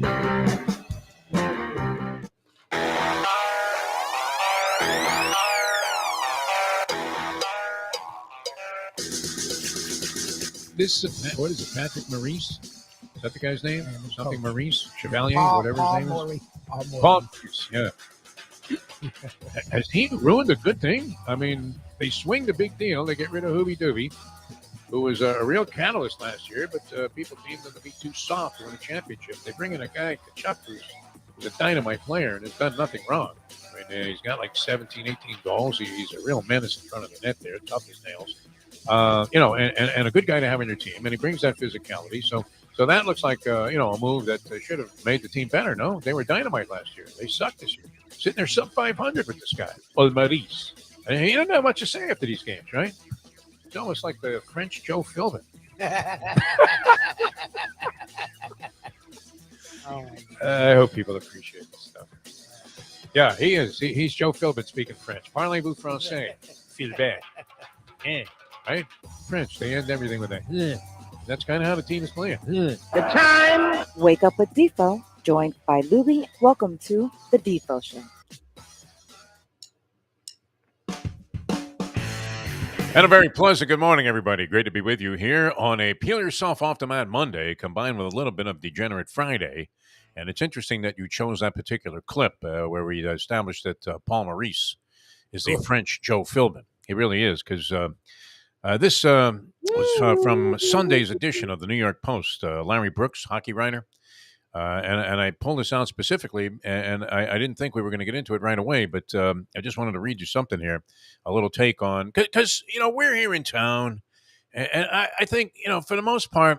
What is it, Patrick Maurice? Is that the guy's name? Something Maurice? Chevalier, whatever his name is? Paul Maurice, yeah. Has he ruined a good thing? I mean, they swing the big deal. They get rid of Hoobie Doobie, who was a real catalyst last year, but people deemed him to be too soft to win a championship. They bring in a guy, Kachuk, who's a dynamite player and has done nothing wrong. I mean, he's got like 17, 18 goals. He's a real menace in front of the net there, tough as nails. And a good guy to have on your team, and he brings that physicality. So that looks like a move that should have made the team better. No, they were dynamite last year. They sucked this year. Sitting there sub 500 with this guy, Maurice. And he doesn't have much to say after these games, right? It's almost like the French Joe Philbin. I hope people appreciate this stuff. Yeah, he is. He's Joe Philbin speaking French. Parlez-vous français? Philbin. Right? French. They end everything with that. That's kind of how the team is playing. The time. Wake up with Defo, joined by Lubie. Welcome to the Defo Show. And a very pleasant good morning, everybody. Great to be with you here on a Peel Yourself Off the Mat Monday, combined with a little bit of Degenerate Friday. And it's interesting that you chose that particular clip where we established that Paul Maurice is the French Joe Philbin. He really is, because this was from Sunday's edition of the New York Post. Larry Brooks, hockey writer. And I pulled this out specifically, and I didn't think we were going to get into it right away, but I just wanted to read you something here, a little take on, because, we're here in town, and I think, for the most part,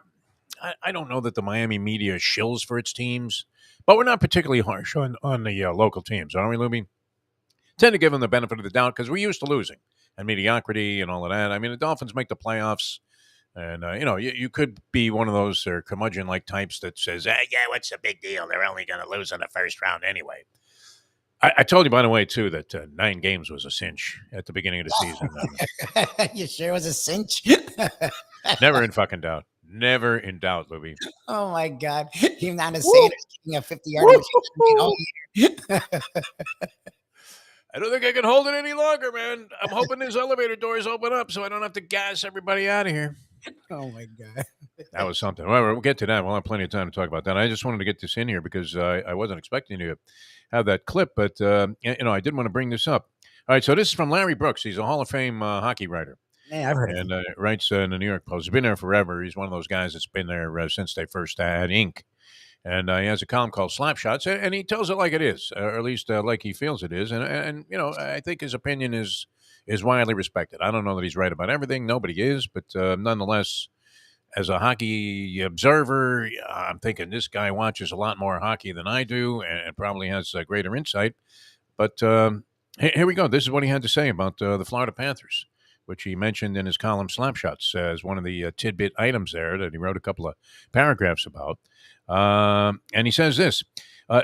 I don't know that the Miami media shills for its teams, but we're not particularly harsh on the local teams, aren't we, Lubie? Tend to give them the benefit of the doubt because we're used to losing and mediocrity and all of that. I mean, the Dolphins make the playoffs. And, you could be one of those curmudgeon-like types that says, yeah, what's the big deal? They're only going to lose in the first round anyway. I told you, by the way, too, that 9 games was a cinch at the beginning of the season. You sure it was a cinch? Never in fucking doubt. Never in doubt, Lubie. Oh, my God. Even on a Sanders kicking a 50-yard all year. I don't think I can hold it any longer, man. I'm hoping these elevator doors open up so I don't have to gas everybody out of here. Oh, my God. That was something. Well, we'll get to that. We'll have plenty of time to talk about that. I just wanted to get this in here because I wasn't expecting to have that clip, but, I did want to bring this up. All right, so this is from Larry Brooks. He's a Hall of Fame hockey writer. Yeah, I've heard of him. And writes in the New York Post. He's been there forever. He's one of those guys that's been there since they first had ink. And he has a column called Slapshots, and he tells it like it is, or at least like he feels it is. And I think his opinion is widely respected. I don't know that he's right about everything. Nobody is. But nonetheless, as a hockey observer, I'm thinking this guy watches a lot more hockey than I do and probably has greater insight. But here we go. This is what he had to say about the Florida Panthers, which he mentioned in his column Slapshots as one of the tidbit items there that he wrote a couple of paragraphs about. And he says this,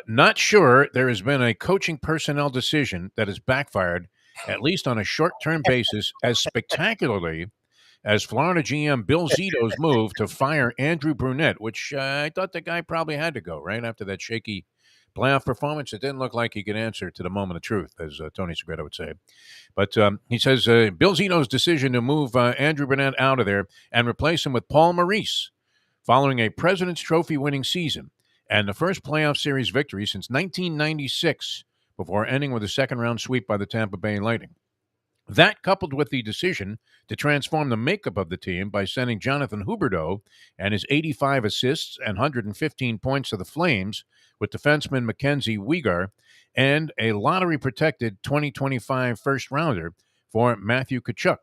not sure there has been a coaching personnel decision that has backfired, at least on a short-term basis, as spectacularly as Florida GM Bill Zito's move to fire Andrew Brunette, which I thought the guy probably had to go, right, after that shaky playoff performance. It didn't look like he could answer to the moment of truth, as Tony Segreto would say. But he says Bill Zito's decision to move Andrew Brunette out of there and replace him with Paul Maurice following a President's Trophy-winning season and the first playoff series victory since 1996 before ending with a second-round sweep by the Tampa Bay Lightning. That, coupled with the decision to transform the makeup of the team by sending Jonathan Huberdeau and his 85 assists and 115 points to the Flames with defenseman Mackenzie Weegar and a lottery-protected 2025 first-rounder for Matthew Tkachuk.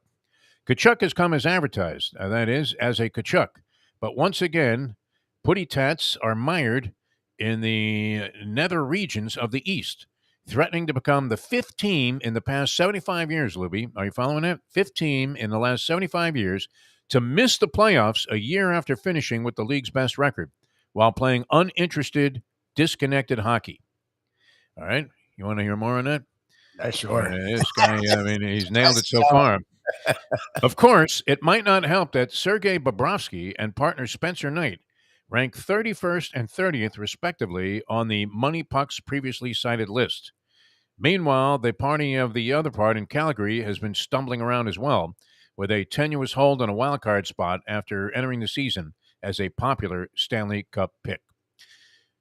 Tkachuk has come as advertised, that is, as a Tkachuk. But once again, Putty Tats are mired in the nether regions of the East, threatening to become the 5th team in the past 75 years, Lubie. Are you following that? 5th team in the last 75 years to miss the playoffs a year after finishing with the league's best record while playing uninterested, disconnected hockey. All right? You want to hear more on that? Sure. This guy, he's nailed it so far. Of course, it might not help that Sergei Bobrovsky and partner Spencer Knight ranked 31st and 30th, respectively, on the Money Puck's previously cited list. Meanwhile, the party of the other part in Calgary has been stumbling around as well, with a tenuous hold on a wildcard spot after entering the season as a popular Stanley Cup pick.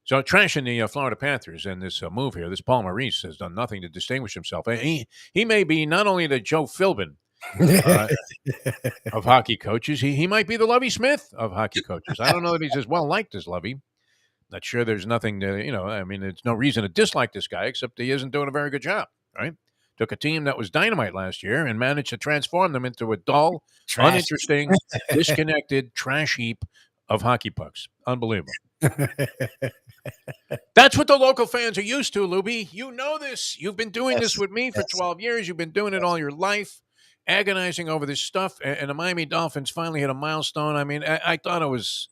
So, trashing the Florida Panthers in this move here, this Paul Maurice has done nothing to distinguish himself. He may be not only the Joe Philbin of hockey coaches, he might be the Lovie Smith of hockey coaches. I don't know that he's as well liked as Lovie. Not sure there's nothing to, there's no reason to dislike this guy except he isn't doing a very good job, right? Took a team that was dynamite last year and managed to transform them into a dull, uninteresting, disconnected trash heap of hockey pucks. Unbelievable. That's what the local fans are used to, Lubie. You know this. You've been doing this with me for 12 years. You've been doing it all your life, agonizing over this stuff. And the Miami Dolphins finally hit a milestone. I mean, I thought it was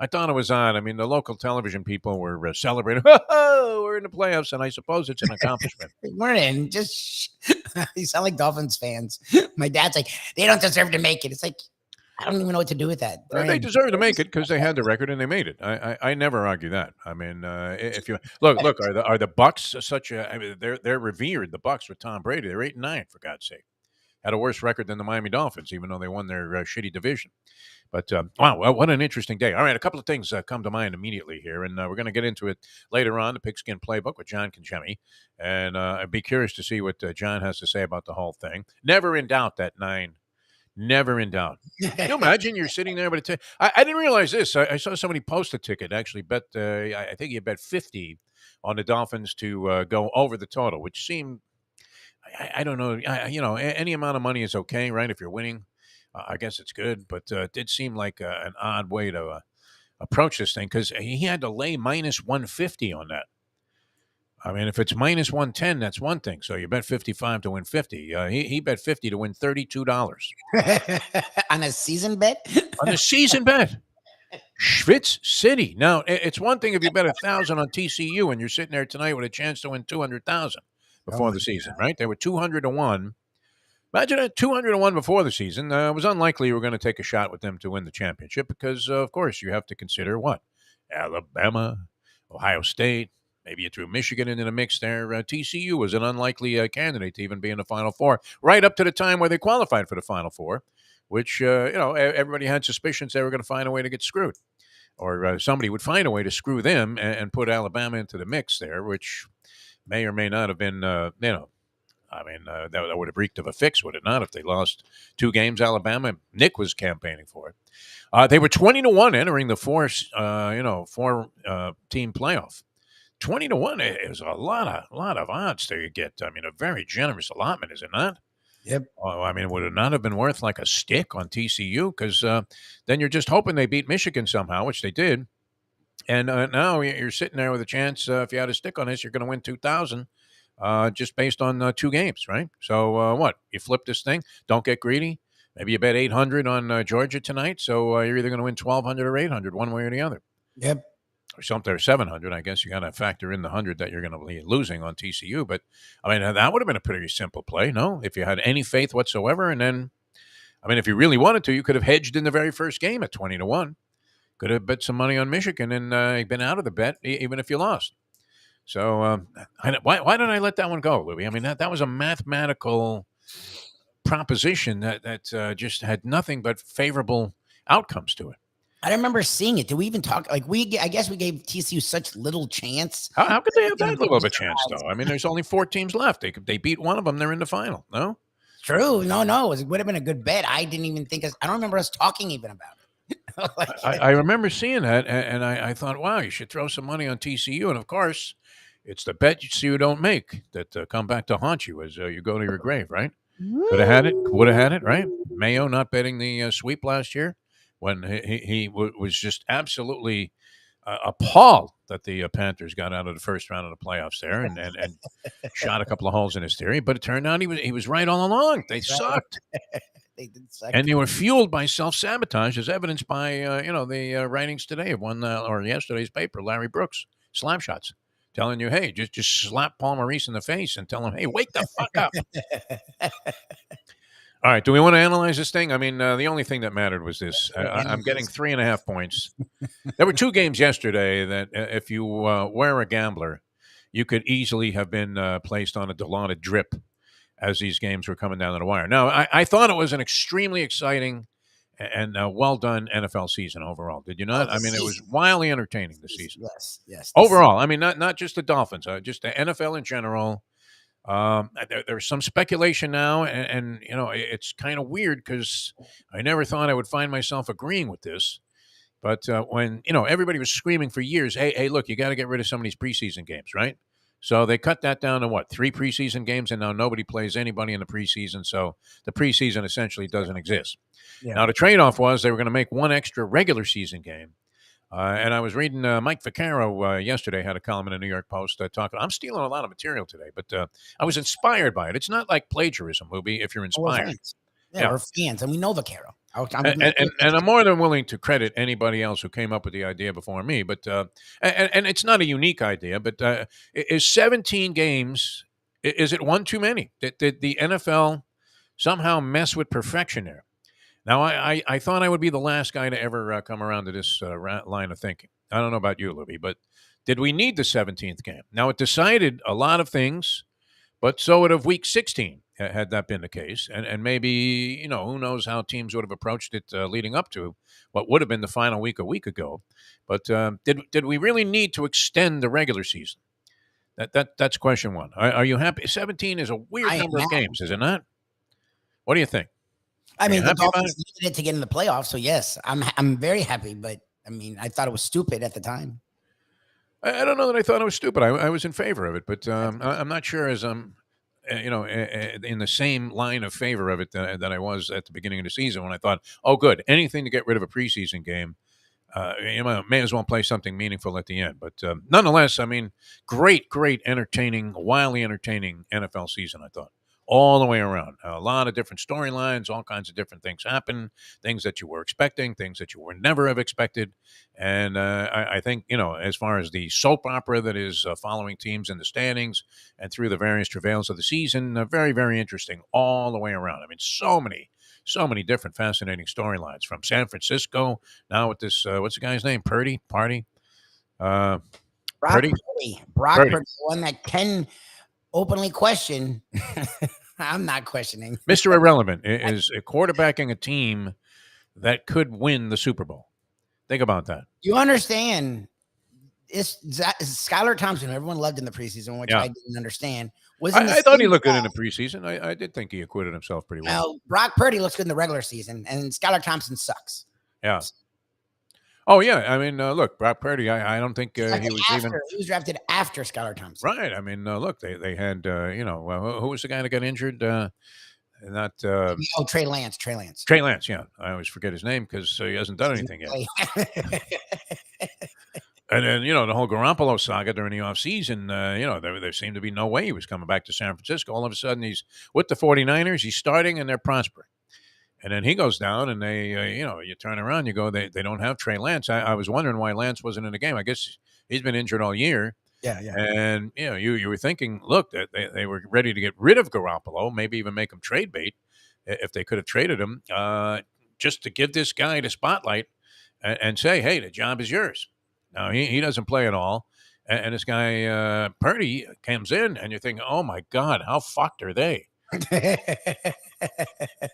odd. I mean, the local television people were celebrating. Oh, we're in the playoffs, and I suppose it's an accomplishment. We're in. You sound like Dolphins fans. My dad's like, they don't deserve to make it. It's like, I don't even know what to do with that. They deserve to make it because they had the record and they made it. I never argue that. I mean, if you look, are the Bucks such a? I mean, they're revered. The Bucks with Tom Brady. They're 8-9 for God's sake. Had a worse record than the Miami Dolphins, even though they won their shitty division. But wow, what an interesting day. All right, a couple of things come to mind immediately here, and we're going to get into it later on, the Pigskin Playbook with John Congemi. And I'd be curious to see what John has to say about the whole thing. Never in doubt, that 9. Never in doubt. Can you imagine you're sitting there, but I didn't realize this. I saw somebody post a ticket, actually bet, I think he bet 50 on the Dolphins to go over the total, which seemed, I don't know, any amount of money is okay, right, if you're winning. I guess it's good, but it did seem like an odd way to approach this thing because he had to lay minus 150 on that. I mean, if it's minus 110, that's one thing. So you bet 55 to win 50. He bet 50 to win $32. On a season bet? On a season bet. Schwitz City. Now, it's one thing if you bet 1,000 on TCU and you're sitting there tonight with a chance to win 200,000 before the season, right? They were 200 to 1. Imagine that 200 to 1 before the season. It was unlikely you were going to take a shot with them to win the championship because, of course, you have to consider what? Alabama, Ohio State. Maybe you threw Michigan into the mix there. TCU was an unlikely candidate to even be in the Final Four, right up to the time where they qualified for the Final Four, which, everybody had suspicions they were going to find a way to get screwed. Or somebody would find a way to screw them and put Alabama into the mix there, which may or may not have been, that would have reeked of a fix, would it not, if they lost 2 games, Alabama? Nick was campaigning for it. They were 20 to 1 entering the 4-team playoff. 20 to 1 is a lot of odds there you get. I mean, a very generous allotment, is it not? Yep. Would it not have been worth like a stick on TCU? Because then you're just hoping they beat Michigan somehow, which they did. And now you're sitting there with a chance. If you had a stick on this, you're going to win 2,000 just based on 2 games, right? So what? You flip this thing. Don't get greedy. Maybe you bet 800 on Georgia tonight. So you're either going to win 1,200 or 800, one way or the other. Yep. Or something, or 700. I guess you got to factor in the 100 that you're going to be losing on TCU. But I mean, that would have been a pretty simple play, no? If you had any faith whatsoever, and then, I mean, if you really wanted to, you could have hedged in the very first game at 20 to 1. Could have bet some money on Michigan and been out of the bet, even if you lost. So why did I let that one go, Louie? I mean, that was a mathematical proposition that just had nothing but favorable outcomes to it. I remember seeing it. Did we even talk? Like I guess we gave TCU such little chance. How could they have that little of a chance, though? I mean, there's only 4 teams left. They beat one of them. They're in the final. No? True. No. It would have been a good bet. I didn't even think. I don't remember us talking even about it. I remember seeing that, and I thought, wow, you should throw some money on TCU. And, of course, it's the bet you don't make that come back to haunt you as you go to your grave, right? Would have had it, right? Mayo not betting the sweep last year when he was just absolutely appalled that the Panthers got out of the first round of the playoffs there and shot a couple of holes in his theory. But it turned out he was right all along. They sucked. They did suck. And they were fueled by self-sabotage, as evidenced by, the writings today of one or yesterday's paper, Larry Brooks, slap shots, telling you, hey, just slap Paul Maurice in the face and tell him, hey, wake the fuck up. All right. Do we want to analyze this thing? I mean, the only thing that mattered was this. Yeah, I'm getting analyze. 3.5 points. There were 2 games yesterday that, if you were a gambler, you could easily have been placed on a Delana drip as these games were coming down to the wire. Now, I thought it was an extremely exciting and well done NFL season overall. Did you Oh, not? the I mean, it was season. wildly entertaining this season. Yes. Overall, I mean, not just the Dolphins, just the NFL in general. There's some speculation now, and it's kind of weird because I never thought I would find myself agreeing with this. But when everybody was screaming for years, hey, look, you got to get rid of some of these preseason games, right? So they cut that down to what, 3 preseason games, and now nobody plays anybody in the preseason. So the preseason essentially doesn't exist. Yeah. Now the trade-off was they were going to make one extra regular season game. And I was reading Mike Vaccaro yesterday, had a column in the New York Post talking. I'm stealing a lot of material today, but I was inspired by it. It's not like plagiarism, Luby, if you're We're inspired. fans. Yeah, we're fans, and we know Vaccaro. And I'm more than willing to credit anybody else who came up with the idea before me. But and it's not a unique idea, but is 17 games, is it one too many? Did the NFL somehow mess with perfection there? Now, I thought I would be the last guy to ever come around to this line of thinking. I don't know about you, Libby, but did we need the 17th game? Now, it decided a lot of things, but so would have Week 16, had that been the case. And maybe, who knows how teams would have approached it leading up to what would have been the final week a week ago. But did we really need to extend the regular season? That's question one. Are you happy? 17 is a weird number of games, is it not? What do you think? I mean, the Dolphins needed it to get in the playoffs, so yes, I'm very happy. But I mean, I thought it was stupid at the time. I don't know that I thought it was stupid. I was in favor of it, but I'm not sure as I'm, in the same line of favor of it that I was at the beginning of the season when I thought, oh, good, anything to get rid of a preseason game. May as well play something meaningful at the end. But nonetheless, I mean, great, entertaining, wildly entertaining NFL season, I thought. All the way around. A lot of different storylines, all kinds of different things happen, things that you were expecting, things that you would never have expected. And I think, as far as the soap opera that is following teams in the standings and through the various travails of the season, very, very interesting all the way around. I mean, so many different fascinating storylines from San Francisco. Now with this, what's the guy's name? Purdy? Purdy? Brock Purdy? Purdy, the one that can openly question. I'm not questioning. Mr. Irrelevant is quarterbacking a team that could win the Super Bowl. Think about that. You understand? It's Skylar Thompson, who everyone loved in the preseason, which I didn't understand. I thought he looked good in the preseason. I did think he acquitted himself pretty well. Well, Brock Purdy looks good in the regular season, and Skylar Thompson sucks. Yeah. Oh, yeah. I mean, look, Brock Purdy, I don't think he was drafted after Skylar Thompson. Right. I mean, look, they had, who was the guy that got injured? Trey Lance. Trey Lance, yeah. I always forget his name because he hasn't done anything yet. And then, the whole Garoppolo saga during the offseason, there seemed to be no way he was coming back to San Francisco. All of a sudden, he's with the 49ers. He's starting, and they're prospering. And then he goes down, and they, you turn around, you go, they don't have Trey Lance. I was wondering why Lance wasn't in the game. I guess he's been injured all year. Yeah. And, you were thinking, look, they were ready to get rid of Garoppolo, maybe even make him trade bait if they could have traded him, just to give this guy the spotlight and say, hey, the job is yours. Now, he doesn't play at all. And this guy, Purdy, comes in, and you're thinking, oh, my God, how fucked are they?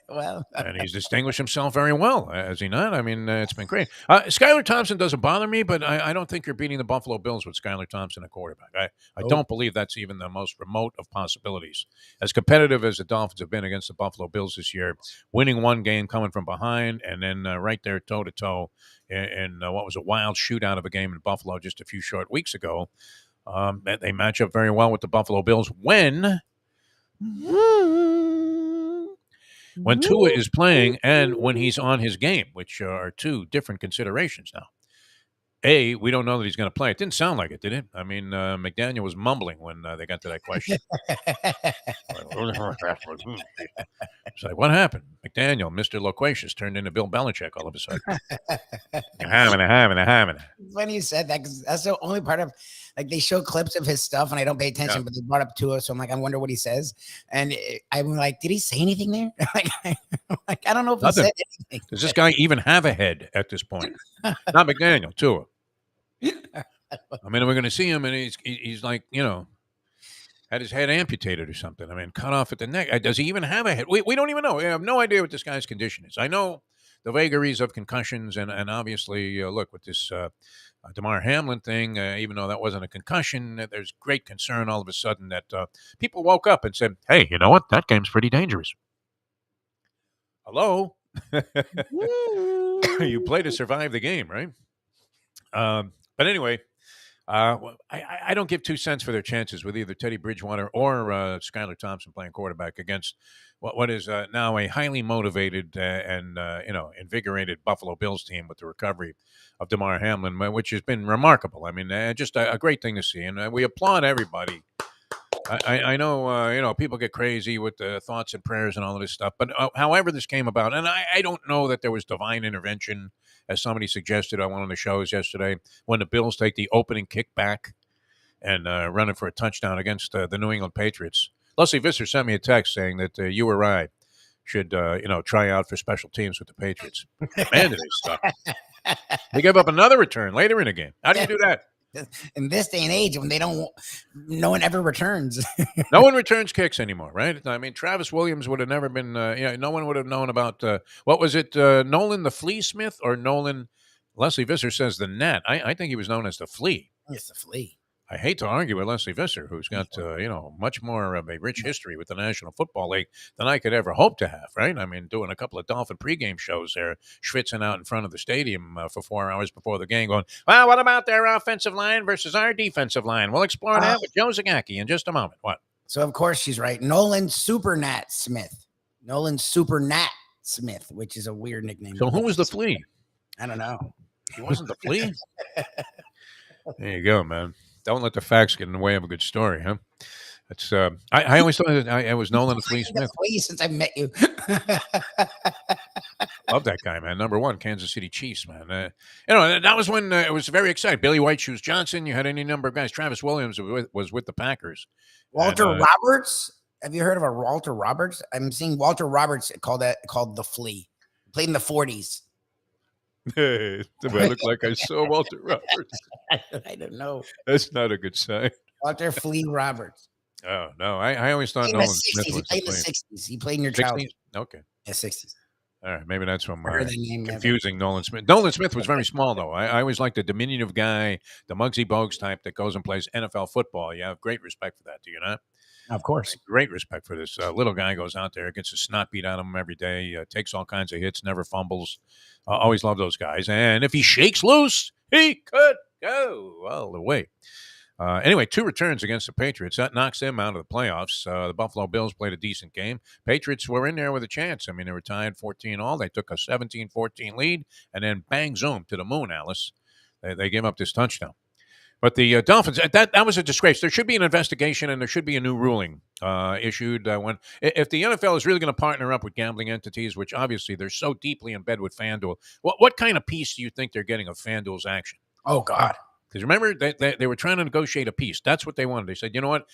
Well, and he's distinguished himself very well, has he not? I mean, it's been great. Skylar Thompson doesn't bother me, but I don't think you're beating the Buffalo Bills with Skylar Thompson at quarterback. I don't believe that's even the most remote of possibilities. As competitive as the Dolphins have been against the Buffalo Bills this year, winning one game, coming from behind, and then right there toe-to-toe in what was a wild shootout of a game in Buffalo just a few short weeks ago, they match up very well with the Buffalo Bills when Tua is playing and when he's on his game, which are two different considerations now. We don't know that he's going to play. It didn't sound like it, did it? I mean, McDaniel was mumbling when they got to that question. It's like, what happened? McDaniel, Mr. Loquacious, turned into Bill Belichick all of a sudden. When you said that, because that's the only part of, like, they show clips of his stuff and I don't pay attention, but they brought up Tua, so I'm like, I wonder what he says. And I'm like, did he say anything there? like, I don't know if he said anything. Does this guy even have a head at this point? Not McDaniel, Tua. I mean, we're going to see him, and he's like, had his head amputated or something. I mean, cut off at the neck. Does he even have a head? We don't even know. We have no idea what this guy's condition is. I know the vagaries of concussions, and obviously, look, with this Damar Hamlin thing, even though that wasn't a concussion, there's great concern all of a sudden that people woke up and said, hey, you know what? That game's pretty dangerous. Hello? You play to survive the game, right? But anyway, I don't give 2 cents for their chances with either Teddy Bridgewater or Skylar Thompson playing quarterback against what is now a highly motivated and invigorated Buffalo Bills team with the recovery of Damar Hamlin, which has been remarkable. I mean, just a great thing to see, and we applaud everybody. I know, people get crazy with the thoughts and prayers and all of this stuff, but however this came about, and I don't know that there was divine intervention, as somebody suggested on one of the shows yesterday, when the Bills take the opening kickback and run it for a touchdown against the New England Patriots. Leslie Visser sent me a text saying that you or I should, try out for special teams with the Patriots. Man, did they suck. They gave up another return later in the game. How do you do that? In this day and age, when no one ever returns. No one returns kicks anymore, right? I mean, Travis Williams would have never been, no one would have known about, what was it, Nolan the Flea Smith or Nolan, Leslie Visser says the Gnat. I think he was known as the Flea. It's the Flea. I hate to argue with Leslie Visser, who's got, much more of a rich history with the National Football League than I could ever hope to have, right? I mean, doing a couple of Dolphin pregame shows there, schwitzing out in front of the stadium for 4 hours before the game going, well, what about their offensive line versus our defensive line? We'll explore that with Joe Zagacki in just a moment. What? So, of course, she's right. Nolan Super Nat Smith. Nolan Super Nat Smith, which is a weird nickname. So who was the Flea? I don't know. He wasn't the Flea? There you go, man. Don't let the facts get in the way of a good story, huh? That's I always thought that I was Nolan the Flea Smith. Flea since I met you. Love that guy, man. Number one, Kansas City Chiefs, man. That was when it was very exciting. Billy White Shoes Johnson. You had any number of guys. Travis Williams was with the Packers. Walter Roberts. Have you heard of a Walter Roberts? I'm seeing Walter Roberts called the Flea. Played in the 40s. Do I look like I saw Walter Roberts? I don't know. That's not a good sign. Walter Flea Roberts. Oh, no. I always thought Nolan Smith was He played in the 60s. He played in your childhood. Okay. Yeah, 60s. All right. Maybe that's from confusing Nolan Smith. Nolan Smith was very small, though. I always liked the diminutive guy, the Muggsy Bogues type that goes and plays NFL football. You have great respect for that, do you not? Of course. Great respect for this. Little guy goes out there, gets a snot beat out of him every day, takes all kinds of hits, never fumbles. Always love those guys. And if he shakes loose, he could go all the way. Anyway, 2 returns against the Patriots. That knocks them out of the playoffs. The Buffalo Bills played a decent game. Patriots were in there with a chance. I mean, they were tied 14-all. They took a 17-14 lead, and then bang, zoom, to the moon, Alice. They gave up this touchdown. But the Dolphins, that was a disgrace. There should be an investigation, and there should be a new ruling issued if the NFL is really going to partner up with gambling entities, which obviously they're so deeply in bed with FanDuel. What kind of piece do you think they're getting of FanDuel's action? Oh, God. Because remember, they were trying to negotiate a piece. That's what they wanted. They said, you know what?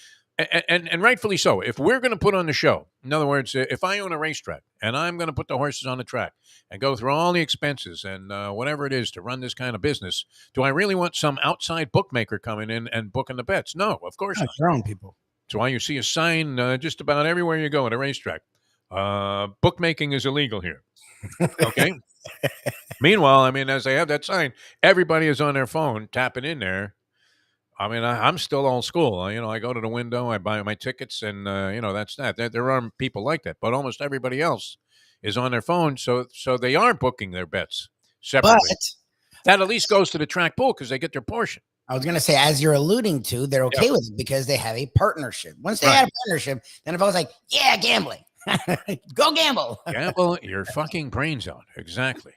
And rightfully so. If we're going to put on the show, in other words, if I own a racetrack and I'm going to put the horses on the track and go through all the expenses and whatever it is to run this kind of business, do I really want some outside bookmaker coming in and booking the bets? No, of course not. Your own people. That's why you see a sign just about everywhere you go at a racetrack. Bookmaking is illegal here. Okay. Meanwhile, I mean, as they have that sign, everybody is on their phone tapping in there. I mean, I'm still old school. I go to the window, I buy my tickets, and, that's that. There are people like that, but almost everybody else is on their phone, so they are booking their bets separately. But that at least goes to the track pool because they get their portion. I was going to say, as you're alluding to, they're okay with it because they have a partnership. Once they had a partnership, then if I was like, yeah, gambling. Go gamble. Gamble your fucking brains out. Exactly.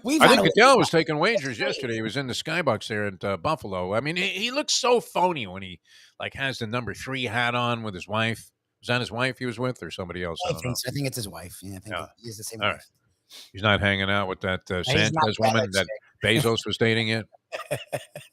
We I found think a way. Goodell was taking wagers yesterday. He was in the skybox there at Buffalo. I mean, he looks so phony when he like has the number 3 hat on with his wife. Was that his wife he was with or somebody else? I don't know. I think it's his wife. Yeah, I think Yeah. he's the same All wife. right. He's not hanging out with that He's not Sanchez woman that Bezos was dating yet.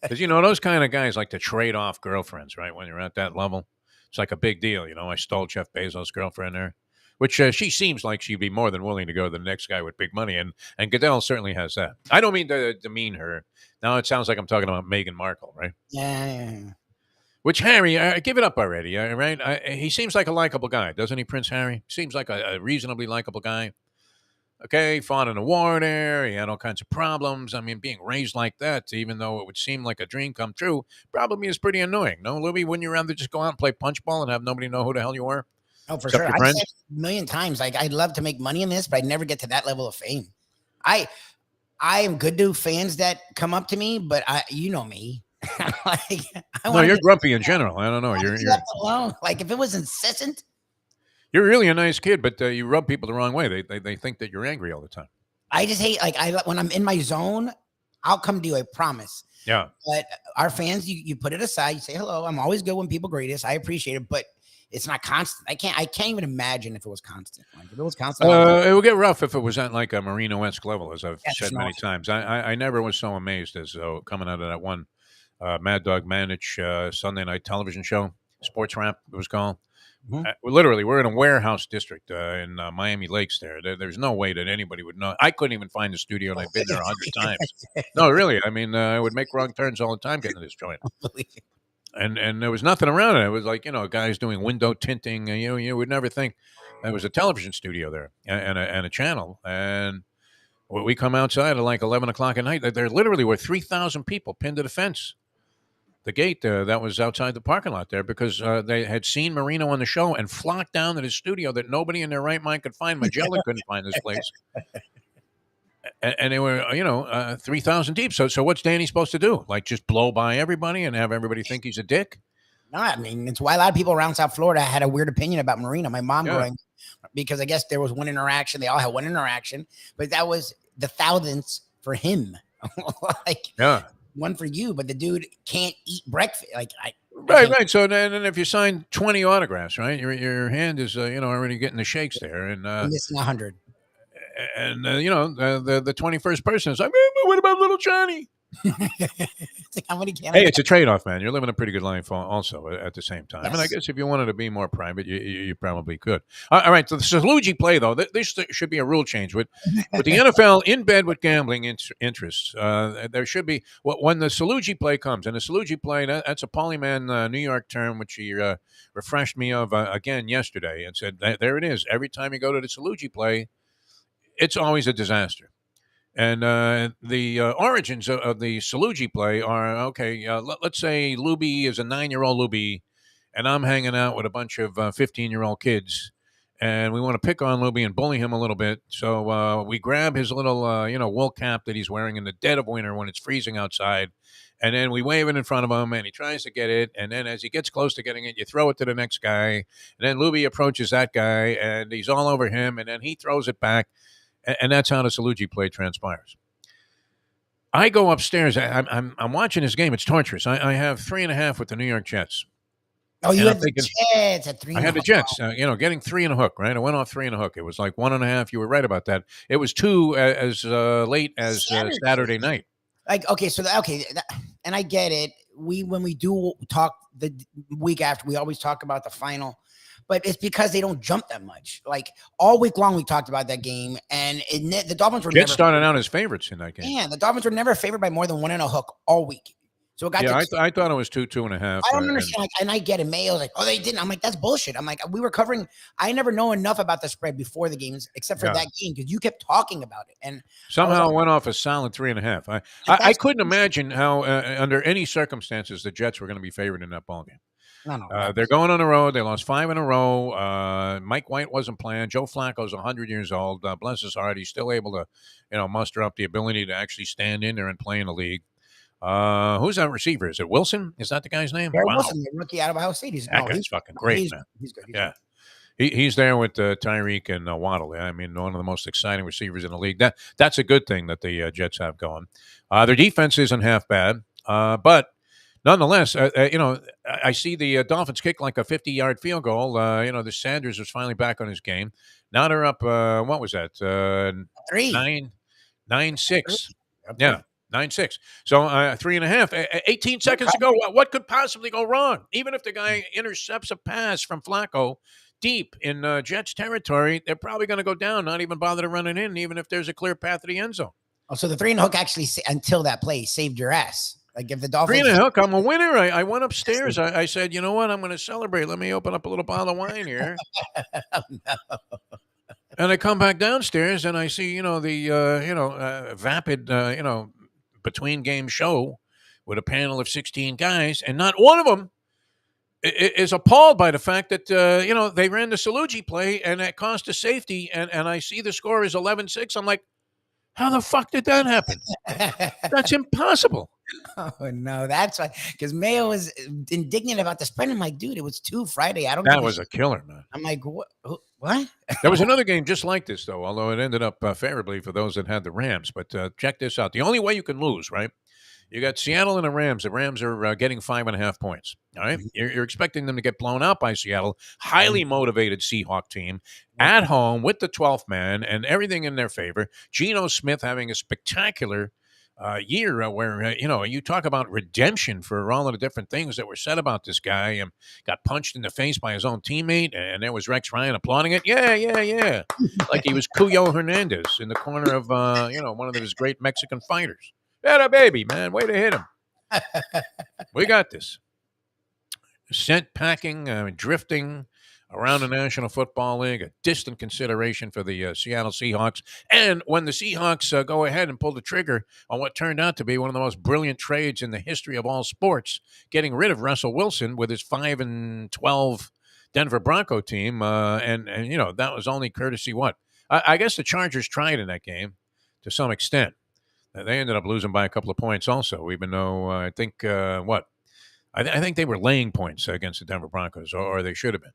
Because, those kind of guys like to trade off girlfriends, right? When you're at that level, it's like a big deal. I stole Jeff Bezos' girlfriend there, which she seems like she'd be more than willing to go to the next guy with big money. And Goodell certainly has that. I don't mean to demean her. Now it sounds like I'm talking about Meghan Markle, right? Yeah. Which Harry, give it up already, right? He seems like a likable guy, doesn't he, Prince Harry? Seems like a reasonably likable guy. Okay, fought in a war there. He had all kinds of problems. I mean, being raised like that, even though it would seem like a dream come true, probably is pretty annoying. No, Lubie, wouldn't you rather just go out and play punch ball and have nobody know who the hell you are? Oh, for Except sure. your I've friends? said it a million times. Like, I'd love to make money in this, but I'd never get to that level of fame. I am good to fans that come up to me, but you know me. You're grumpy in general. I don't know. You're left alone. Like, if it was incessant. You're really a nice kid, but you rub people the wrong way. They think that you're angry all the time. I just hate, when I'm in my zone, I'll come to you, I promise. Yeah. But our fans, you put it aside, you say hello. I'm always good when people greet us. I appreciate it, but it's not constant. I can't even imagine if it was constant. Like, if it was constant, it would get rough if it was at like a Marino-esque level, as I've said many times. I never was so amazed as coming out of that one Mad Dog Manage Sunday night television show, Sports Wrap it was called. Literally, we're in a warehouse district in Miami Lakes there. There's no way that anybody would know. I couldn't even find the studio, and I've been there 100 times. No, really. I mean, I would make wrong turns all the time getting to this joint. And there was nothing around it. It was like, guys doing window tinting. You would never think there was a television studio there and a channel. And we come outside at like 11 o'clock at night. There literally were 3,000 people pinned to the fence. The gate that was outside the parking lot there because they had seen Marino on the show and flocked down to his studio that nobody in their right mind could find. Magellan couldn't find this place. And they were, 3,000 deep. So what's Danny supposed to do? Like just blow by everybody and have everybody think he's a dick? No, I mean, it's why a lot of people around South Florida had a weird opinion about Marino. My mom growing because I guess there was one interaction. They all had one interaction, but that was the thousandths for him. One for you, but the dude can't eat breakfast. Right. So then if you sign 20 autographs, right, your hand is, already getting the shakes there. And missing 100. And, the 21st person is like, what about little Johnny? It's like, how many can it's a trade-off, man. You're living a pretty good life also at the same time. Yes. And I guess if you wanted to be more private, you probably could. All right, so the Salugi play, though, this should be a rule change. With the NFL in bed with gambling interests, there should be, when the Salugi play comes, and the Salugi play, that's a Polyman New York term, which he refreshed me of again yesterday and said, there it is. Every time you go to the Salugi play, it's always a disaster. And the origins of the Salugi play are, let's say Lubie is a 9-year-old Lubie, and I'm hanging out with a bunch of 15-year-old kids, and we want to pick on Lubie and bully him a little bit. So we grab his little, wool cap that he's wearing in the dead of winter when it's freezing outside, and then we wave it in front of him, and he tries to get it, and then as he gets close to getting it, you throw it to the next guy, and then Lubie approaches that guy, and he's all over him, and then he throws it back. And that's how the Salugi play transpires. I go upstairs. I'm watching this game. It's torturous. I have 3.5 with the New York Jets. Oh, you had the Jets at 3. I had the Jets. Getting 3 and a hook. Right, I went off 3 and a hook. It was like 1.5. You were right about that. It was 2 as late as Saturday night. And I get it. When we do talk the week after, we always talk about the final. But it's because they don't jump that much. Like all week long, we talked about that game, and the Dolphins were Jets started out as favorites in that game. Yeah, the Dolphins were never favored by more than 1 and a hook all week. So it got I thought it was 2.5. I don't understand. And I get it. Mayo's like, oh, they didn't. I'm like, that's bullshit. I'm like, we were covering. I never know enough about the spread before the games, except for that game, because you kept talking about it. And somehow it went off a solid 3.5. I couldn't imagine how, under any circumstances, the Jets were going to be favored in that ball game. No. They're going on the road. They lost 5 in a row. Mike White wasn't playing. Joe Flacco's 100 years old. Bless his heart. He's still able to, muster up the ability to actually stand in there and play in the league. Who's that receiver? Is it Wilson? Is that the guy's name? Wilson, the rookie out of Ohio State. That guy's fucking great, man. He's good. Yeah. He's there with Tyreek and Waddle. I mean, one of the most exciting receivers in the league. That's a good thing that the Jets have going. Their defense isn't half bad, but nonetheless, I see the Dolphins kick like a 50-yard field goal. The Sanders was finally back on his game. Now they're up. What was that? 3. 9-6. Yeah. 9-6. So 3.5. 18 seconds ago, what could possibly go wrong? Even if the guy intercepts a pass from Flacco deep in Jets territory, they're probably going to go down, not even bother to run it in, even if there's a clear path to the end zone. Oh, so the 3 and hook actually, until that play, saved your ass. Like if the Dolphins 3 and hook, I'm a winner. I went upstairs. I said, you know what? I'm going to celebrate. Let me open up a little bottle of wine here. Oh, no. And I come back downstairs and I see, the vapid, between game show with a panel of 16 guys, and not one of them is appalled by the fact that, they ran the Salugi play and it cost a safety. And I see the score is 11-6. I'm like, how the fuck did that happen? That's impossible. Oh, no, that's why. Because Mayo was indignant about the spread. I'm like, dude, it was 2 Friday. That was a killer, man. I'm like, what? There was another game just like this, though, although it ended up favorably for those that had the Rams. But check this out. The only way you can lose, right? You got Seattle and the Rams. The Rams are getting 5.5 points. All right? You're expecting them to get blown out by Seattle. Highly motivated Seahawk team at home with the 12th man and everything in their favor. Geno Smith having a spectacular year where, you talk about redemption for all of the different things that were said about this guy. Got punched in the face by his own teammate, and there was Rex Ryan applauding it. Yeah. Like he was Cuyo Hernandez in the corner of, one of his great Mexican fighters. That baby, man. Way to hit him. We got this. Sent packing, drifting around the National Football League, a distant consideration for the Seattle Seahawks. And when the Seahawks go ahead and pull the trigger on what turned out to be one of the most brilliant trades in the history of all sports, getting rid of Russell Wilson with his 5-12 Denver Bronco team, and that was only courtesy what? I guess the Chargers tried in that game to some extent. They ended up losing by a couple of points also, even though I think, I think they were laying points against the Denver Broncos, or they should have been.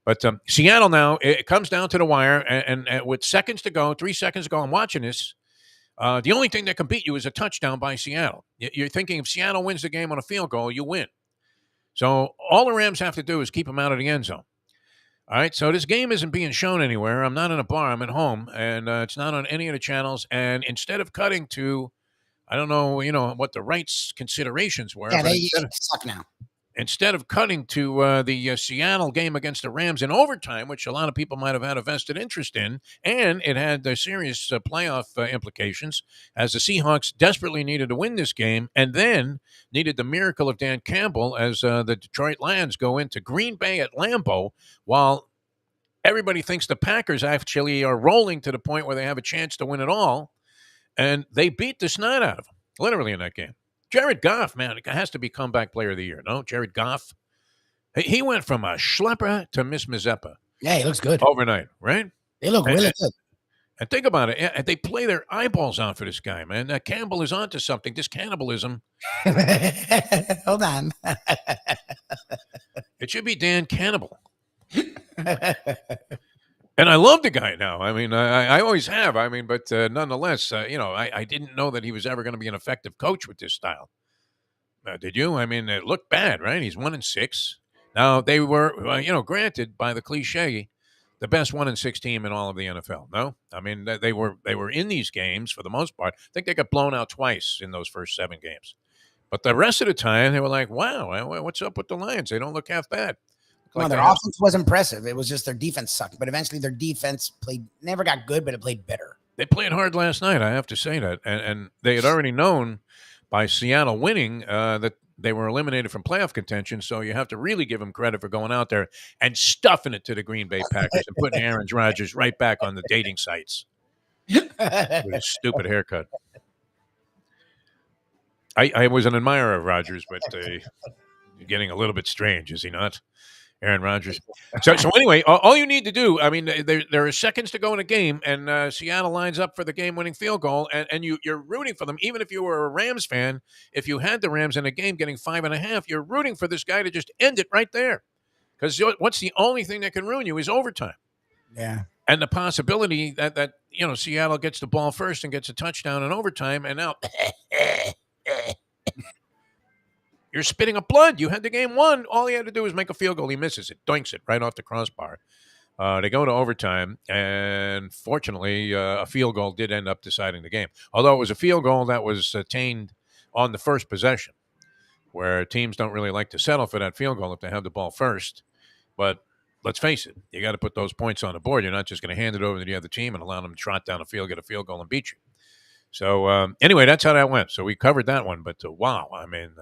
But Seattle now, it comes down to the wire, and with 3 seconds to go, I'm watching this. The only thing that can beat you is a touchdown by Seattle. You're thinking if Seattle wins the game on a field goal, you win. So all the Rams have to do is keep them out of the end zone. All right, so this game isn't being shown anywhere. I'm not in a bar. I'm at home, and it's not on any of the channels. And instead of cutting to, I don't know, what the rights considerations were. Yeah, they suck now. Instead of cutting to the Seattle game against the Rams in overtime, which a lot of people might have had a vested interest in, and it had serious playoff implications, as the Seahawks desperately needed to win this game, and then needed the miracle of Dan Campbell as the Detroit Lions go into Green Bay at Lambeau, while everybody thinks the Packers actually are rolling to the point where they have a chance to win it all, and they beat the snot out of them, literally in that game. Jared Goff, man, it has to be comeback player of the year, no? Jared Goff. He went from a schlepper to Miss Mazeppa. Yeah, he looks good. Overnight, right? They look really good. And think about it. They play their eyeballs out for this guy, man. Campbell is onto something. This cannibalism. Hold on. It should be Dan Cannibal. And I love the guy now. I mean, I always have. I mean, but nonetheless, I didn't know that he was ever going to be an effective coach with this style. Did you? I mean, it looked bad, right? He's 1-6. Now, they were, granted by the cliche, the best 1-6 team in all of the NFL. No? I mean, they were in these games for the most part. I think they got blown out twice in those first 7 games. But the rest of the time, they were like, wow, what's up with the Lions? They don't look half bad. Well, their offense was impressive. It was just their defense sucked. But eventually their defense never got good, but it played better. They played hard last night, I have to say that. And they had already known by Seattle winning that they were eliminated from playoff contention. So you have to really give them credit for going out there and stuffing it to the Green Bay Packers and putting Aaron Rodgers right back on the dating sites with his stupid haircut. I was an admirer of Rodgers, but getting a little bit strange, is he not? Aaron Rodgers. So anyway, all you need to do, I mean, there are seconds to go in a game, and Seattle lines up for the game-winning field goal, and you're rooting for them. Even if you were a Rams fan, if you had the Rams in a game getting 5.5, you're rooting for this guy to just end it right there. Because what's the only thing that can ruin you is overtime. Yeah. And the possibility that Seattle gets the ball first and gets a touchdown in overtime, and now you're spitting up blood. You had the game won. All he had to do was make a field goal. He misses it, doinks it right off the crossbar. They go to overtime, and fortunately, a field goal did end up deciding the game. Although it was a field goal that was attained on the first possession, where teams don't really like to settle for that field goal if they have the ball first. But let's face it, you got to put those points on the board. You're not just going to hand it over to the other team and allow them to trot down the field, get a field goal, and beat you. So anyway, that's how that went. So we covered that one. But wow, I mean,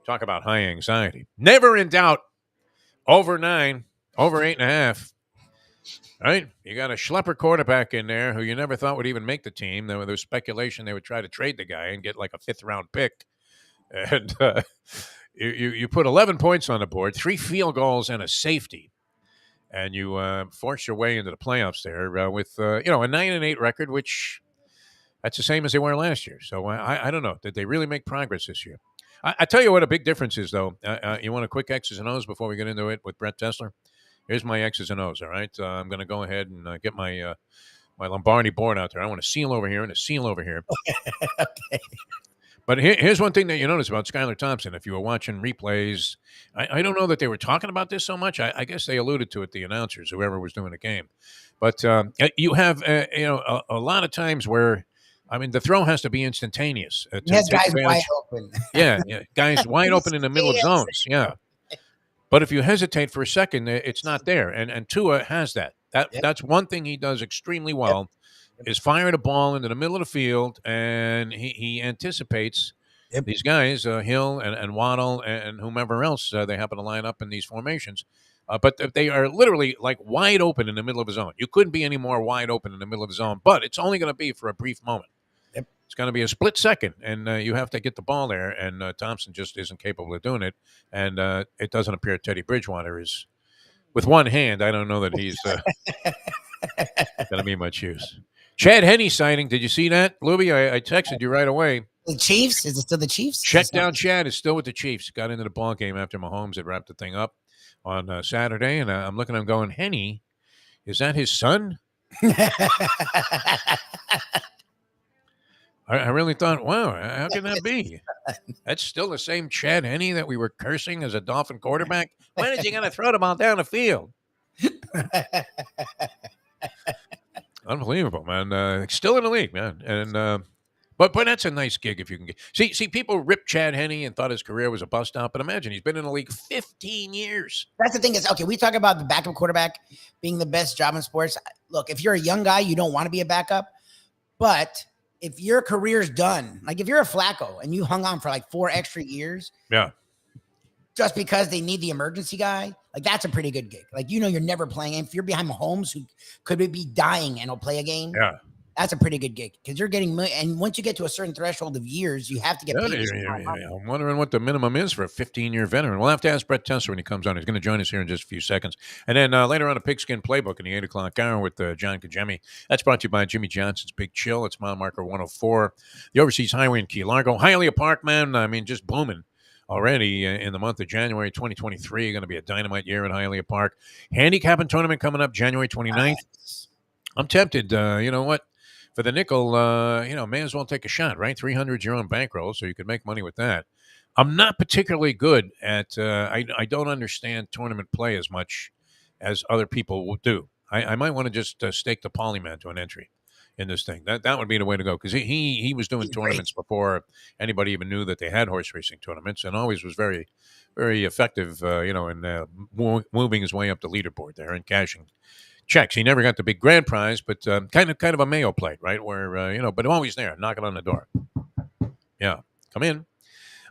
talk about high anxiety. Never in doubt. Over 9, over 8.5. Right? You got a schlepper quarterback in there who you never thought would even make the team. There was speculation they would try to trade the guy and get like a 5th-round pick. And you put 11 points on the board, 3 field goals and a safety, and you force your way into the playoffs there with a 9-8 record, which that's the same as they were last year. So I don't know. Did they really make progress this year? I tell you what a big difference is, though. You want a quick X's and O's before we get into it with Brett Tessler? Here's my X's and O's, all right? I'm going to go ahead and get my Lombardi board out there. I want a seal over here and a seal over here. Okay. But here's one thing that you notice about Skylar Thompson. If you were watching replays, I don't know that they were talking about this so much. I guess they alluded to it, the announcers, whoever was doing the game. But you have a lot of times where, I mean, the throw has to be instantaneous. Yes, guys wide open. Yeah, guys wide open in the middle of zones. Yeah. But if you hesitate for a second, it's not there. And Tua has that. That's one thing he does extremely well. Is fire the ball into the middle of the field, and he anticipates these guys, Hill and Waddle and whomever else they happen to line up in these formations. But they are literally like wide open in the middle of a zone. You couldn't be any more wide open in the middle of a zone, but it's only going to be for a brief moment. Yep. It's going to be a split second, and you have to get the ball there, and Thompson just isn't capable of doing it. And it doesn't appear Teddy Bridgewater is, with one hand, I don't know that he's going to be much use. Chad Henne sighting. Did you see that, Lubie? I texted you right away. The Chiefs? Is it still the Chiefs? Check down Chad is still with the Chiefs. Got into the ball game after Mahomes had wrapped the thing up on Saturday, and I'm looking. I'm going, Henne, is that his son? I really thought, wow, how can that be? That's still the same Chad Henne that we were cursing as a Dolphin quarterback. When is he going to throw the ball down the field? Unbelievable, man. Still in the league, man. And but that's a nice gig if you can get. See, people ripped Chad Henne and thought his career was a bust out, but imagine he's been in the league 15 years. That's the thing is, okay, we talk about the backup quarterback being the best job in sports. Look, if you're a young guy, you don't want to be a backup, but if your career's done, like if you're a Flacco and you hung on for like 4 extra years, just because they need the emergency guy, like that's a pretty good gig. Like, you're never playing. If you're behind Mahomes, who could be dying and will play a game, that's a pretty good gig because you're getting. And once you get to a certain threshold of years, you have to get paid. I'm wondering what the minimum is for a 15-year veteran. We'll have to ask Brett Tessler when he comes on. He's going to join us here in just a few seconds. And then later on, a Pigskin Playbook in the 8 o'clock hour with John Congemi. That's brought to you by Jimmy Johnson's Big Chill. It's mile marker 104. The Overseas Highway in Key Largo. Hialeah Park, man, I mean, just booming already in the month of January 2023. Going to be a dynamite year at Hialeah Park. Handicapping tournament coming up January 29th. I'm tempted. You know what? For the nickel, may as well take a shot, right? 300 your own bankroll, so you could make money with that. I'm not particularly good at I don't understand tournament play as much as other people will do. I might want to just stake the Polyman to an entry in this thing. That would be the way to go, because he was doing tournaments before anybody even knew that they had horse racing tournaments, and always was very, very effective, in moving his way up the leaderboard there and cashing checks. He never got the big grand prize, but kind of a Mayo plate, right? Where but always there, knocking on the door. Yeah, come in.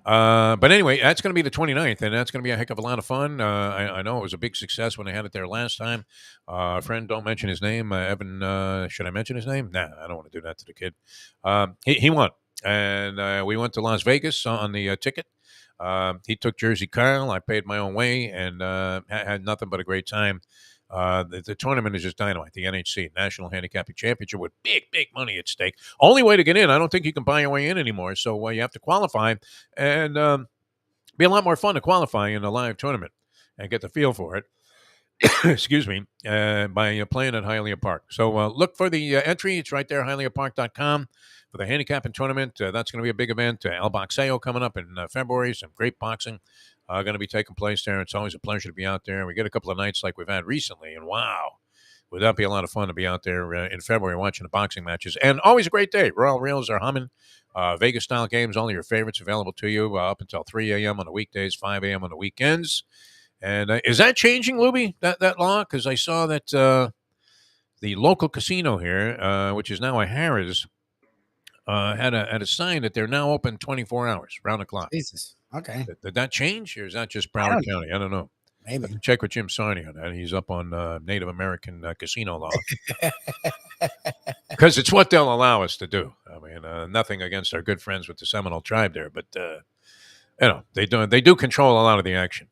But anyway, that's going to be the 29th, and that's going to be a heck of a lot of fun. I know it was a big success when they had it there last time. Friend, don't mention his name. Evan, should I mention his name? Nah, I don't want to do that to the kid. He won, and we went to Las Vegas on the ticket. He took Jersey Kyle. I paid my own way, and had nothing but a great time. The tournament is just dynamite. The NHC, National Handicapping Championship, with big money at stake. Only way to get in. I don't think you can buy your way in anymore. So you have to qualify, and be a lot more fun to qualify in a live tournament. and get the feel for it. Excuse me, by playing at Hialeah Park. So look for the entry. It's right there, hialeahpark.com for the handicapping tournament. That's going to be a big event. El Boxeo coming up in February. Some great boxing going to be taking place there. It's always a pleasure to be out there. We get a couple of nights like we've had recently, and wow, would that be a lot of fun to be out there in February watching the boxing matches. And always a great day. Royal Reels are humming. Vegas-style games, all your favorites available to you up until 3 a.m. on the weekdays, 5 a.m. on the weekends. And is that changing, Lubie, that law? Because I saw that the local casino here, which is now a Harrah's, had a sign that they're now open 24 hours, round the clock. Jesus. Okay. Did that change, or is that just Broward County? I don't know. Maybe. Have to check with Jim Sarney on that. He's up on Native American casino law. Because it's what they'll allow us to do. I mean, nothing against our good friends with the Seminole tribe there, but, they do control a lot of the action.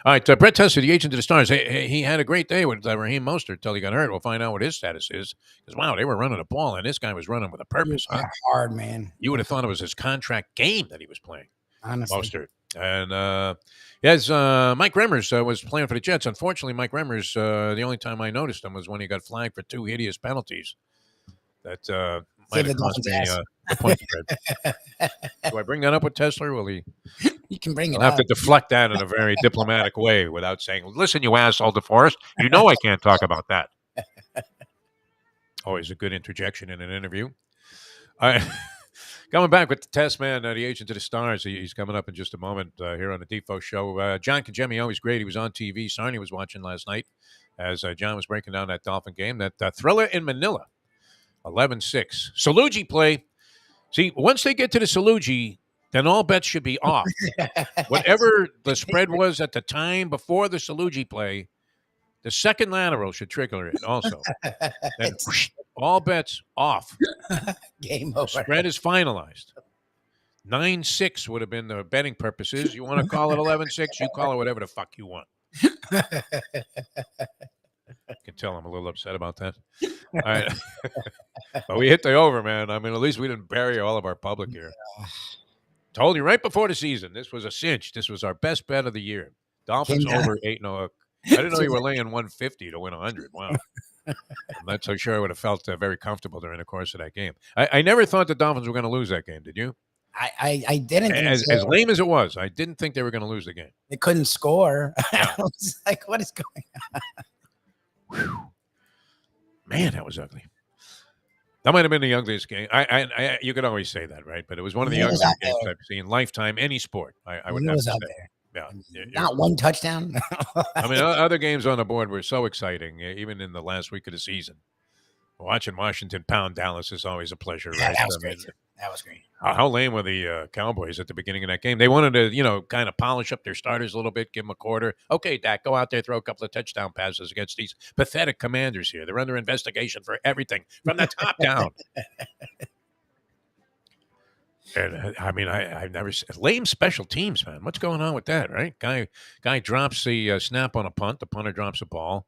All right, Brett Tessler, the agent of the Stars, he had a great day with Raheem Mostert until he got hurt. We'll find out what his status is. Because, wow, they were running the ball, and this guy was running with a purpose. Huh? Hard, man. You would have thought it was his contract game that he was playing. Honestly. Mostert. And, yes, Mike Remmers was playing for the Jets. Unfortunately, Mike Remmers, the only time I noticed him was when he got flagged for 2 hideous penalties. That might have cost me a point spread. Do I bring that up with Tessler? Will he? You can bring it I'll have to deflect that in a very diplomatic way without saying, listen, you asshole, DeForest, you know I can't talk about that. Always a good interjection in an interview. Coming back with the test man, the agent of the Stars. He's coming up in just a moment here on the Defo Show. John Congemi, always great. He was on TV. Sarney was watching last night as John was breaking down that Dolphin game. That thriller in Manila, 11-6. Salugi play. See, once they get to the Salugi, then all bets should be off. Whatever the spread was at the time before the Salugi play, the second lateral should trigger it also. Then all bets off. Game over. The spread is finalized. 9-6 would have been the betting purposes. You want to call it 11-6, you call it whatever the fuck you want. I can tell I'm a little upset about that. All right. But we hit the over, man. I mean, at least we didn't bury all of our public here. Told you right before the season, this was a cinch. This was our best bet of the year. Dolphins over 8-0. I didn't know you were laying 150 to win 100. Wow. I'm not so sure I would have felt very comfortable during the course of that game. I never thought the Dolphins were going to lose that game. Did you? I didn't. As lame as it was, I didn't think they were going to lose the game. They couldn't score. Yeah. I was like, what is going on? Whew. Man, that was ugly. That might have been the ugliest game. You could always say that, right? But it was one of the ugliest games I've seen lifetime, any sport. I would have to say. Yeah, not one touchdown. I mean, other games on the board were so exciting, even in the last week of the season. Watching Washington pound Dallas is always a pleasure, right? That was great. That was great. How lame were the Cowboys at the beginning of that game? They wanted to, kind of polish up their starters a little bit, give them a quarter. Okay, Dak, go out there, throw a couple of touchdown passes against these pathetic Commanders here. They're under investigation for everything from the top down. And I mean, I've never seen lame special teams, man. What's going on with that, right? Guy drops the snap on a punt. The punter drops a ball.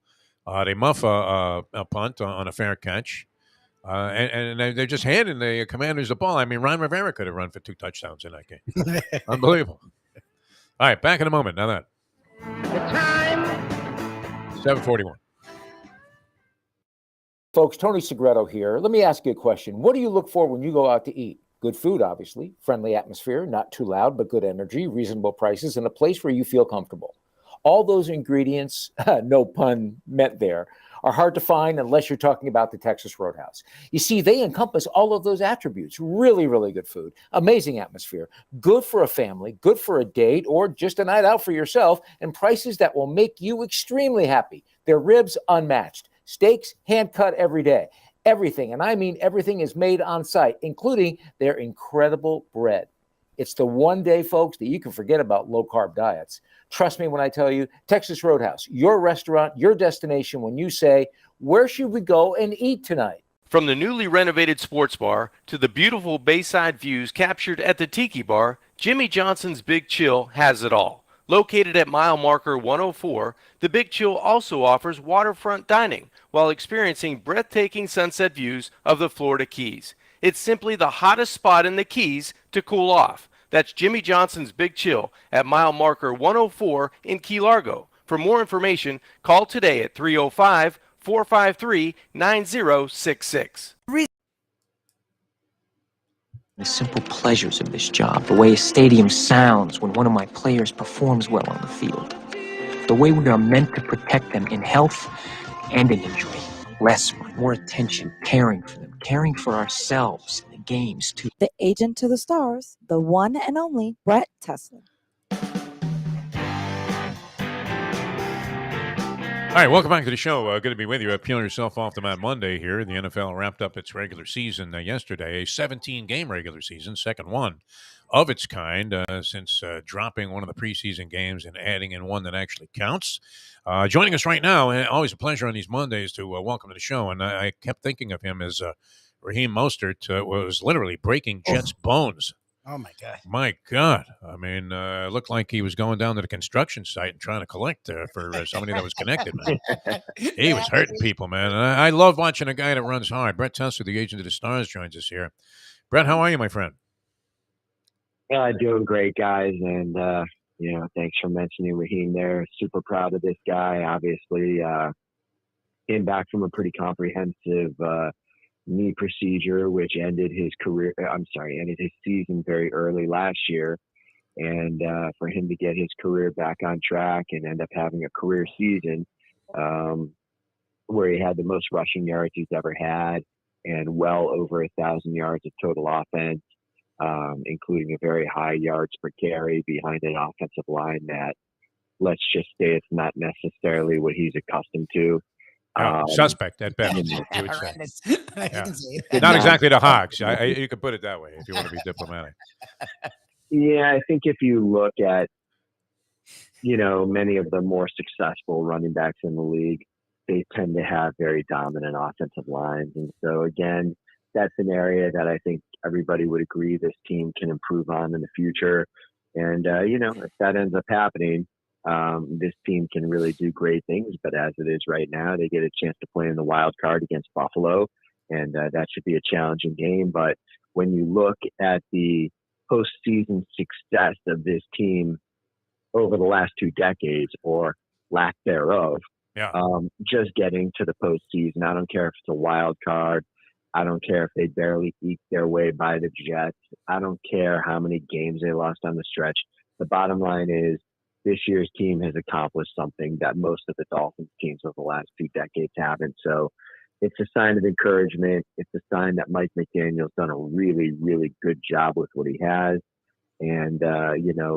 They muff a punt on a fair catch. And they're just handing the Commanders the ball. I mean, Ron Rivera could have run for 2 touchdowns in that game. Unbelievable. All right, back in a moment. Now that. The time. 7:41. Folks, Tony Segreto here. Let me ask you a question. What do you look for when you go out to eat? Good food, obviously. Friendly atmosphere, not too loud, but good energy, reasonable prices, and a place where you feel comfortable. All those ingredients, no pun meant there, are hard to find unless you're talking about the Texas Roadhouse. You see, they encompass all of those attributes. Really, really good food, amazing atmosphere, good for a family, good for a date, or just a night out for yourself, and prices that will make you extremely happy. Their ribs, unmatched. Steaks, hand-cut every day. Everything, and I mean everything, is made on site, including their incredible bread. It's the one day, folks, that you can forget about low-carb diets. Trust me when I tell you, Texas Roadhouse, your restaurant, your destination when you say, where should we go and eat tonight? From the newly renovated sports bar to the beautiful bayside views captured at the Tiki Bar, Jimmy Johnson's Big Chill has it all. Located at mile marker 104, the Big Chill also offers waterfront dining while experiencing breathtaking sunset views of the Florida Keys. It's simply the hottest spot in the Keys to cool off. That's Jimmy Johnson's Big Chill at mile marker 104 in Key Largo. For more information, call today at 305-453-9066. The simple pleasures of this job, the way a stadium sounds when one of my players performs well on the field, the way we are meant to protect them in health and in injury. Less, more attention, caring for them, caring for ourselves in the games too. The agent to the stars, the one and only Brett Tessler. All right, welcome back to the show. Good to be with you. Peel yourself off the mat Monday here. The NFL wrapped up its regular season yesterday, a 17-game regular season, second one of its kind since dropping one of the preseason games and adding in one that actually counts. Joining us right now, and always a pleasure on these Mondays to welcome to the show, and I kept thinking of him as Raheem Mostert was literally breaking Jets' bones. Oh, my God. My God. I mean, it looked like he was going down to the construction site and trying to collect for somebody that was connected, man. He was hurting people, man. And I love watching a guy that runs hard. Brett Tessler, the agent of the stars, joins us here. Brett, how are you, my friend? Doing great, guys. And, thanks for mentioning Raheem there. Super proud of this guy. Obviously, came back from a pretty comprehensive knee procedure, which ended his season very early last year. And for him to get his career back on track and end up having a career season where he had the most rushing yards he's ever had and well over 1,000 yards of total offense, including a very high yards per carry behind an offensive line that, let's just say, it's not necessarily what he's accustomed to. Suspect at best. You would say. Yeah. Not exactly the Hogs. You could put it that way if you want to be diplomatic. Yeah, I think if you look at, many of the more successful running backs in the league, they tend to have very dominant offensive lines. And so, again, that's an area that I think everybody would agree this team can improve on in the future. And, if that ends up happening, this team can really do great things. But as it is right now, they get a chance to play in the wild card against Buffalo, and that should be a challenging game. But when you look at the postseason success of this team over the last 2 decades, or lack thereof, just getting to the postseason, I don't care if it's a wild card, I don't care if they barely eke their way by the Jets, I don't care how many games they lost on the stretch. The bottom line is, this year's team has accomplished something that most of the Dolphins teams of the last 2 decades haven't. So it's a sign of encouragement. It's a sign that Mike McDaniel's done a really, really good job with what he has. And,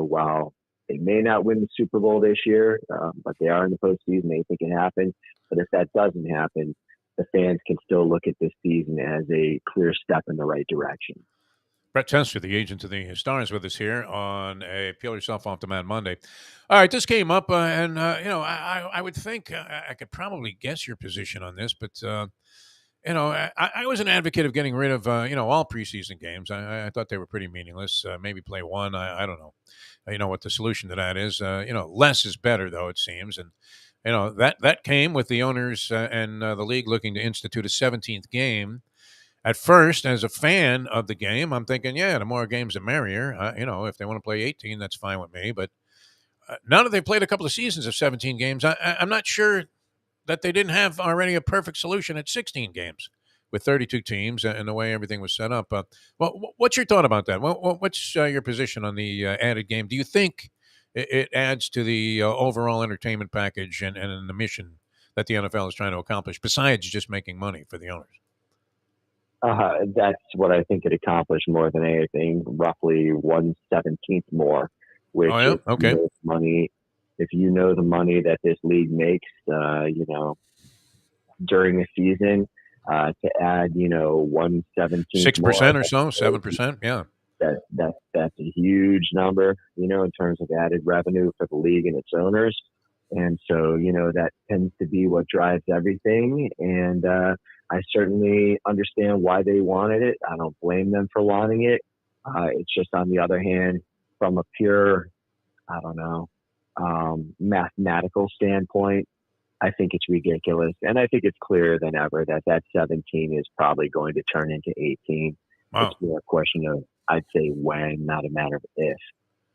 while they may not win the Super Bowl this year, but they are in the postseason, anything can happen. But if that doesn't happen, the fans can still look at this season as a clear step in the right direction. Brett Tessler, the agent of the stars, with us here on a Peel Yourself Off the Mat Monday. All right, this came up, and I would think I could probably guess your position on this, but I was an advocate of getting rid of all preseason games. I thought they were pretty meaningless. Maybe play one. I don't know. What the solution to that is. Less is better, though, it seems, and that came with the owners and the league looking to institute a 17th game. At first, as a fan of the game, I'm thinking, the more games, the merrier. If they want to play 18, that's fine with me. But now that they've played a couple of seasons of 17 games, I'm not sure that they didn't have already a perfect solution at 16 games with 32 teams and the way everything was set up. What's your thought about that? What's your position on the added game? Do you think it adds to the overall entertainment package and the mission that the NFL is trying to accomplish, besides just making money for the owners? That's what I think it accomplished more than anything, roughly 1/17 more, which is money. If you know the money that this league makes, during a season, to add, 1/17, 6% or so, 7%, yeah. That's a huge number, in terms of added revenue for the league and its owners. And so, that tends to be what drives everything. And I certainly understand why they wanted it. I don't blame them for wanting it. It's just, on the other hand, from a pure, mathematical standpoint, I think it's ridiculous. And I think it's clearer than ever that 17 is probably going to turn into 18. Wow. It's more a question of, I'd say, when, not a matter of if.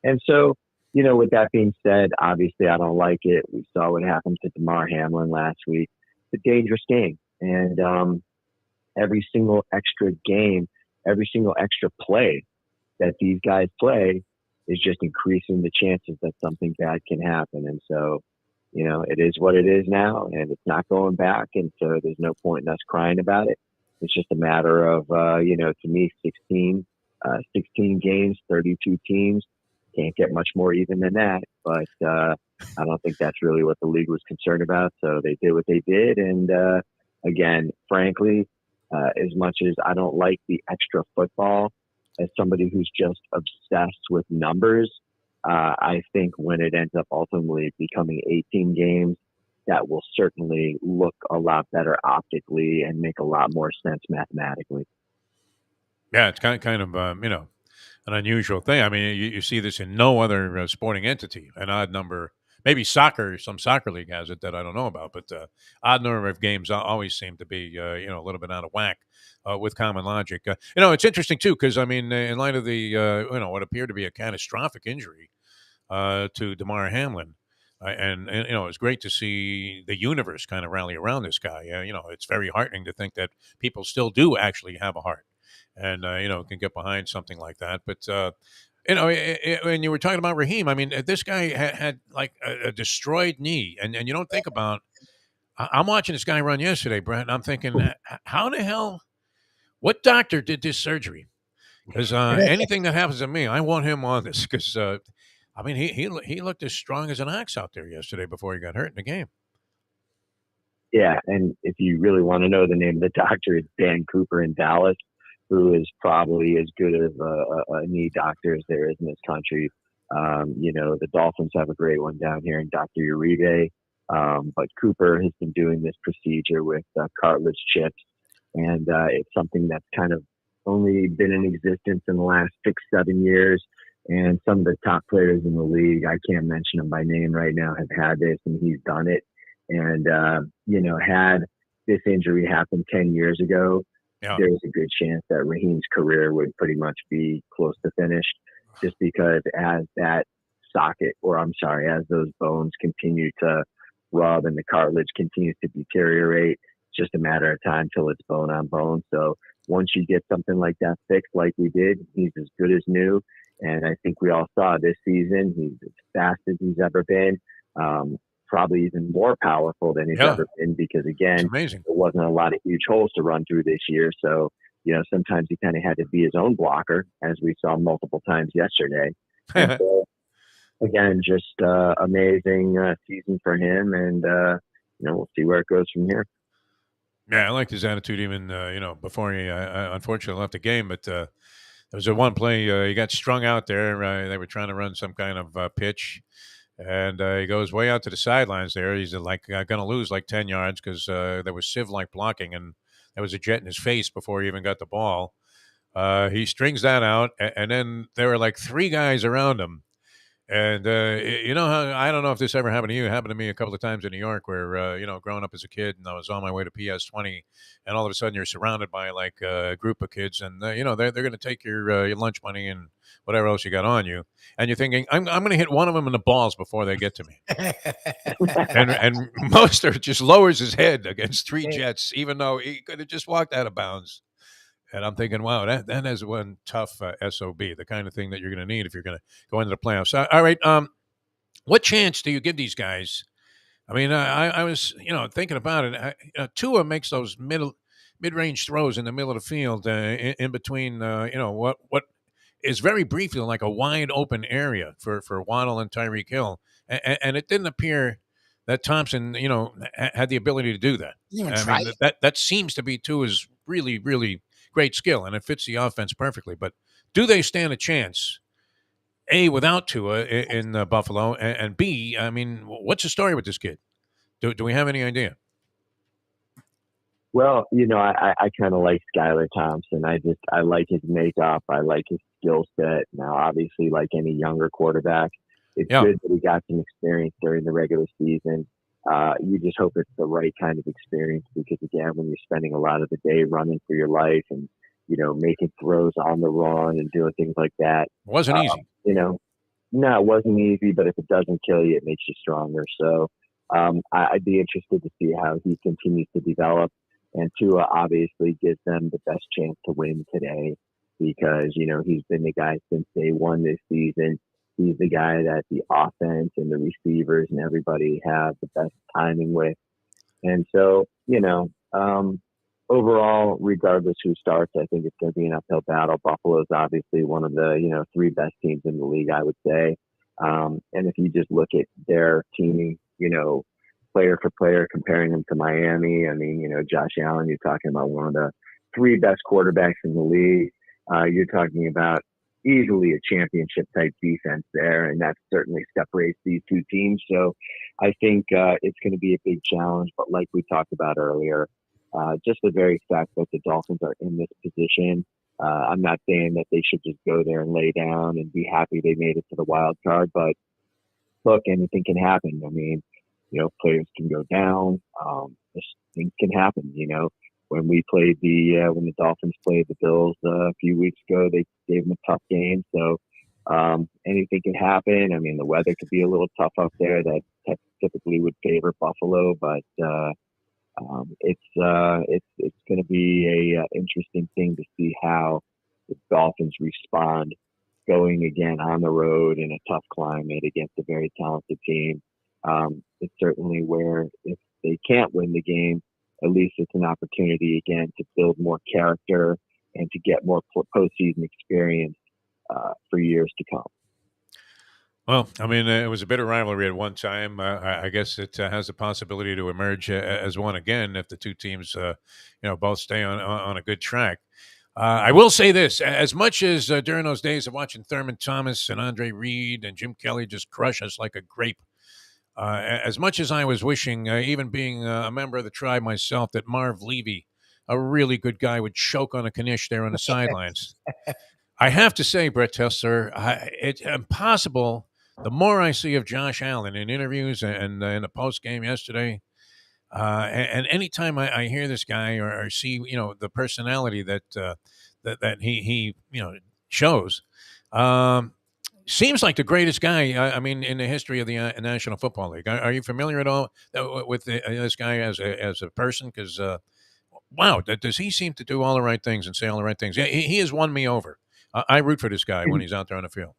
And so, With that being said, obviously I don't like it. We saw what happened to Damar Hamlin last week. It's a dangerous game. And every single extra game, every single extra play that these guys play is just increasing the chances that something bad can happen. And so, it is what it is now, and it's not going back. And so there's no point in us crying about it. It's just a matter of, to me, 16 games, 32 teams. Can't get much more even than that. But I don't think that's really what the league was concerned about. So they did what they did. And again, frankly, as much as I don't like the extra football, as somebody who's just obsessed with numbers, I think when it ends up ultimately becoming 18 games, that will certainly look a lot better optically and make a lot more sense mathematically. Yeah, it's kind of an unusual thing. I mean, you see this in no other sporting entity. An odd number, maybe soccer. Some soccer league has it that I don't know about, but odd number of games always seem to be a little bit out of whack with common logic. It's interesting too because I mean, in light of the what appeared to be a catastrophic injury to Damar Hamlin. And it's great to see the universe kind of rally around this guy. It's very heartening to think that people still do actually have a heart, and can get behind something like that. But when you were talking about Raheem, I mean, this guy had like a destroyed knee, and you don't think about. I'm watching this guy run yesterday, Brent, and I'm thinking, how the hell? What doctor did this surgery? Because anything that happens to me, I want him on this. Because I mean, he looked as strong as an ox out there yesterday before he got hurt in the game. Yeah, and if you really want to know the name of the doctor, it's Dan Cooper in Dallas, who is probably as good of a knee doctor as there is in this country. The Dolphins have a great one down here in Dr. Uribe, but Cooper has been doing this procedure with cartilage chips, and it's something that's kind of only been in existence in the last 6-7 years. And some of the top players in the league, I can't mention them by name right now, have had this, and he's done it. And, had this injury happened 10 years ago, there's a good chance that Raheem's career would pretty much be close to finished, just because as that socket, as those bones continue to rub and the cartilage continues to deteriorate, it's just a matter of time till it's bone on bone. So once you get something like that fixed, like we did, he's as good as new. And I think we all saw this season, he's as fast as he's ever been, probably even more powerful than he's ever been, because, again, there wasn't a lot of huge holes to run through this year. So, sometimes he kind of had to be his own blocker, as we saw multiple times yesterday. And so, again, just amazing season for him. And, we'll see where it goes from here. Yeah, I liked his attitude even, before he unfortunately left the game. But there was a one play, he got strung out there. They were trying to run some kind of pitch. And he goes way out to the sidelines there. He's like going to lose like 10 yards because there was sieve-like blocking, and there was a jet in his face before he even got the ball. He strings that out, and then there were like 3 guys around him. And how, I don't know if this ever happened to you. It happened to me a couple of times in New York where, growing up as a kid, and I was on my way to PS20, and all of a sudden you're surrounded by like a group of kids, and, they're going to take your lunch money and whatever else you got on you. And you're thinking, I'm going to hit one of them in the balls before they get to me. and Mostert just lowers his head against 3 jets, even though he could have just walked out of bounds. And I'm thinking, wow, that is one tough SOB, the kind of thing that you're going to need if you're going to go into the playoffs. All right, what chance do you give these guys? I mean, I was, thinking about it. Tua makes those mid-range throws in the middle of the field in between, what is very briefly like a wide open area for Waddle and Tyreek Hill. And it didn't appear that Thompson, had the ability to do that. I mean, that seems to be Tua's really, really great skill, and it fits the offense perfectly. But do they stand a chance, A, without Tua in Buffalo, and B, I mean, what's the story with this kid? Do we have any idea? Well, I kind of like Skylar Thompson. I like his makeup. I like his skill set. Now, obviously, like any younger quarterback, it's good that he got some experience during the regular season. You just hope it's the right kind of experience, because, again, when you're spending a lot of the day running for your life and, making throws on the run and doing things like that. It wasn't easy. no, it wasn't easy, but if it doesn't kill you, it makes you stronger. So I'd be interested to see how he continues to develop. And Tua obviously gives them the best chance to win today because, he's been the guy since day one this season. He's the guy that the offense and the receivers and everybody have the best timing with. And so, overall, regardless who starts, I think it's going to be an uphill battle. Buffalo's obviously one of the, 3 best teams in the league, I would say. And if you just look at their team, player for player, comparing them to Miami, I mean, Josh Allen, you're talking about one of the 3 best quarterbacks in the league. You're talking about easily a championship type defense there, and that certainly separates these 2 teams. So I think it's going to be a big challenge. But like we talked about earlier, just the very fact that the Dolphins are in this position, I'm not saying that they should just go there and lay down and be happy they made it to the wild card. But look, anything can happen. I mean, players can go down. Things can happen. When we played when the Dolphins played the Bills a few weeks ago, they gave them a tough game. So anything can happen. I mean, the weather could be a little tough out there. That typically would favor Buffalo, but it's going to be a interesting thing to see how the Dolphins respond going again on the road in a tough climate against a very talented team. It's certainly where if they can't win the game, at least it's an opportunity again to build more character and to get more postseason experience for years to come. Well, I mean, it was a bitter rivalry at one time. I guess it has the possibility to emerge as one again if the 2 teams, both stay on a good track. I will say this: as much as during those days of watching Thurman Thomas and Andre Reed and Jim Kelly just crush us like a grape, as much as I was wishing, even being a member of the tribe myself, that Marv Levy, a really good guy, would choke on a knish there on the sidelines. I have to say, Brett Tessler, it's impossible. The more I see of Josh Allen in interviews and in the post game yesterday, and anytime I hear this guy or see the personality that he shows, seems like the greatest guy. I mean, in the history of the National Football League. Are you familiar at all with this guy as a person? Because wow, does he seem to do all the right things and say all the right things? Yeah, he has won me over. I root for this guy when he's out there on the field.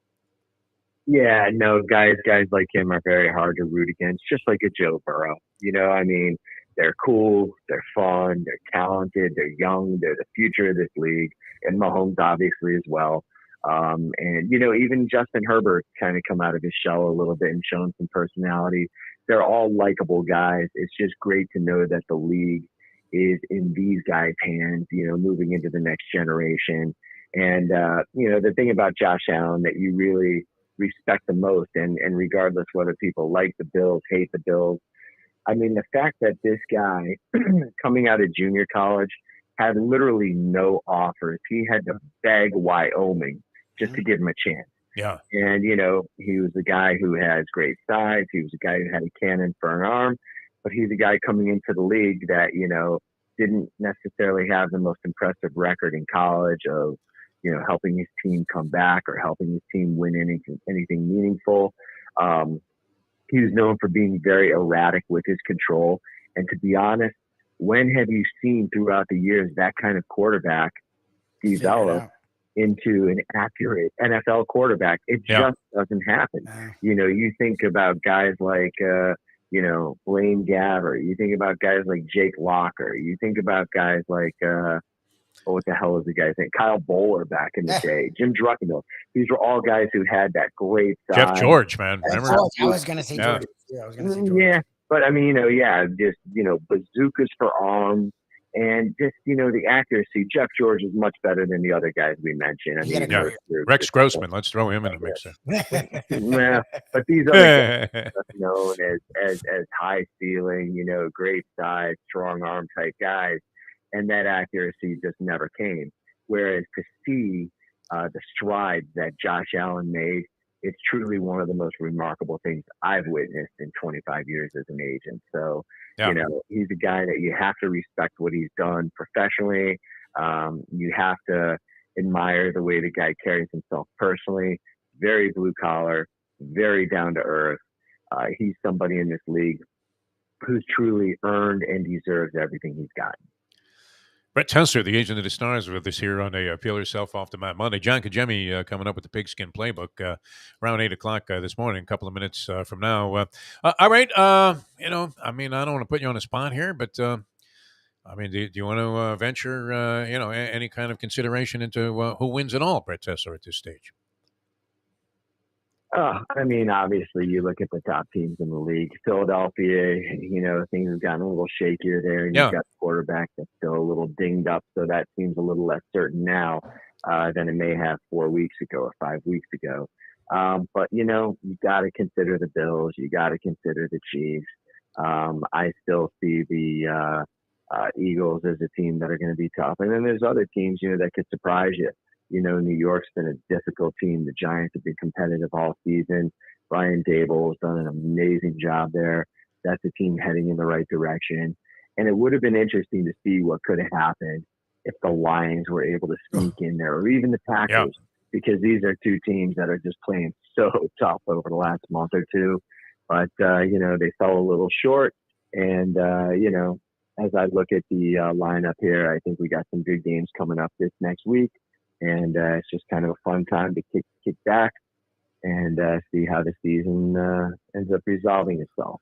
Yeah, no, guys like him are very hard to root against, just like a Joe Burrow. I mean, they're cool, they're fun, they're talented, they're young, they're the future of this league, and Mahomes obviously as well. And, even Justin Herbert kind of come out of his shell a little bit and shown some personality. They're all likable guys. It's just great to know that the league is in these guys' hands, moving into the next generation. And, the thing about Josh Allen that you really respect the most, and regardless whether people like the Bills, hate the Bills, I mean, the fact that this guy coming out of junior college had literally no offers. He had to beg Wyoming just to give him a chance. Yeah. And, he was a guy who has great size. He was a guy who had a cannon for an arm, but he's a guy coming into the league that, didn't necessarily have the most impressive record in college of, helping his team come back or helping his team win anything meaningful. He was known for being very erratic with his control. And to be honest, when have you seen throughout the years that kind of quarterback develop into an accurate NFL quarterback? It just doesn't happen. You think about guys like, Blaine Gabbert. You think about guys like Jake Locker. You think about guys like, what the hell is the guy's name? Kyle Bowler back in the day. Jim Druckenmiller. These were all guys who had that great size. Jeff George, man. Remember? I was going to say George. Yeah, I was going to say George. Yeah, but I mean, just, bazookas for arms and just, the accuracy. Jeff George is much better than the other guys we mentioned. I mean, Rex Grossman. Let's throw him in the mixer. Yeah, but these other guys are known as high ceiling, great size, strong arm type guys. And that accuracy just never came. Whereas to see the strides that Josh Allen made, it's truly one of the most remarkable things I've witnessed in 25 years as an agent. So, he's a guy that you have to respect what he's done professionally. You have to admire the way the guy carries himself personally. Very blue collar, very down to earth. He's somebody in this league who's truly earned and deserves everything he's gotten. Brett Tessler, the agent of the Stars, with us here on a Peel Yourself Off the Mat Monday. John Congemi coming up with the Pigskin Playbook around 8 o'clock this morning, a couple of minutes from now. All right. I don't want to put you on the spot here, but do you want to venture, any kind of consideration into who wins it all, Brett Tessler, at this stage? Obviously, you look at the top teams in the league. Philadelphia, things have gotten a little shakier there. And you've got a quarterback that's still a little dinged up, so that seems a little less certain now than it may have 4 weeks ago or 5 weeks ago. But you got to consider the Bills. You got to consider the Chiefs. I still see the Eagles as a team that are going to be tough. And then there's other teams, that could surprise you. New York's been a difficult team. The Giants have been competitive all season. Brian Dable has done an amazing job there. That's a team heading in the right direction. And it would have been interesting to see what could have happened if the Lions were able to sneak in there, or even the Packers, because these are two teams that are just playing so tough over the last month or two. But, they fell a little short. And, as I look at the lineup here, I think we got some good games coming up this next week. And it's just kind of a fun time to kick back and see how the season ends up resolving itself.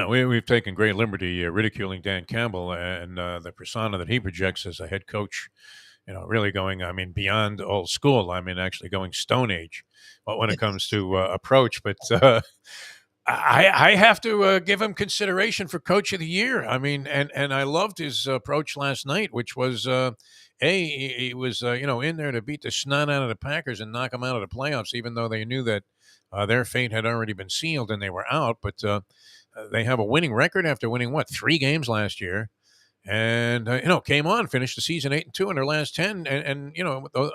We've taken great liberty ridiculing Dan Campbell and the persona that he projects as a head coach, really going, beyond old school. Actually going Stone Age when it comes to approach. But I have to give him consideration for Coach of the Year. And I loved his approach last night, which was, he was, in there to beat the snot out of the Packers and knock them out of the playoffs, even though they knew that their fate had already been sealed and they were out. But they have a winning record after winning, 3 games last year. And, came on, finished the season 8-2 in their last 10. And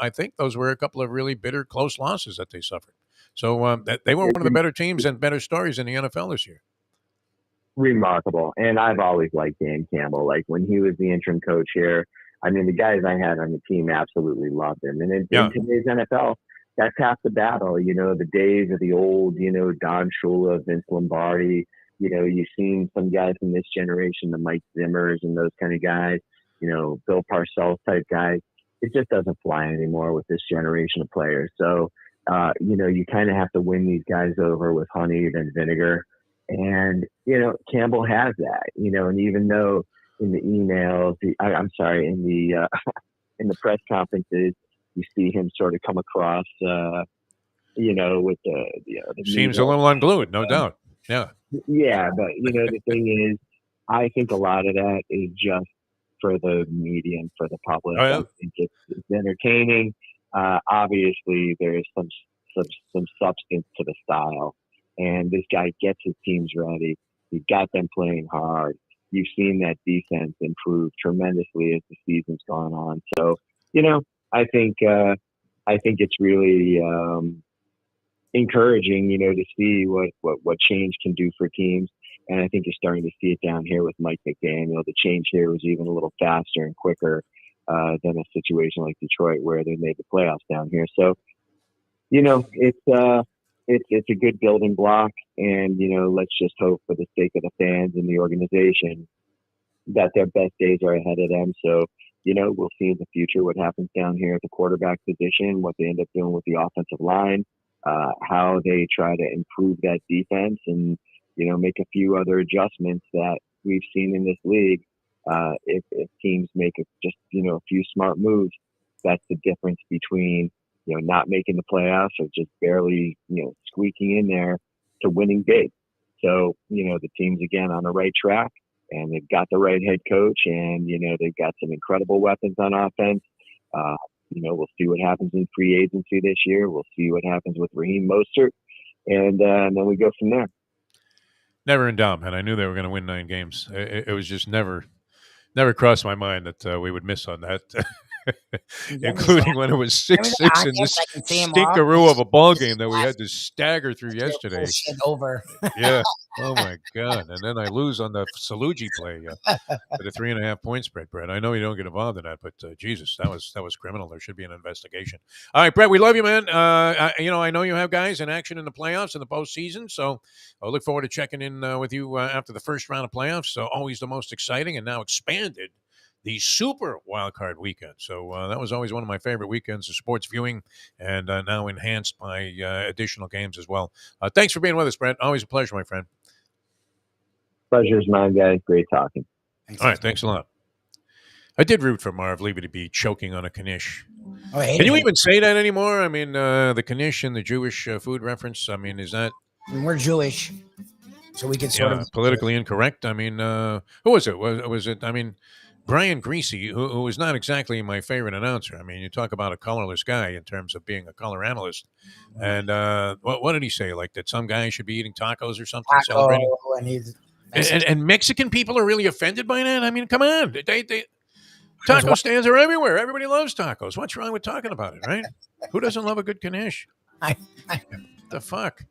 I think those were a couple of really bitter, close losses that they suffered. So they were one of the better teams and better stories in the NFL this year. Remarkable. And I've always liked Dan Campbell. Like when he was the interim coach here, the guys I had on the team absolutely loved him. And in today's NFL, that's half the battle. The days of the old, Don Shula, Vince Lombardi, you've seen some guys from this generation, the Mike Zimmers and those kind of guys, Bill Parcells type guys. It just doesn't fly anymore with this generation of players. So, you kind of have to win these guys over with honey and vinegar. And, Campbell has that, and even though in the emails, in the press conferences, you see him sort of come across, with the seems a little unglued, no doubt. Yeah. Yeah. But, the thing is, I think a lot of that is just for the media and for the public. Oh, yeah. It's entertaining. Obviously, there's some substance to the style. And this guy gets his teams ready. He got them playing hard. You've seen that defense improve tremendously as the season's gone on. So, I think it's really encouraging, to see what change can do for teams. And I think you're starting to see it down here with Mike McDaniel. The change here was even a little faster and quicker than a situation like Detroit where they made the playoffs down here. So, it's a good building block, and let's just hope for the sake of the fans and the organization that their best days are ahead of them. So, we'll see in the future what happens down here at the quarterback position, what they end up doing with the offensive line, how they try to improve that defense, and make a few other adjustments that we've seen in this league. If teams make a few smart moves, that's the difference between not making the playoffs or just barely, squeaking in there to winning big. So, the team's again on the right track, and they've got the right head coach, and, they've got some incredible weapons on offense. We'll see what happens in free agency this year. We'll see what happens with Raheem Mostert, and then we go from there. Never in doubt, man. I knew they were going to win 9 games. It was just never crossed my mind that we would miss on that. including when it was 6-6 in this stinkeroo of a ball game that we had to stagger through yesterday. Shit over. Yeah. Oh my God. And then I lose on the Salugi play with a 3.5 point spread, Brett. I know you don't get involved in that, but Jesus, that was criminal. There should be an investigation. All right, Brett, we love you, man. I know you have guys in action in the playoffs and the postseason, so I look forward to checking in with you after the first round of playoffs. So always the most exciting and now expanded, the Super Wildcard Weekend. So that was always one of my favorite weekends of sports viewing, and now enhanced by additional games as well. Thanks for being with us, Brett. Always a pleasure, my friend. Pleasure's mine, guys. Great talking. All right, thanks a lot. I did root for Marv Levy to be choking on a knish. Oh, Can you even say that anymore? I mean, the knish and the Jewish food reference, I mean, is that... We're Jewish, so we can sort of... politically incorrect. I mean, who was it? Was it, I mean... Brian Greasy, who was not exactly my favorite announcer. I mean, you talk about a colorless guy in terms of being a color analyst. And what did he say? Like that some guy should be eating tacos or something? Celebrating? And Mexican people are really offended by that? I mean, come on. Taco stands are everywhere. Everybody loves tacos. What's wrong with talking about it, right? Who doesn't love a good knish? The fuck?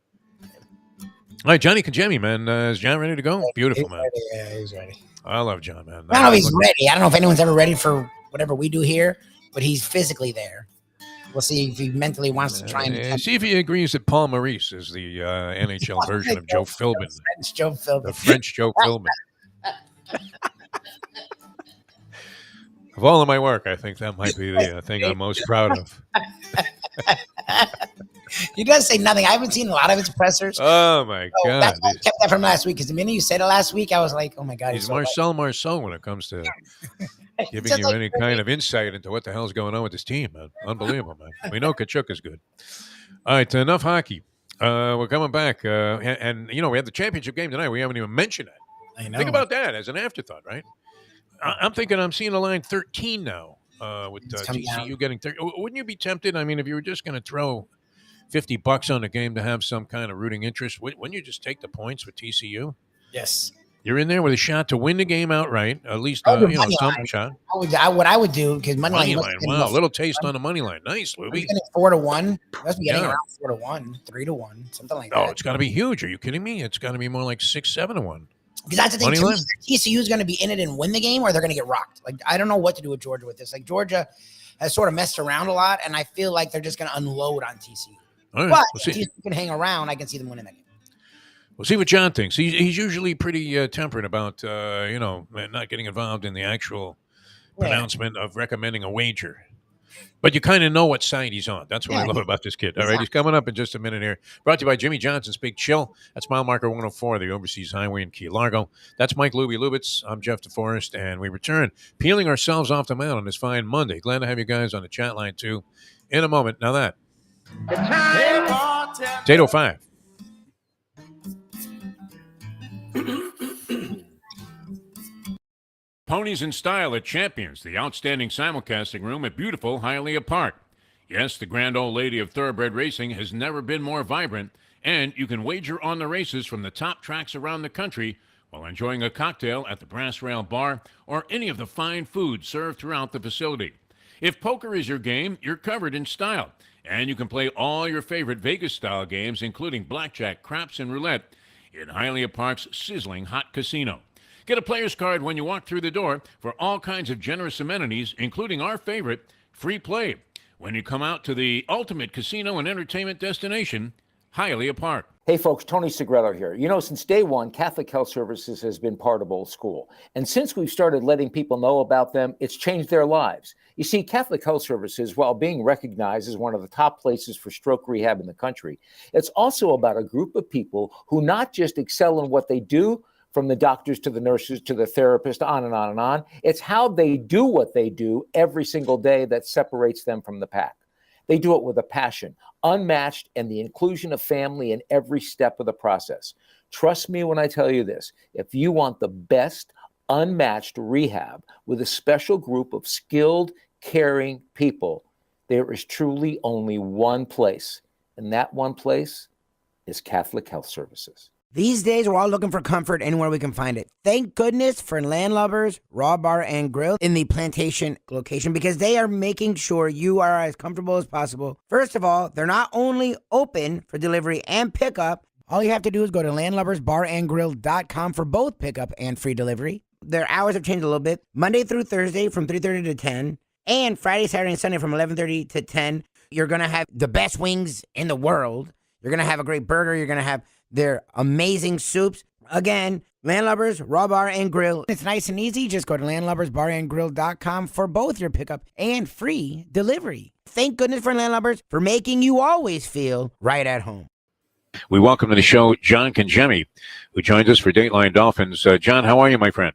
All right, Johnny Congemi, man. Is John ready to go? Beautiful, man. Yeah, he's ready. I love John, man. I don't know if he's ready. I don't know if anyone's ever ready for whatever we do here, but he's physically there. We'll see if he mentally wants to try and see if he agrees that Paul Maurice is the NHL version of Joe Philbin. The French Joe Philbin. Of all of my work, I think that might be the thing I'm most proud of. He does say nothing. I haven't seen a lot of his pressers. Oh, my God. That's why I kept that from last week, because the minute you said it last week, I was like, oh, my God. He's Marcel when it comes to giving you any kind of insight into what the hell's going on with this team, man. Unbelievable, man. We know Kachuk is good. All right, enough hockey. We're coming back. And, we have the championship game tonight. We haven't even mentioned it. I know. Think about that as an afterthought, right? I'm thinking I'm seeing a line 13 now with TCU getting 30. Wouldn't you be tempted? I mean, if you were just going to throw $50 on the game to have some kind of rooting interest, wouldn't you just take the points with TCU? Yes. You're in there with a shot to win the game outright, at least some shot. What I would do, because money line. Wow, a little taste on the money line. Nice, Lubie. 4-1. Must be getting around 4-1, 3-1, something like that. Oh, it's got to be huge. Are you kidding me? It's got to be more like 6-7-1. Because that's the thing. To me, TCU is going to be in it and win the game, or they're going to get rocked. Like, I don't know what to do with Georgia with this. Like, Georgia has sort of messed around a lot, and I feel like they're just going to unload on TCU. Right, but if TCU can hang around, I can see them winning that game. We'll see what John thinks. He's usually pretty temperate about, not getting involved in the actual pronouncement of recommending a wager. But you kind of know what side he's on. That's what I love about this kid. All right, he's coming up in just a minute here. Brought to you by Jimmy Johnson's Big Chill. That's mile marker 104, the Overseas Highway in Key Largo. That's Mike Lubie Lubitz. I'm Jeff DeForest, and we return peeling ourselves off the mound on this fine Monday. Glad to have you guys on the chat line, too, in a moment. Now that. 8:05. Ponies in Style at Champions, the outstanding simulcasting room at beautiful Hialeah Park. Yes, the grand old lady of thoroughbred racing has never been more vibrant, and you can wager on the races from the top tracks around the country while enjoying a cocktail at the Brass Rail Bar or any of the fine food served throughout the facility. If poker is your game, you're covered in style, and you can play all your favorite Vegas-style games, including blackjack, craps, and roulette, in Hialeah Park's sizzling hot casino. Get a player's card when you walk through the door for all kinds of generous amenities, including our favorite, free play, when you come out to the ultimate casino and entertainment destination, Hialeah Park. Hey folks, Tony Segreto here. Since day one, Catholic Health Services has been part of Old School. And since we've started letting people know about them, it's changed their lives. You see, Catholic Health Services, while being recognized as one of the top places for stroke rehab in the country, it's also about a group of people who not just excel in what they do, from the doctors to the nurses to the therapists, on and on and on. It's how they do what they do every single day that separates them from the pack. They do it with a passion, unmatched, and the inclusion of family in every step of the process. Trust me when I tell you this. If you want the best, unmatched rehab with a special group of skilled, caring people, there is truly only one place, and that one place is Catholic Health Services. These days, we're all looking for comfort anywhere we can find it. Thank goodness for Landlubbers Raw Bar and Grill in the Plantation location, because they are making sure you are as comfortable as possible. First of all, they're not only open for delivery and pickup. All you have to do is go to landlubbersbarandgrill.com for both pickup and free delivery. Their hours have changed a little bit. Monday through Thursday from 3:30 to 10, and Friday, Saturday, and Sunday from 11:30 to 10. You're going to have the best wings in the world. You're going to have a great burger. You're going to have their amazing soups. Again, Landlubbers, Raw Bar and Grill. It's nice and easy. Just go to landlubbersbarandgrill.com for both your pickup and free delivery. Thank goodness for Landlubbers for making you always feel right at home. We welcome to the show John Congemi, who joins us for Dateline Dolphins. John, how are you, my friend?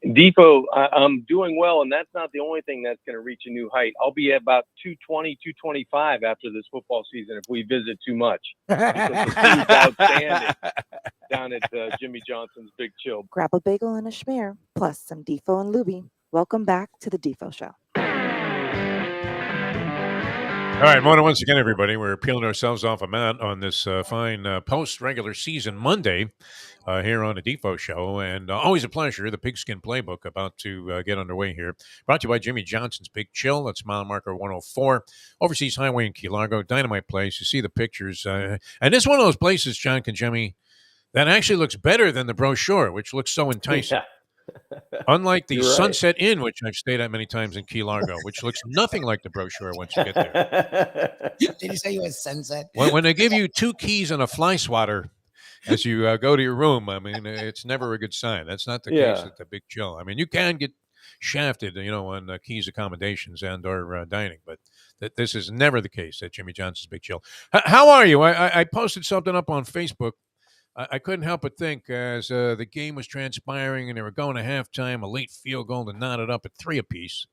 Defo, I'm doing well, and that's not the only thing that's going to reach a new height. I'll be at about 220, 225 after this football season if we visit too much. Because the food's outstanding down at Jimmy Johnson's Big Chill. Grab a bagel and a schmear, plus some Defo and Lubie. Welcome back to the Defo Show. All right, morning once again, everybody. We're peeling ourselves off a mat on this fine post-regular season Monday here on the Defo Show, and always a pleasure. The Pigskin Playbook about to get underway here. Brought to you by Jimmy Johnson's Big Chill. That's mile marker 104, Overseas Highway in Key Largo. Dynamite place. You see the pictures. And it's one of those places, John Congemi, that actually looks better than the brochure, which looks so enticing. Yeah. Unlike the You're right. Sunset Inn, which I've stayed at many times in Key Largo, which looks nothing like the brochure once you get there. Did you say you had Sunset? When they give you 2 keys and a fly swatter as you go to your room, I mean, it's never a good sign. That's not the case at the Big Chill. I mean, you can get shafted, on keys accommodations and or dining, but this is never the case at Jimmy Johnson's Big Chill. How are you? I posted something up on Facebook. I couldn't help but think as the game was transpiring and they were going to halftime, a late field goal to knot it up at 3 apiece.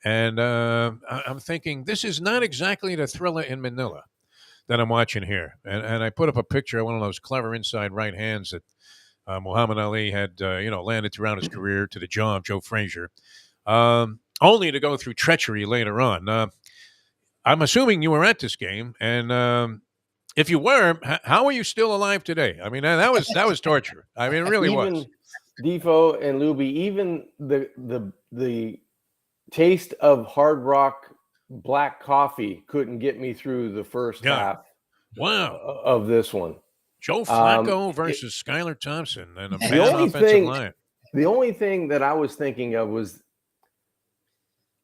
And I'm thinking, this is not exactly the thriller in Manila that I'm watching here. And I put up a picture of one of those clever inside right hands that Muhammad Ali had, landed throughout his career to the jaw of Joe Frazier, only to go through treachery later on. I'm assuming you were at this game, and if you were, how are you still alive today? I mean, that was torture. I mean, it really was. Defo and Lubie, even the taste of Hard Rock black coffee couldn't get me through the first half. Wow. Of this one. Joe Flacco versus Skylar Thompson and a bad offensive line. The only thing that I was thinking of was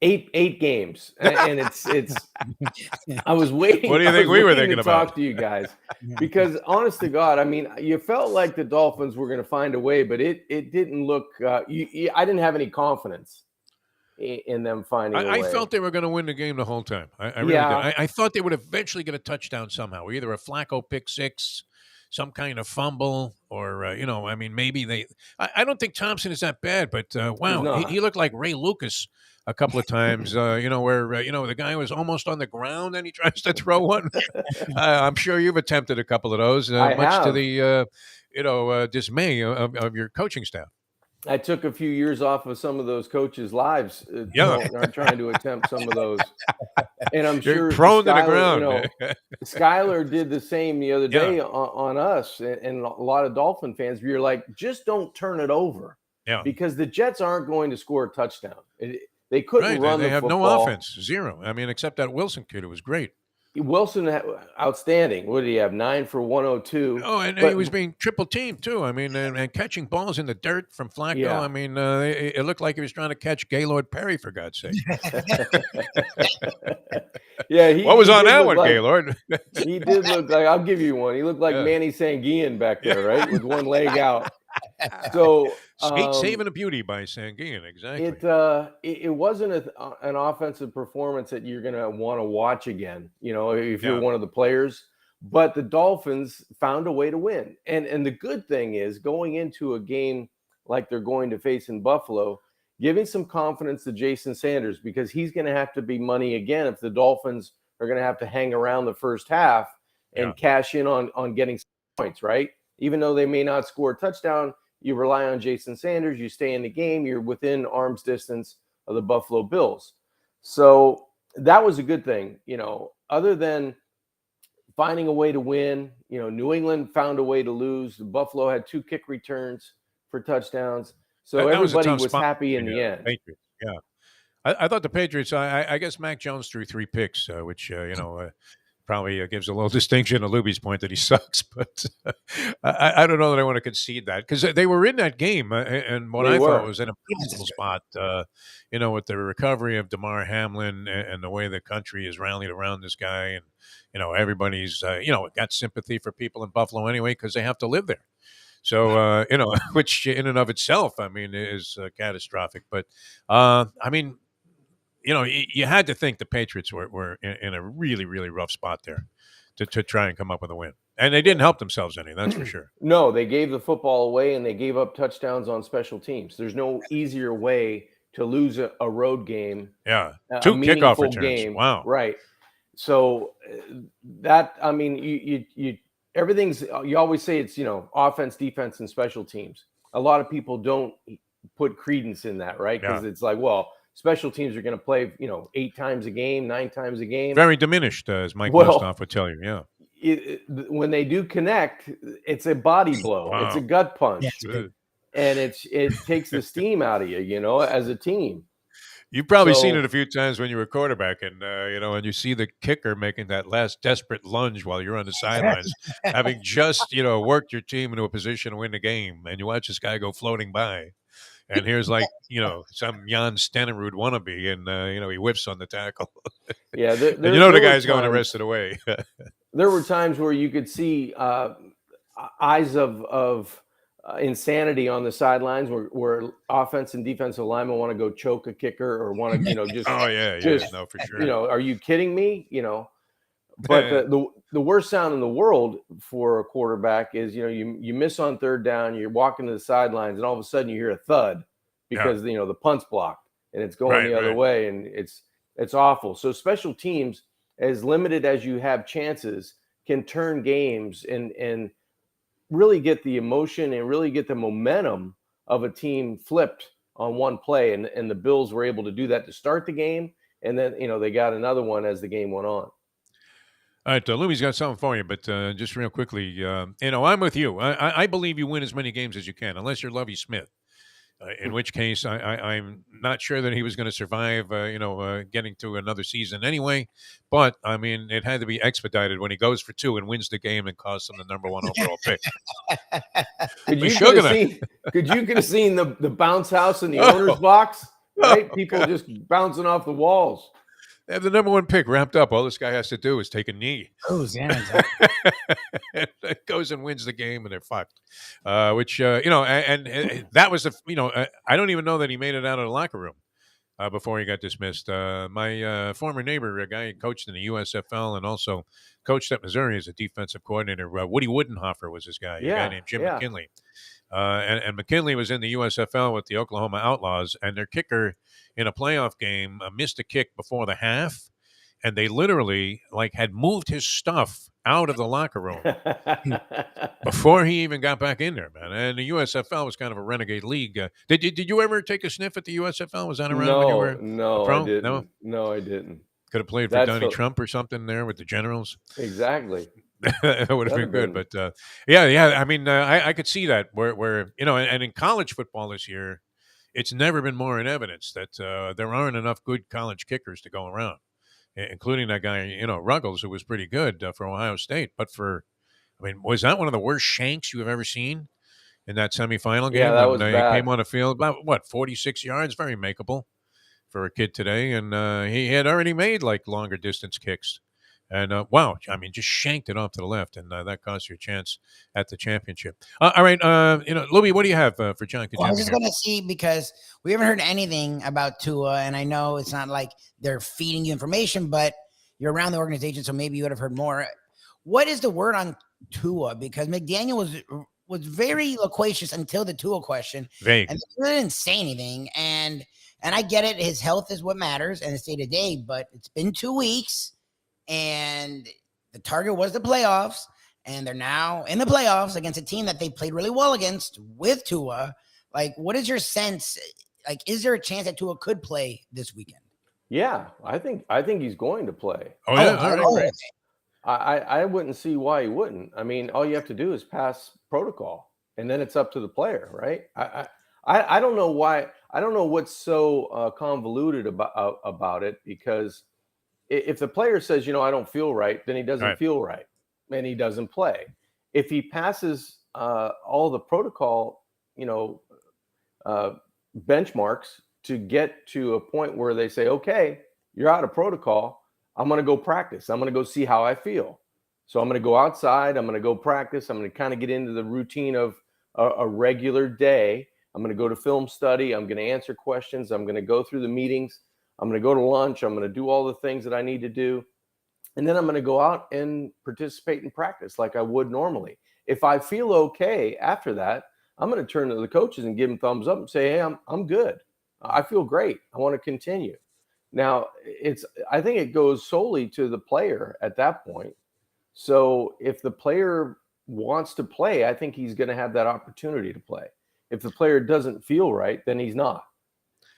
eight games, and it's. I was waiting. What do you think we were thinking about? Talk to you guys, because honest to God, I mean, you felt like the Dolphins were going to find a way, but it didn't look. I didn't have any confidence in them finding a way. I felt they were going to win the game the whole time. I really did. I thought they would eventually get a touchdown somehow, either a Flacco pick six, some kind of fumble, or maybe they. I don't think Thompson is that bad, but wow, he looked like Ray Lucas a couple of times, where the guy was almost on the ground and he tries to throw one. I'm sure you've attempted a couple of those, much to the dismay of your coaching staff. I took a few years off of some of those coaches' lives, trying to attempt some of those, and I'm sure prone to the ground. Skylar did the same the other day on us, and a lot of Dolphin fans. We were like, just don't turn it over, because the Jets aren't going to score a touchdown. They couldn't run. They have football. No offense, zero. I mean, except that Wilson kid who was great. Wilson, outstanding. What did he have? 9 for 102. Oh, and he was being triple teamed too. I mean, and catching balls in the dirt from Flacco. Yeah. I mean, it looked like he was trying to catch Gaylord Perry, for God's sake. What was on that one, Gaylord? He did look like. I'll give you one. He looked like Manny Sanguillen back there, right, with one leg out. So saving a beauty by Sanguillen, exactly. It wasn't an offensive performance that you're going to want to watch again, if you're one of the players. But the Dolphins found a way to win. And the good thing is, going into a game like they're going to face in Buffalo, giving some confidence to Jason Sanders, because he's going to have to be money again if the Dolphins are going to have to hang around the first half and cash in on getting some points, right? Even though they may not score a touchdown, you rely on Jason Sanders. You stay in the game. You're within arm's distance of the Buffalo Bills. So that was a good thing, other than finding a way to win. You know, New England found a way to lose. Buffalo had 2 kick returns for touchdowns. So That was a everybody tough was spot happy in for the end. Patriots. Yeah. I thought the Patriots, I guess Mac Jones threw 3 picks, which, probably gives a little distinction to Lubie's point that he sucks. But I don't know that I want to concede that because they were in that game. And what I thought was an impossible spot, with the recovery of DeMar Hamlin and the way the country is rallied around this guy. And, everybody's, got sympathy for people in Buffalo anyway because they have to live there. So, which in and of itself, I mean, is catastrophic. But, you had to think the Patriots were in a really, really rough spot there to try and come up with a win. And they didn't help themselves any, that's for sure. No, they gave the football away and they gave up touchdowns on special teams. There's no easier way to lose a road game. Yeah, 2 kickoff returns. Wow. Right. So that, I mean, you everything's, you always say it's, offense, defense, and special teams. A lot of people don't put credence in that, right? Because it's like, well, special teams are going to play, 8 times a game, 9 times a game. Very diminished, as Mike Westhoff would tell you. Yeah. When they do connect, it's a body blow. Wow. It's a gut punch. And it takes the steam out of you, as a team. You've probably seen it a few times when you were quarterback and, and you see the kicker making that last desperate lunge while you're on the sidelines, having just, worked your team into a position to win the game. And you watch this guy go floating by. And here's some Jan Stenerud wannabe, and he whiffs on the tackle. Yeah, and the guy's going the rest of the way. There were times where you could see eyes of insanity on the sidelines, where offense and defensive linemen want to go choke a kicker or want to, just no, for sure. Are you kidding me? But the worst sound in the world for a quarterback is, you miss on 3rd down, you're walking to the sidelines, and all of a sudden you hear a thud because the punt's blocked and it's going the other way, and it's awful. So special teams, as limited as you have chances, can turn games and really get the emotion and really get the momentum of a team flipped on one play. And the Bills were able to do that to start the game, and then they got another one as the game went on. All right, Lubie's got something for you, but just real quickly, I'm with you. I believe you win as many games as you can, unless you're Lovie Smith, in which case I'm not sure that he was going to survive, getting to another season anyway. But, I mean, it had to be expedited when he goes for 2 and wins the game and costs him the number 1 overall pick. Could you have seen the bounce house in the owner's box? Right? People just bouncing off the walls. They have the number 1 pick wrapped up. All this guy has to do is take a knee. Oh, yeah. And goes and wins the game, and they're fucked. Which, and that was I don't even know that he made it out of the locker room before he got dismissed. My former neighbor, a guy who coached in the USFL and also coached at Missouri as a defensive coordinator, Woody Woodenhofer was his guy, a guy named Jim McKinley. And McKinley was in the USFL with the Oklahoma Outlaws, and their kicker in a playoff game missed a kick before the half, and they literally had moved his stuff out of the locker room before he even got back in there, man. And the USFL was kind of a renegade league. Did you ever take a sniff at the USFL? Was that around when you were a pro? I didn't. No, I didn't. Could have played for Donnie Trump or something there with the Generals. Exactly. That would have been good, but I mean, I could see that where and in college football this year, it's never been more in evidence that there aren't enough good college kickers to go around, including that guy, Ruggles, who was pretty good for Ohio State. But was that one of the worst shanks you have ever seen in that semifinal game? Yeah, that was bad. He came on the field about 46 yards, very makeable for a kid today, and he had already made longer distance kicks. And, wow, I mean, just shanked it off to the left, and that cost you a chance at the championship. All right, Lubie, what do you have for John Congemi? Well, I was just going to see, because we haven't heard anything about Tua, and I know it's not like they're feeding you information, but you're around the organization, so maybe you would have heard more. What is the word on Tua? Because McDaniel was very loquacious until the Tua question. Vague. And he didn't say anything, and I get it. His health is what matters, and it's day-to-day, but it's been 2 weeks. And the target was the playoffs, and they're now in the playoffs against a team that they played really well against with Tua. What is your sense? Is there a chance that Tua could play this weekend? Yeah, I think he's going to play. Oh, yeah. All right, great. I wouldn't see why he wouldn't. I mean, all you have to do is pass protocol, and then it's up to the player, right? I don't know why. I don't know what's so convoluted about it, because if the player says, I don't feel right, then he doesn't feel right, and he doesn't play. If he passes all the protocol, benchmarks to get to a point where they say, okay, you're out of protocol, I'm going to go practice. I'm going to go see how I feel. So I'm going to go outside. I'm going to go practice. I'm going to kind of get into the routine of a regular day. I'm going to go to film study. I'm going to answer questions. I'm going to go through the meetings. I'm going to go to lunch. I'm going to do all the things that I need to do. And then I'm going to go out and participate in practice like I would normally. If I feel okay after that, I'm going to turn to the coaches and give them thumbs up and say, hey, I'm good. I feel great. I want to continue. Now, I think it goes solely to the player at that point. So if the player wants to play, I think he's going to have that opportunity to play. If the player doesn't feel right, then he's not.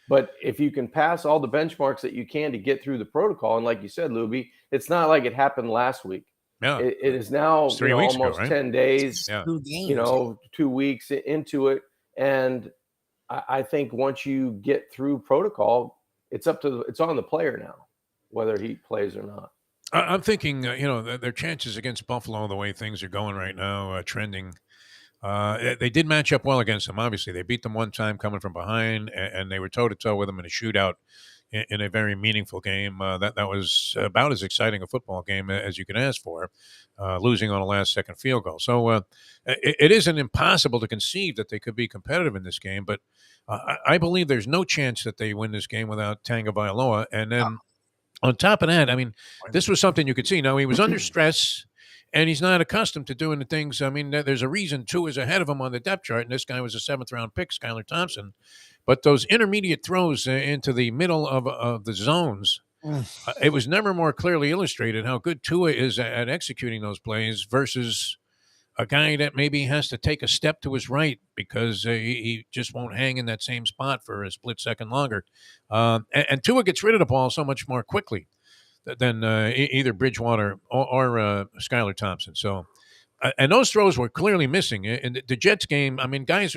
But if you can pass all the benchmarks that you can to get through the protocol, and like you said, Lubie, it's not like it happened last week. Yeah. It is now 3 weeks almost ago, right? 10 days, 2 games. 2 weeks into it. And I think once you get through protocol, it's on the player now, whether he plays or not. I'm thinking, their chances against Buffalo, the way things are going right now, trending. They did match up well against them. Obviously, they beat them one time coming from behind, and they were toe-to-toe with them in a shootout in a very meaningful game. That was about as exciting a football game as you can ask for, losing on a last-second field goal. So it isn't impossible to conceive that they could be competitive in this game, but I believe there's no chance that they win this game without Tagovailoa. And then on top of that, I mean, this was something you could see. Now, he was under stress, and he's not accustomed to doing the things. I mean, there's a reason Tua is ahead of him on the depth chart, and this guy was a 7th-round pick, Skylar Thompson. But those intermediate throws into the middle of the zones, it was never more clearly illustrated how good Tua is at executing those plays versus a guy that maybe has to take a step to his right because he just won't hang in that same spot for a split second longer. And Tua gets rid of the ball so much more quickly than either Bridgewater or Skylar Thompson. So, and those throws were clearly missing. In the Jets game, I mean, guys,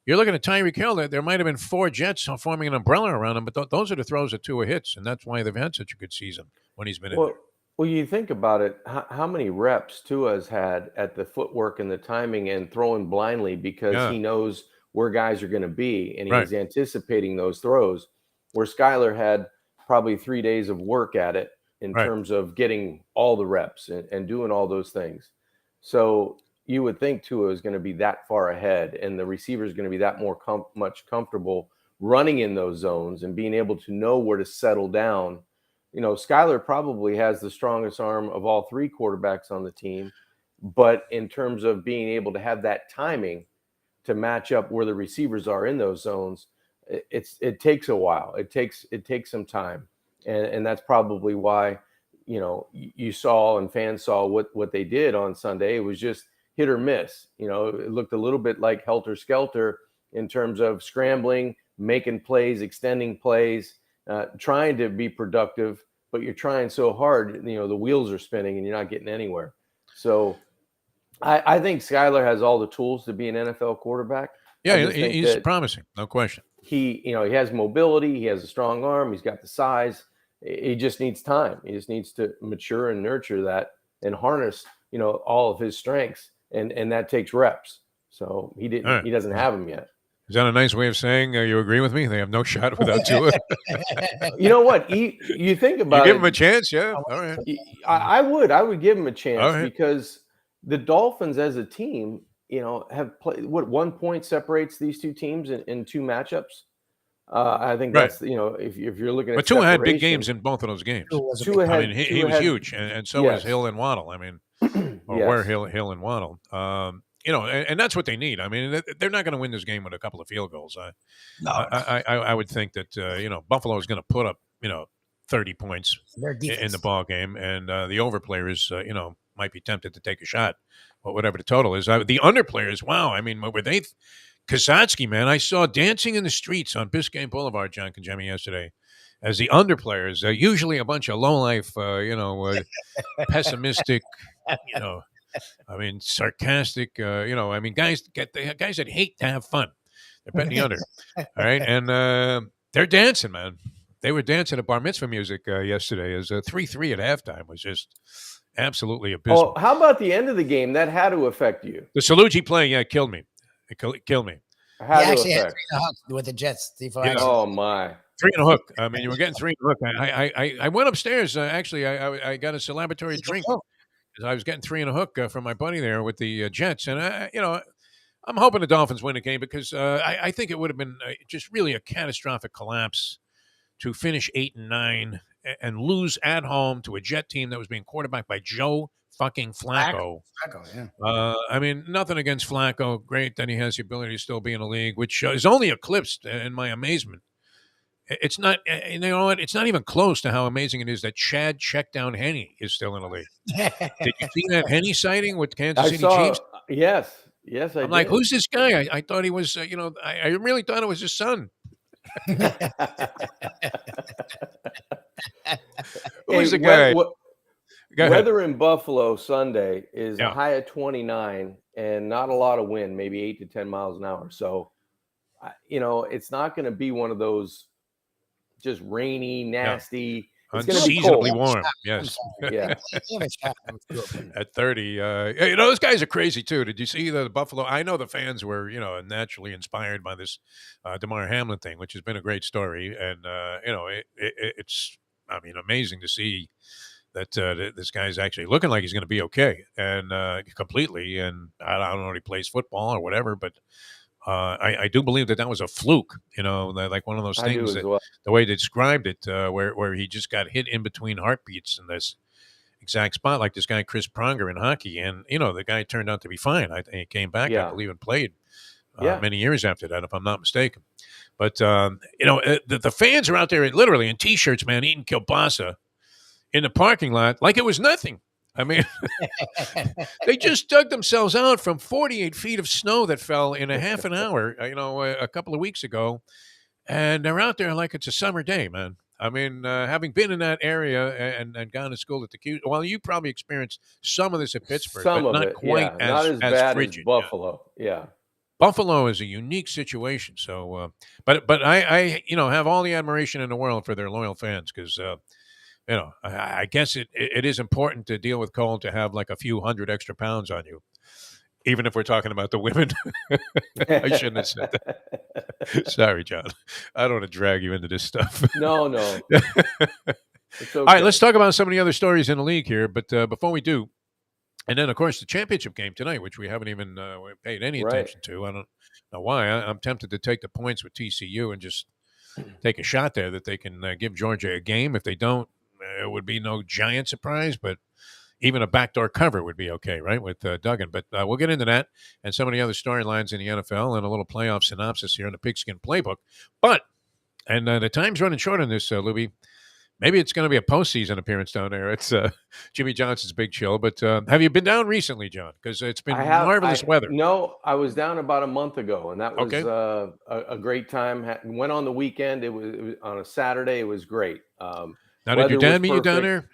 you're looking at Tyreek Hill. There might have been 4 Jets forming an umbrella around him, but those are the throws that Tua hits, and that's why they've had such a good season when he's been in there. Well, you think about it, how many reps Tua has had at the footwork and the timing and throwing blindly because he knows where guys are going to be, and he's anticipating those throws, where Skylar had probably 3 days of work at it in terms of getting all the reps and doing all those things. So you would think Tua is going to be that far ahead, and the receiver is going to be that much comfortable running in those zones and being able to know where to settle down. Skylar probably has the strongest arm of all 3 quarterbacks on the team, but in terms of being able to have that timing to match up where the receivers are in those zones, it takes a while. It takes some time, and that's probably why you saw and fans saw what they did on Sunday. It was just hit or miss. It looked a little bit like helter skelter in terms of scrambling, making plays, extending plays. Trying to be productive, but you're trying so hard, the wheels are spinning and you're not getting anywhere. So I think Skylar has all the tools to be an NFL quarterback. Yeah, he's promising, no question. He has mobility, he has a strong arm, he's got the size. He just needs time. He just needs to mature and nurture that and harness, all of his strengths, and that takes reps. So he doesn't have them yet. Is that a nice way of saying you agree with me? They have no shot without Tua. You know what? You think about it. You give him a chance, yeah. All right. I would give him a chance because the Dolphins as a team, have played. What 1 point separates these 2 teams in 2 matchups? I think that's if you're looking at. But Tua had big games in both of those games. He was huge, and so was Hill and Waddle. I mean, were Hill and Waddle. And that's what they need. I mean, they're not going to win this game with a couple of field goals. I would think that Buffalo is going to put up 30 points in the ball game, and the over players might be tempted to take a shot, whatever the total is. The under players, wow! I mean, were they? Kazatsky, man, I saw dancing in the streets on Biscayne Boulevard, John Congemi, yesterday, as the underplayers, usually a bunch of lowlife, pessimistic, I mean, sarcastic, I mean, guys that hate to have fun. They're betting the under. All right. And they're dancing, man. They were dancing to bar mitzvah music yesterday. As 3-3 at halftime was just absolutely abysmal. Oh, how about the end of the game? That had to affect you. The Salucci playing, killed me. It killed me. He actually had 3 and a hook with the Jets. Oh, my. 3 and a hook. I mean, you were getting 3 and a hook. I went upstairs. Actually, I got a celebratory drink because I was getting 3 and a hook from my buddy there with the Jets. And, I'm hoping the Dolphins win the game because I think it would have been just really a catastrophic collapse to finish 8-9 and lose at home to a Jet team that was being quarterbacked by Joe fucking Flacco. I mean, nothing against Flacco. Great that he has the ability to still be in the league, which is only eclipsed in my amazement. It's not, you know what? It's not even close to how amazing it is that Chad Checkdown Henne is still in the league. Did you see that Henne sighting with Kansas City Chiefs? Yes, I I'm like, who's this guy? I thought he was, I really thought it was his son. Who's the guy? Weather in Buffalo Sunday is a high of 29 and not a lot of wind, maybe 8 to 10 miles an hour. So, it's not going to be one of those just rainy, nasty. It's going to be unseasonably cold. warm. Yes. Yeah. At 30. Those guys are crazy too. Did you see the Buffalo? I know the fans were, naturally inspired by this DeMar Hamlin thing, which has been a great story. And, it's, amazing to see that this guy's actually looking like he's going to be okay and completely. And I don't know if he plays football or whatever, but I do believe that was a fluke, like one of those things that the way they described it, where he just got hit in between heartbeats in this exact spot, like this guy, Chris Pronger in hockey. And, the guy turned out to be fine. He came back, I believe, and played many years after that, if I'm not mistaken. But, the fans are out there literally in T-shirts, man, eating kielbasa in the parking lot like it was nothing. I mean, they just dug themselves out from 48 feet of snow that fell in a half an hour, a couple of weeks ago. And they're out there like it's a summer day, man. I mean, having been in that area and gone to school at the Q, well, you probably experienced some of this at Pittsburgh, but not quite not as bad frigid. As Buffalo. Yeah. Buffalo is a unique situation. So, but I have all the admiration in the world for their loyal fans because, I guess it is important to deal with cold to have like a few hundred extra pounds on you, even if we're talking about the women. I shouldn't have said that. Sorry, John. I don't want to drag you into this stuff. No. It's okay. All right, let's talk about some of the other stories in the league here. But before we do, and then, of course, the championship game tonight, which we haven't even paid any attention to. I don't know why. I'm tempted to take the points with TCU and just take a shot there that they can give Georgia a game. If they don't, it would be no giant surprise, but even a backdoor cover would be okay, right, with Duggan. But we'll get into that and some of the other storylines in the NFL and a little playoff synopsis here in the Pigskin Playbook. But, and the time's running short on this, Lubie. Maybe it's going to be a postseason appearance down there. It's Jimmy Johnson's Big Chill. But have you been down recently, John? Because it's been marvelous weather. No, I was down about a month ago, and that was a great time. Went on the weekend. It was on a Saturday. It was great. Now, did your dad meet you down there?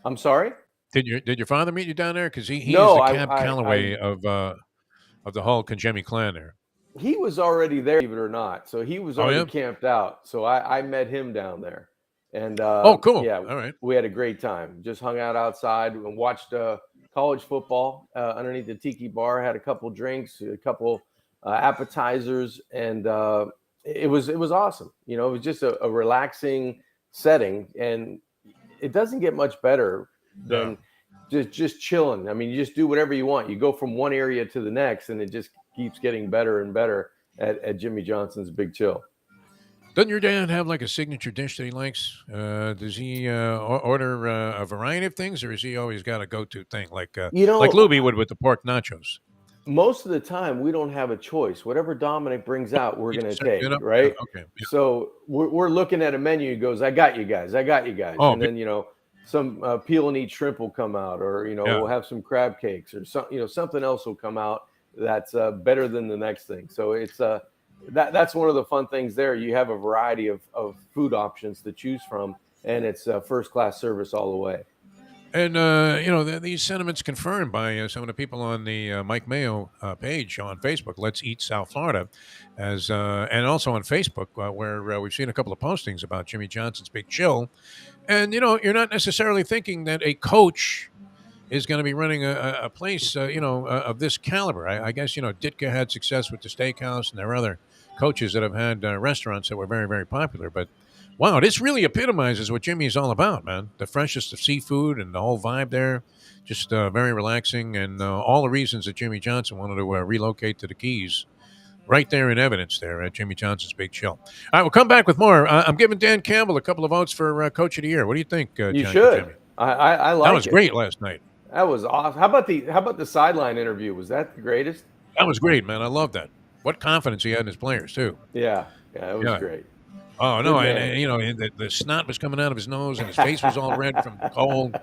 I'm sorry? Did your father meet you down there? Because he is the Cab Calloway of the whole Congemi clan there. He was already there, believe it or not. So he was already camped out. So I met him down there. And cool. Yeah, all right. We had a great time. Just hung out outside and watched college football underneath the tiki bar. Had a couple drinks, a couple appetizers, and it was awesome. It was just a relaxing setting, and it doesn't get much better than just chilling. I mean, you just do whatever you want. You go from one area to the next, and it just keeps getting better and better at Jimmy Johnson's Big Chill. Doesn't your dad have like a signature dish that he likes? Does he order a variety of things, or has he always got a go-to thing like like Lubie would with the pork nachos? Most of the time, we don't have a choice. Whatever Dominic brings out, we're going to take, right? Okay. Yeah. So we're looking at a menu. He goes, "I got you guys. I got you guys." Oh, and then some peel and eat shrimp will come out, or we'll have some crab cakes, or something else will come out that's better than the next thing. So it's that's one of the fun things there. You have a variety of food options to choose from, and it's first class service all the way. And, these sentiments confirmed by some of the people on the Mike Mayo page on Facebook, Let's Eat South Florida, and also on Facebook, where we've seen a couple of postings about Jimmy Johnson's Big Chill. And, you're not necessarily thinking that a coach is going to be running a place, of this caliber. I guess, Ditka had success with the steakhouse, and there are other coaches that have had restaurants that were very, very popular. But wow, this really epitomizes what Jimmy is all about, man. The freshest of seafood and the whole vibe there, just very relaxing, and all the reasons that Jimmy Johnson wanted to relocate to the Keys, right there in evidence there at Jimmy Johnson's Big Chill. All right, we'll come back with more. I'm giving Dan Campbell a couple of votes for Coach of the Year. What do you think, You John should. Congemi? I like it. That was great last night. That was awesome. How about the sideline interview? Was that the greatest? That was great, man. I love that. What confidence he had in his players, too. Yeah, it was great. Oh, no, Good and the snot was coming out of his nose, and his face was all red from cold.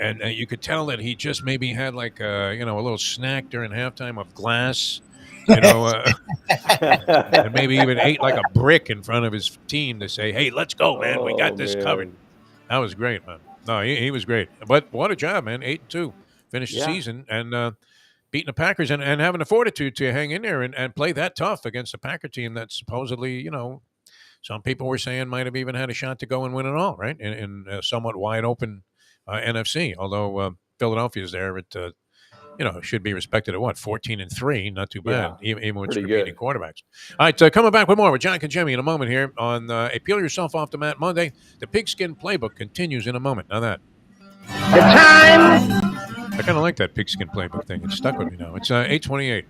And you could tell that he just maybe had like, a little snack during halftime of glass, and maybe even ate like a brick in front of his team to say, hey, let's go, man. We got this covered. That was great, man. No, he was great. But what a job, man. 8-2. Finished the season and beating the Packers and having the fortitude to hang in there and play that tough against a Packer team that supposedly, some people were saying might have even had a shot to go and win it all, right? In a somewhat wide open NFC. Although Philadelphia is there, it should be respected at 14-3, not too bad, even with competing quarterbacks. All right, coming back with more with John Congemi in a moment here on a Peel Yourself Off the Mat Monday. The Pigskin Playbook continues in a moment. Now that the time. I kind of like that Pigskin Playbook thing. It's stuck with me now. It's 8:28.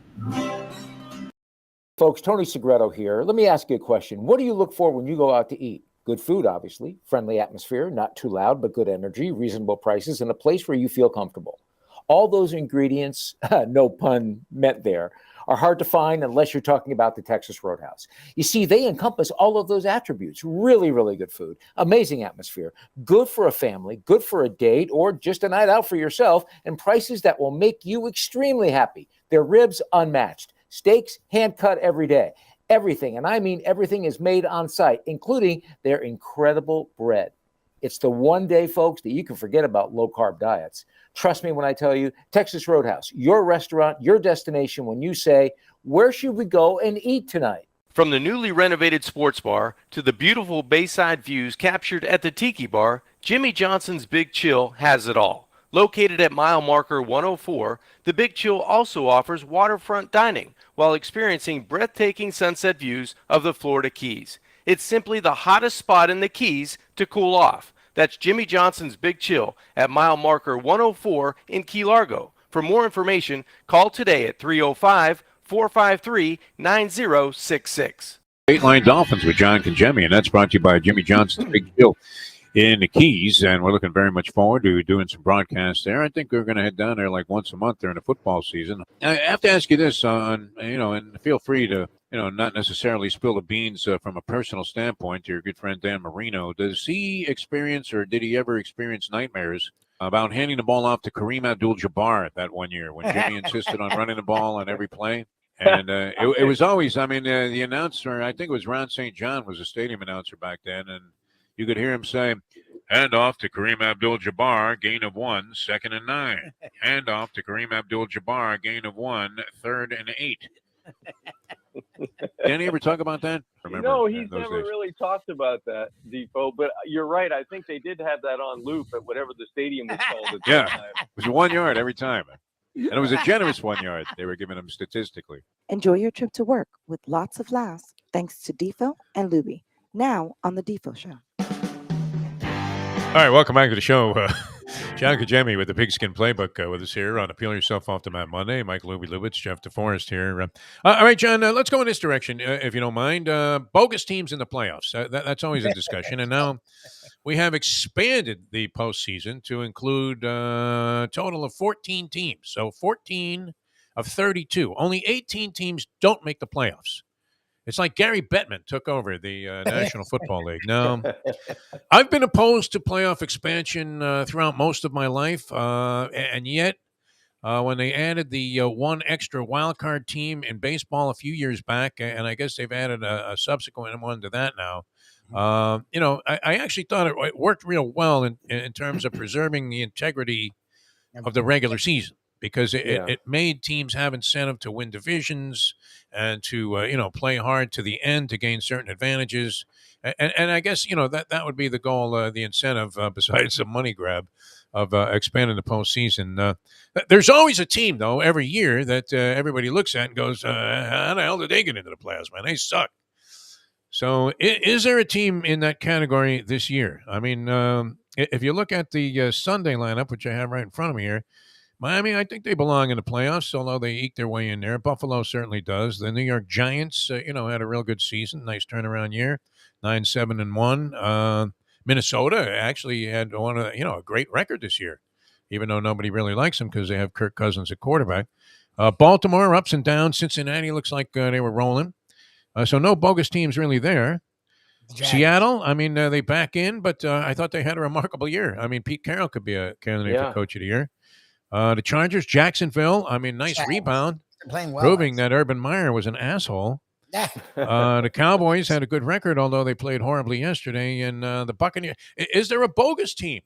Folks, Tony Segreto here. Let me ask you a question. What do you look for when you go out to eat? Good food, obviously, friendly atmosphere, not too loud, but good energy, reasonable prices, and a place where you feel comfortable. All those ingredients, no pun meant there, are hard to find unless you're talking about the Texas Roadhouse. You see, they encompass all of those attributes. Really, really good food, amazing atmosphere, good for a family, good for a date, or just a night out for yourself, and prices that will make you extremely happy. Their ribs, unmatched. Steaks, hand-cut every day. Everything, and I mean everything, is made on site, including their incredible bread. It's the one day, folks, that you can forget about low-carb diets. Trust me when I tell you, Texas Roadhouse, your restaurant, your destination when you say, where should we go and eat tonight? From the newly renovated sports bar to the beautiful bayside views captured at the Tiki Bar, Jimmy Johnson's Big Chill has it all. Located at mile marker 104, the Big Chill also offers waterfront dining while experiencing breathtaking sunset views of the Florida Keys. It's simply the hottest spot in the Keys to cool off. That's Jimmy Johnson's Big Chill at mile marker 104 in Key Largo. For more information, call today at 305-453-9066. Eight Line Dolphins with John Congemi, and that's brought to you by Jimmy Johnson's Big Chill in the Keys, and we're looking very much forward to doing some broadcasts there. I think we're going to head down there like once a month during the football season. I have to ask you this, and feel free to, not necessarily spill the beans from a personal standpoint to your good friend Dan Marino. Does he experience, or did he ever experience nightmares about handing the ball off to Kareem Abdul-Jabbar that one year when Jimmy insisted on running the ball on every play? And it was always, the announcer, I think it was Ron St. John, was a stadium announcer back then, and you could hear him say, hand off to Kareem Abdul-Jabbar, gain of 1, 2nd and 9. Hand off to Kareem Abdul-Jabbar, gain of 1, 3rd and 8. Did he ever talk about that? No, he's never really talked about that, Defo. But you're right. I think they did have that on loop at whatever the stadium was called at that time. It was 1 yard every time. And it was a generous 1 yard they were giving him statistically. Enjoy your trip to work with lots of laughs thanks to Defo and Lubie. Now on the Defo Show. All right, welcome back to the show. John Congemi with the Pigskin Playbook with us here on Appeal Yourself Off the Mat Monday. Mike Lubitz, Jeff DeForest here. All right, John, let's go in this direction, if you don't mind. Bogus teams in the playoffs. That's always a discussion. And now we have expanded the postseason to include a total of 14 teams. So 14 of 32. Only 18 teams don't make the playoffs. It's like Gary Bettman took over the National Football League. Now, I've been opposed to playoff expansion throughout most of my life, and yet when they added the one extra wild card team in baseball a few years back, and I guess they've added a subsequent one to that now. I actually thought it worked real well in terms of preserving the integrity of the regular season, because it made teams have incentive to win divisions and to play hard to the end to gain certain advantages. And I guess that would be the goal, the incentive, besides the money grab of expanding the postseason. There's always a team, though, every year that everybody looks at and goes, how the hell did they get into the playoffs, man? They suck. So is there a team in that category this year? I mean, if you look at the Sunday lineup, which I have right in front of me here, Miami, I think they belong in the playoffs, although they eke their way in there. Buffalo certainly does. The New York Giants, had a real good season, nice turnaround year, 9-7-1. Minnesota actually had a great record this year, even though nobody really likes them because they have Kirk Cousins at quarterback. Baltimore, ups and downs. Cincinnati looks like they were rolling. So no bogus teams really there. Seattle, I mean, they back in, but I thought they had a remarkable year. I mean, Pete Carroll could be a candidate for Coach of the Year. The Chargers, Jacksonville, I mean, nice rebound, playing well, proving that Urban Meyer was an asshole. The Cowboys had a good record, although they played horribly yesterday. And the Buccaneers, is there a bogus team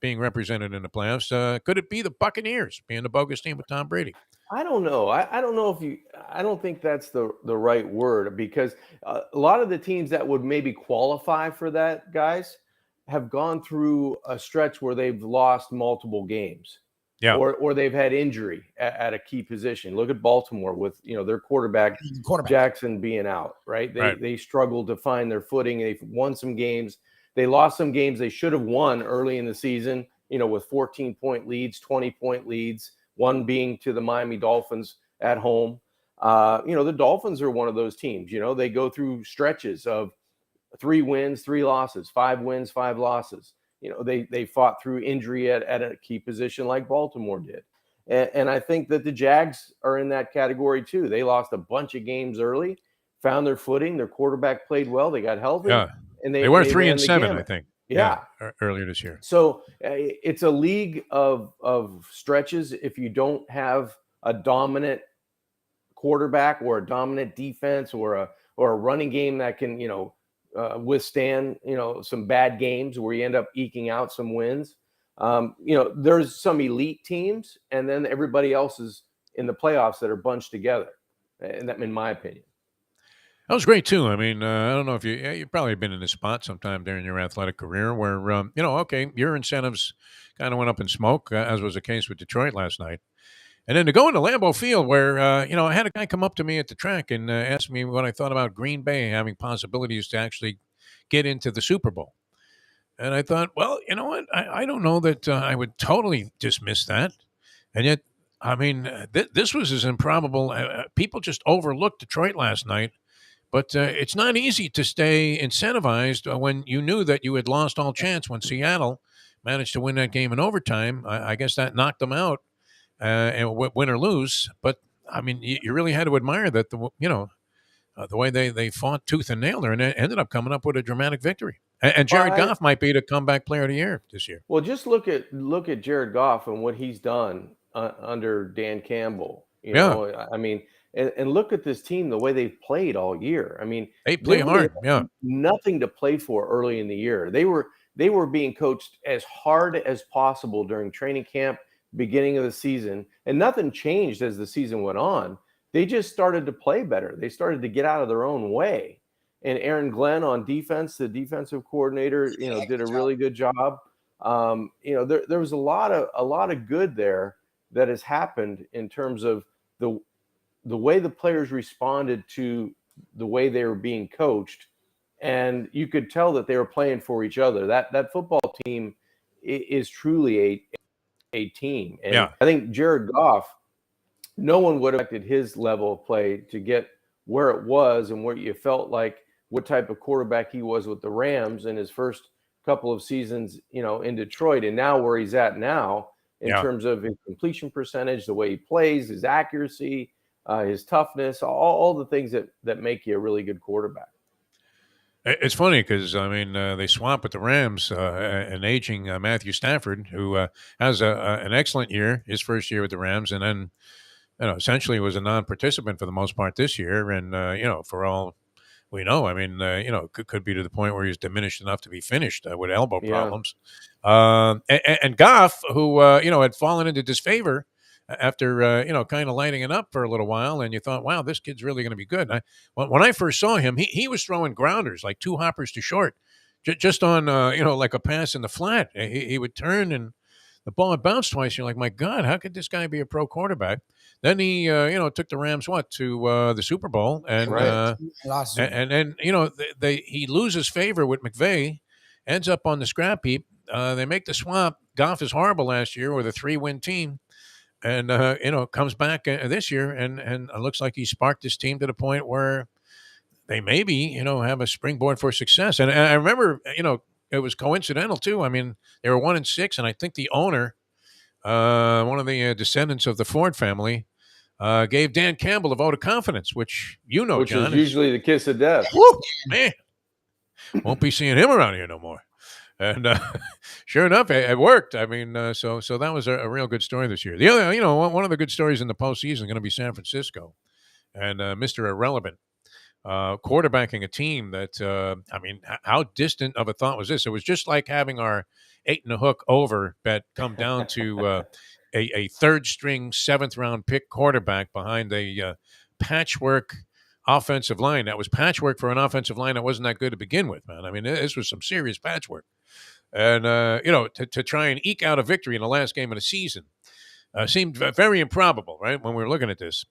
being represented in the playoffs? Could it be the Buccaneers being the bogus team with Tom Brady? I don't know. I don't know I don't think that's the right word, because a lot of the teams that would maybe qualify for that, guys, have gone through a stretch where they've lost multiple games. Yeah. Or they've had injury at a key position. Look at Baltimore with their quarterback Jackson being out, right? They struggled to find their footing. They've won some games. They lost some games they should have won early in the season, with 14-point leads, 20-point leads, one being to the Miami Dolphins at home. The Dolphins are one of those teams. They go through stretches of 3 wins, 3 losses, 5 wins, 5 losses. They fought through injury at a key position like Baltimore did. And I think that the Jags are in that category too. They lost a bunch of games early, found their footing. Their quarterback played well. They got healthy. Yeah. And they were 3-7, I think. Yeah. Earlier this year. So it's a league of stretches. If you don't have a dominant quarterback or a dominant defense or a running game that can, withstand, some bad games where you end up eking out some wins. There's some elite teams, and then everybody else is in the playoffs that are bunched together. And that, in my opinion. That was great too. I mean, I don't know if you've probably been in this spot sometime during your athletic career where, your incentives kind of went up in smoke, as was the case with Detroit last night. And then to go into Lambeau Field where, I had a guy come up to me at the track and ask me what I thought about Green Bay having possibilities to actually get into the Super Bowl. And I thought, well, you know what? I don't know that I would totally dismiss that. And yet, I mean, this was as improbable. People just overlooked Detroit last night. But it's not easy to stay incentivized when you knew that you had lost all chance when Seattle managed to win that game in overtime. I guess that knocked them out, and win or lose. But, I mean, you really had to admire that, the way they fought tooth and nail there and ended up coming up with a dramatic victory. And Jared Goff might be the comeback player of the year this year. Well, just look at Jared Goff and what he's done under Dan Campbell. You know, I mean – And look at this team, the way they've played all year. I mean, they play hard. Yeah, nothing to play for early in the year. They were being coached as hard as possible during training camp, beginning of the season, and nothing changed as the season went on. They just started to play better. They started to get out of their own way. And Aaron Glenn on defense, the defensive coordinator, did a really good job. There was a lot of good there that has happened in terms of the way the players responded to the way they were being coached, and you could tell that they were playing for each other. That football team is truly a team. And I think Jared Goff, no one would have expected his level of play to get where it was and where you felt like what type of quarterback he was with the Rams in his first couple of seasons, in Detroit, and now where he's at now in terms of his completion percentage, the way he plays, his accuracy, his toughness, all the things that make you a really good quarterback. It's funny because I mean they swap with the Rams, an aging Matthew Stafford, who has an excellent year, his first year with the Rams, and then essentially was a non-participant for the most part this year, and for all we know, I mean could be to the point where he's diminished enough to be finished with elbow problems. And Goff, who had fallen into disfavor after kind of lighting it up for a little while, and you thought, wow, this kid's really going to be good. When I first saw him, he was throwing grounders like 2 hoppers to short, just on like a pass in the flat. He would turn and the ball had bounced twice. You're like, my God, how could this guy be a pro quarterback? Then he took the Rams to the Super Bowl, and and then he loses favor with McVay, ends up on the scrap heap. They make the swap. Goff is horrible last year with a 3-win team. And comes back this year, and it looks like he sparked his team to the point where they maybe have a springboard for success. And I remember it was coincidental too. I mean, they were 1-6, and I think the owner, one of the descendants of the Ford family, gave Dan Campbell a vote of confidence, which John, is usually the kiss of death. Woo, man, won't be seeing him around here no more. And sure enough, it worked. I mean, so that was a real good story this year. The other, one of the good stories in the postseason is going to be San Francisco, and Mr. Irrelevant quarterbacking a team that, I mean, how distant of a thought was this? It was just like having our 8 and a hook over bet come down to a third-string, 7th-round pick quarterback behind a patchwork offensive line. That was patchwork for an offensive line that wasn't that good to begin with, man. I mean, this was some serious patchwork. And, to try and eke out a victory in the last game of the season seemed very improbable, right, when we were looking at this.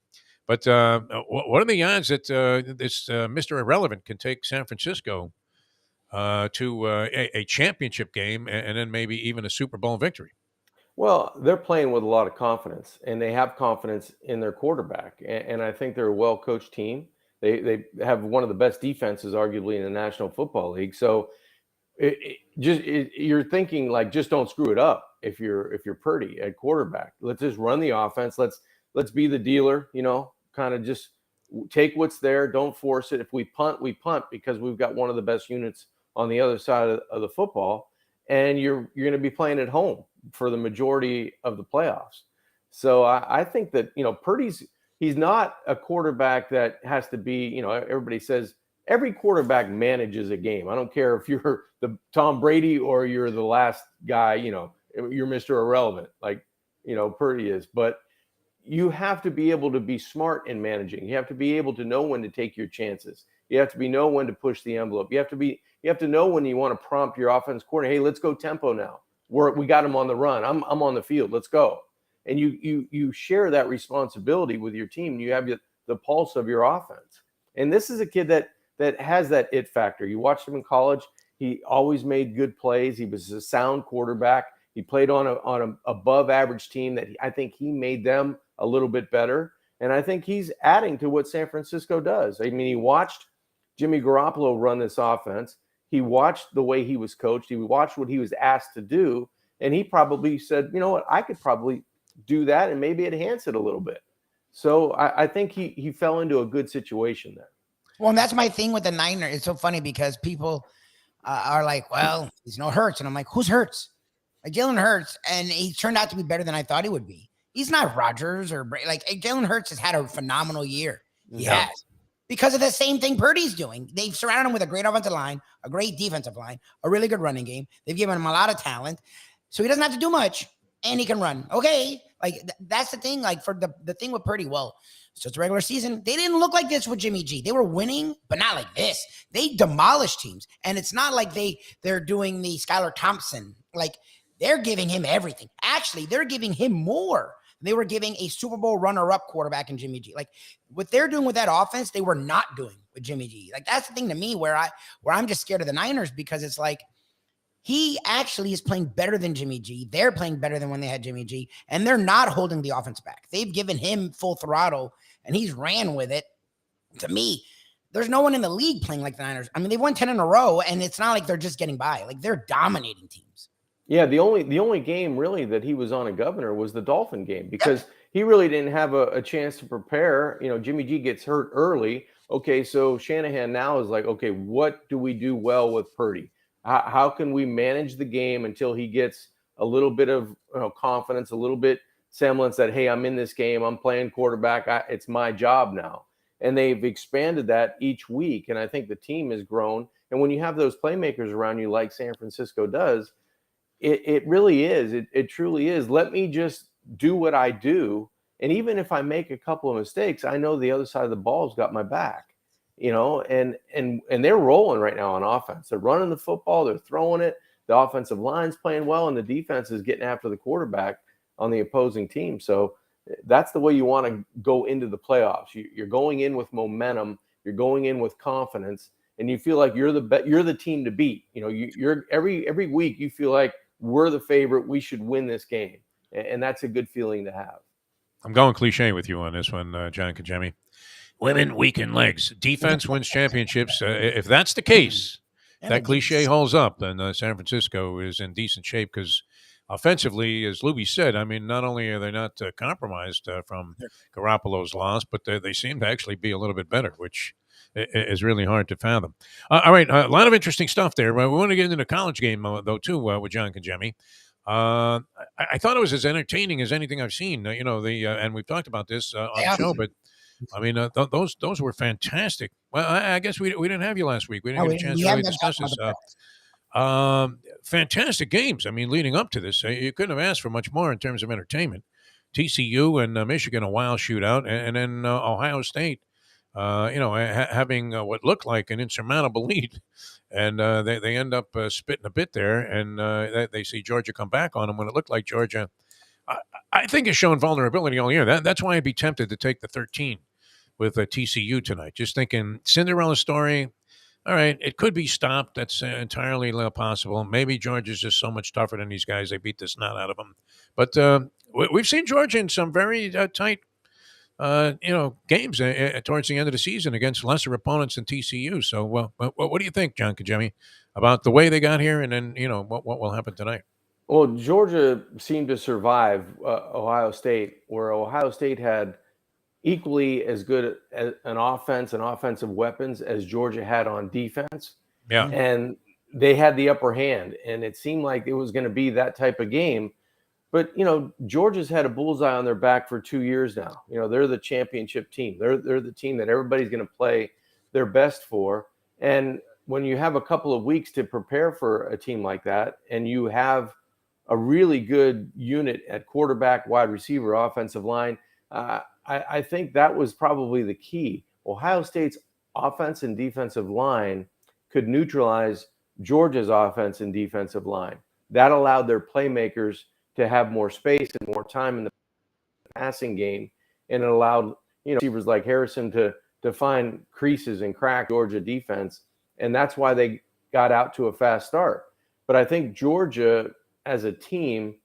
But what are the odds that this Mr. Irrelevant can take San Francisco to a championship game and then maybe even a Super Bowl victory? Well, they're playing with a lot of confidence, and they have confidence in their quarterback. And I think they're a well-coached team. They have one of the best defenses, arguably, in the National Football League. So you're thinking like, just don't screw it up if you're Purdy at quarterback. Let's just run the offense. Let's be the dealer. Kind of just take what's there. Don't force it. If we punt, we punt because we've got one of the best units on the other side of the football, and you're going to be playing at home for the majority of the playoffs. So I think that Purdy's. He's not a quarterback that has to be, everybody says every quarterback manages a game. I don't care if you're the Tom Brady or you're the last guy, you're Mr. Irrelevant, like, Purdy is. But you have to be able to be smart in managing. You have to be able to know when to take your chances. You have to know when to push the envelope. You have to know when you want to prompt your offense coordinator. Hey, let's go tempo now. We got him on the run. I'm on the field. Let's go. And you share that responsibility with your team. You have the pulse of your offense. And this is a kid that has that it factor. You watched him in college. He always made good plays. He was a sound quarterback. He played on an above average team that I think he made them a little bit better. And I think he's adding to what San Francisco does. I mean, he watched Jimmy Garoppolo run this offense. He watched the way he was coached. He watched what he was asked to do. And he probably said, you know what, I could probably do that and maybe enhance it a little bit. So I think he fell into a good situation there. Well, and that's my thing with the Niners. It's so funny because people are like, well, he's no Hurts. And I'm like, who's Hurts? Like Jalen Hurts. And he turned out to be better than I thought he would be. He's not Rodgers or like Jalen Hurts has had a phenomenal year. He has. Because of the same thing Purdy's doing. They've surrounded him with a great offensive line, a great defensive line, a really good running game. They've given him a lot of talent. So he doesn't have to do much. And he can run. Okay. Like that's the thing. Like for the thing with Purdy, well, it's just a regular season. They didn't look like this with Jimmy G. They were winning, but not like this. They demolished teams. And it's not like they're doing the Skylar Thompson. Like they're giving him everything. Actually, they're giving him more. They were giving a Super Bowl runner-up quarterback in Jimmy G. Like what they're doing with that offense, they were not doing with Jimmy G. Like that's the thing to me where I'm just scared of the Niners because it's like, he actually is playing better than Jimmy G. They're playing better than when they had Jimmy G. And they're not holding the offense back. They've given him full throttle, and he's ran with it. To me, there's no one in the league playing like the Niners. I mean, they've won 10 in a row, and it's not like they're just getting by. Like, they're dominating teams. Yeah, the only game, really, that he was on a governor was the Dolphin game because he really didn't have a chance to prepare. Jimmy G gets hurt early. Okay, so Shanahan now is like, okay, what do we do well with Purdy? How can we manage the game until he gets a little bit of confidence, a little bit semblance that, hey, I'm in this game, I'm playing quarterback, it's my job now. And they've expanded that each week, and I think the team has grown. And when you have those playmakers around you like San Francisco does, it really is. It truly is. Let me just do what I do. And even if I make a couple of mistakes, I know the other side of the ball's got my back, and they're rolling right now on offense. They're running the football, they're throwing it. The offensive line's playing well, and the defense is getting after the quarterback on the opposing team. So that's the way you want to go into the playoffs. You're going in with momentum, you're going in with confidence, and you feel like you're the team to beat. You're every week you feel like we're the favorite, we should win this game. And that's a good feeling to have. I'm going cliche with you on this one, John Congemi. Women weaken legs. Defense wins championships. If that's the case, that cliche holds up, then San Francisco is in decent shape because offensively, as Lubie said, I mean, not only are they not compromised from Garoppolo's loss, but they seem to actually be a little bit better, which is really hard to fathom. All right, a lot of interesting stuff there. We want to get into the college game, though, too, with John Congemi. I thought it was as entertaining as anything I've seen. And we've talked about this on the show, but I mean, those were fantastic. Well, I guess we didn't have you last week. We didn't get a chance to really discuss this. Fantastic games. I mean, leading up to this, you couldn't have asked for much more in terms of entertainment. TCU and Michigan, a wild shootout, and then Ohio State, having what looked like an insurmountable lead. And they end up spitting a bit there, and they see Georgia come back on them when it looked like Georgia, I think, has shown vulnerability all year. That's why I'd be tempted to take the 13 with TCU tonight. Just thinking Cinderella story. All right, it could be stopped. That's entirely possible. Maybe Georgia's just so much tougher than these guys. They beat the snot out of them. But we've seen Georgia in some very tight, games towards the end of the season against lesser opponents than TCU. So, what do you think, John Congemi, about the way they got here, and then what will happen tonight? Well, Georgia seemed to survive Ohio State, where Ohio State had equally as good an offense and offensive weapons as Georgia had on defense. Yeah. And they had the upper hand, and it seemed like it was going to be that type of game. But, Georgia's had a bullseye on their back for 2 years now. They're the championship team. They're the team that everybody's going to play their best for. And when you have a couple of weeks to prepare for a team like that, and you have a really good unit at quarterback, wide receiver, offensive line, I think that was probably the key. Ohio State's offense and defensive line could neutralize Georgia's offense and defensive line. That allowed their playmakers to have more space and more time in the passing game, and it allowed receivers like Harrison to find creases and crack Georgia defense, and that's why they got out to a fast start. But I think Georgia as a team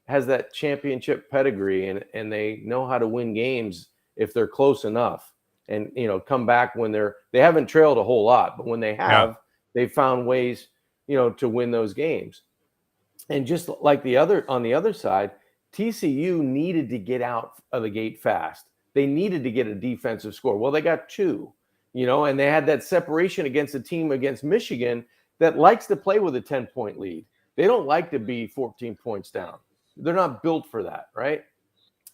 has that championship pedigree, and they know how to win games if they're close enough, and come back when they haven't trailed a whole lot, but when they have, they've found ways to win those games. And just like on the other side, TCU needed to get out of the gate fast. They needed to get a defensive score. Well, they got two, and they had that separation against a team against Michigan that likes to play with a 10-point lead. They don't like to be 14 points down. They're not built for that, right?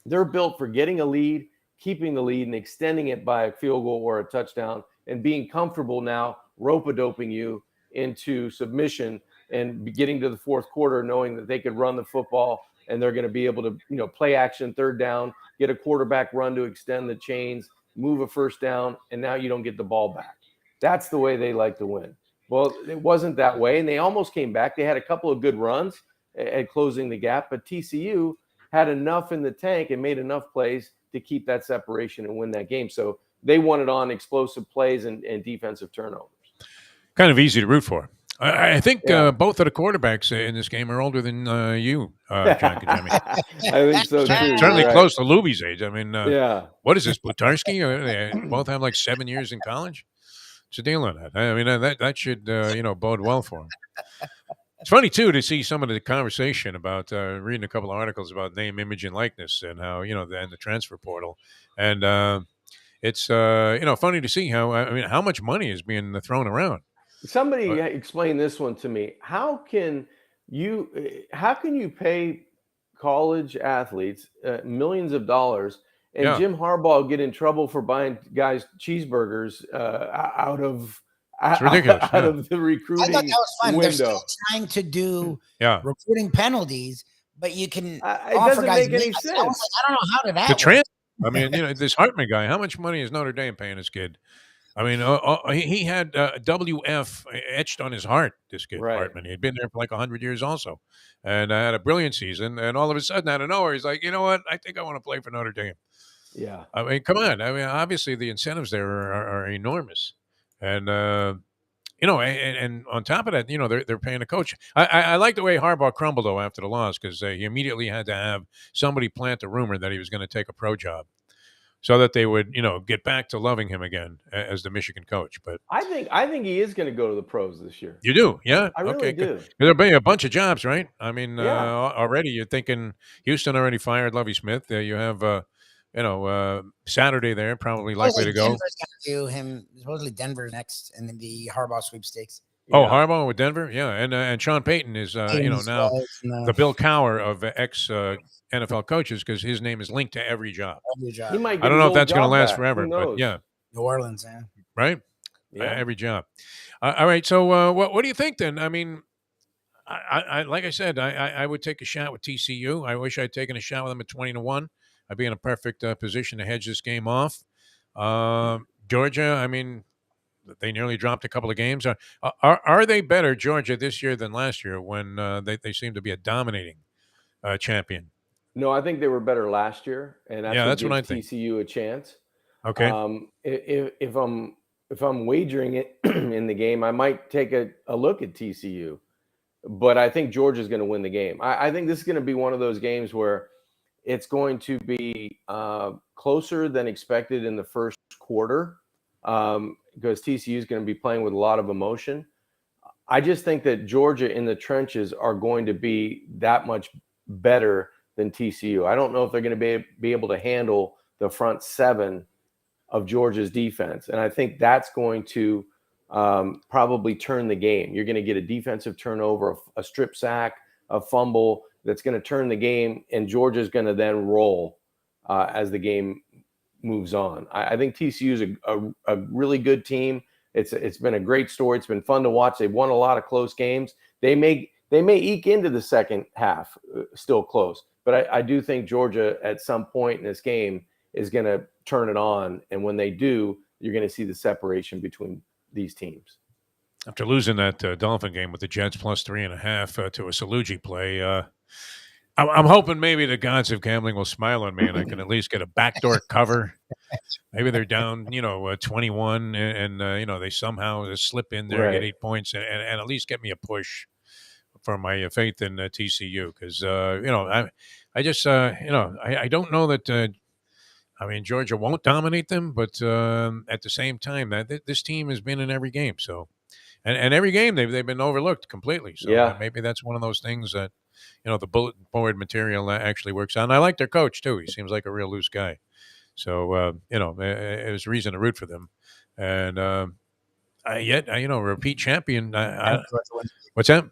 They're built for getting a lead, keeping the lead, and extending it by a field goal or a touchdown, and being comfortable now rope-a-doping you into submission and getting to the fourth quarter knowing that they could run the football and they're going to be able to, play action third down, get a quarterback run to extend the chains, move a first down, and now you don't get the ball back. That's the way they like to win. Well, it wasn't that way, and they almost came back. They had a couple of good runs at closing the gap, but TCU had enough in the tank and made enough plays to keep that separation and win that game. So they won it on explosive plays and defensive turnovers. Kind of easy to root for. I think both of the quarterbacks in this game are older than you, John Congemi. I think so, too. Certainly close to Lubie's age. I mean, what is this, Plutarski? They both have like 7 years in college? What's the deal on that? I mean, that should, bode well for him. It's funny too to see some of the conversation about reading a couple of articles about name, image, and likeness, and how and the transfer portal, and it's funny to see how much money is being thrown around. Somebody explain this one to me. How can you pay college athletes millions of dollars, and Jim Harbaugh get in trouble for buying guys cheeseburgers out of It's ridiculous. out of the recruiting I thought that was fun. window? They're still trying to do recruiting penalties, but you can it offer doesn't guys make any sense. I don't know how did that The work. trans. I mean, this Hartman guy. How much money is Notre Dame paying this kid? I mean, he had WF etched on his heart. This kid Hartman. He'd been there for like 100 years also, and had a brilliant season. And all of a sudden, out of nowhere, he's like, you know what? I think I want to play for Notre Dame. Yeah. I mean, come on. I mean, obviously the incentives there are enormous, and and on top of that, they're paying a coach. I like the way Harbaugh crumbled though after the loss, because he immediately had to have somebody plant a rumor that he was going to take a pro job, so that they would get back to loving him again as the Michigan coach. But I think he is going to go to the pros this year. You do, yeah? I really do. There'll be a bunch of jobs, right? I mean, already you're thinking Houston already fired Lovie Smith. You have Saturday there, probably likely to go. Denver's going to do him. Supposedly Denver's next in the Harbaugh sweepstakes. Oh, Harbaugh with Denver, yeah, and Sean Payton is now the Bill Cowher of ex NFL coaches, because his name is linked to every job. He might I don't know if that's going to last forever, but yeah, New Orleans, yeah, right, every job. All right, so what do you think then? I mean, I like I said, I would take a shot with TCU. I wish I'd taken a shot with them at 20-1. I'd be in a perfect position to hedge this game off. Georgia, I mean, they nearly dropped a couple of games. Are they better, Georgia, this year than last year, when they seem to be a dominating champion? No, I think they were better last year, and that's what I think. TCU a chance. Okay. If I'm wagering it in the game, I might take a look at TCU, but I think Georgia's going to win the game. I think this is going to be one of those games where it's going to be closer than expected in the first quarter, because TCU is going to be playing with a lot of emotion. I just think that Georgia in the trenches are going to be that much better than TCU. I don't know if they're going to be able to handle the front seven of Georgia's defense. And I think that's going to probably turn the game. You're going to get a defensive turnover, a strip sack, a fumble that's going to turn the game, and Georgia's going to then roll as the game moves on. I think TCU is a really good team. It's been a great story. It's been fun to watch. They've won a lot of close games. They may eke into the second half still close, but I do think Georgia at some point in this game is going to turn it on, and when they do, you're going to see the separation between these teams. After losing that Dolphin game with the Jets plus 3.5 to a Salugi play, I'm hoping maybe the gods of gambling will smile on me, and I can at least get a backdoor cover. Maybe they're down, 21, and they somehow slip in there, get 8 points, and at least get me a push for my faith in TCU, because I just I don't know that. I mean, Georgia won't dominate them, but at the same time, this team has been in every game. So, and every game they've been overlooked completely. So maybe that's one of those things that the bulletin board material actually works out. And I like their coach too. He seems like a real loose guy. So there's reason to root for them. And repeat champion. What's that?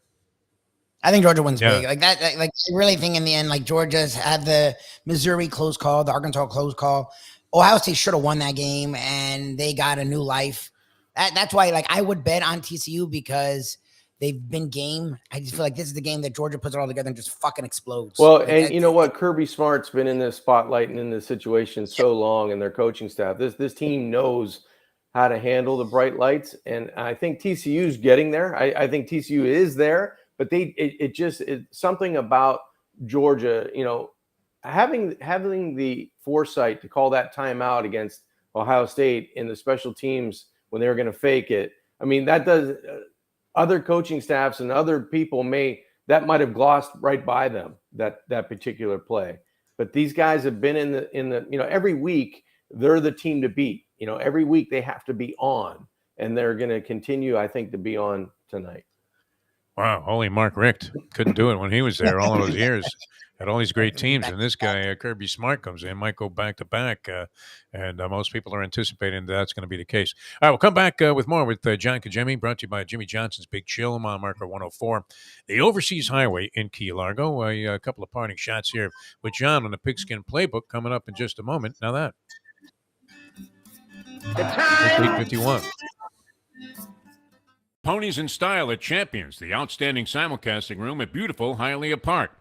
I think Georgia wins big. Like that. Like I really think in the end, like Georgia's had the Missouri close call, the Arkansas close call. Ohio State should have won that game, and they got a new life. That's why, like, I would bet on TCU because they've been game. I just feel like this is the game that Georgia puts it all together and just fucking explodes. Well, like, and you know what? Kirby Smart's been in this spotlight and in this situation so long, and their coaching staff. This team knows how to handle the bright lights, and I think TCU's getting there. I think TCU is there. But it's something about Georgia, having the foresight to call that timeout against Ohio State in the special teams when they were going to fake it. I mean, that does other coaching staffs and other people might have glossed right by them that particular play. But these guys have been in the every week they're the team to beat. Every week they have to be on, and they're going to continue, I think, to be on tonight. Wow, holy Mark Richt couldn't do it when he was there all those years. Had all these great teams, and this guy Kirby Smart comes in, might go back to back, and most people are anticipating that's going to be the case. All right, we'll come back with more with John Congemi, brought to you by Jimmy Johnson's Big Chill, mile marker 104, the Overseas Highway in Key Largo. A couple of parting shots here with John on the Pigskin Playbook coming up in just a moment. Now that The time. 8:51. Ponies in Style at Champions, the outstanding simulcasting room at beautiful Hialeah Park.